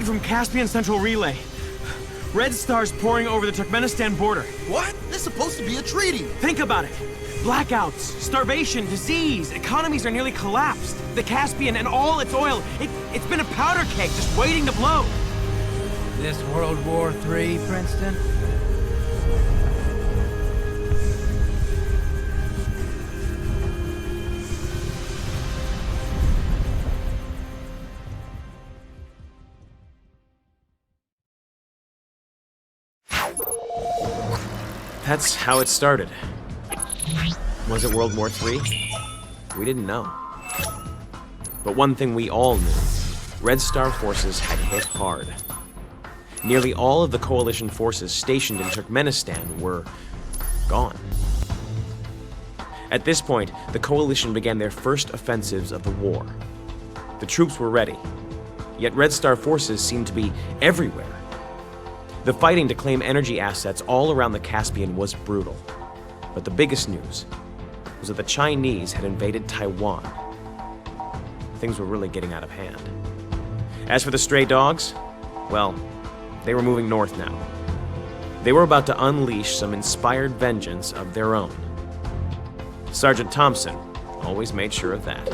From Caspian Central Relay. Red Star's pouring over the Turkmenistan border. What? This is supposed to be a treaty. Think about it. Blackouts, starvation, disease, economies are nearly collapsed. The Caspian and all its oil, it's been a powder keg just waiting to blow. This World War III, Princeton? That's how it started. Was it World War III? We didn't know. But one thing we all knew, Red Star forces had hit hard. Nearly all of the coalition forces stationed in Turkmenistan were gone. At this point, the coalition began their first offensives of the war. The troops were ready, yet Red Star forces seemed to be everywhere. The fighting to claim energy assets all around the Caspian was brutal. But the biggest news was that the Chinese had invaded Taiwan. Things were really getting out of hand. As for the Stray Dogs, well, they were moving north now. They were about to unleash some inspired vengeance of their own. Sergeant Thompson always made sure of that.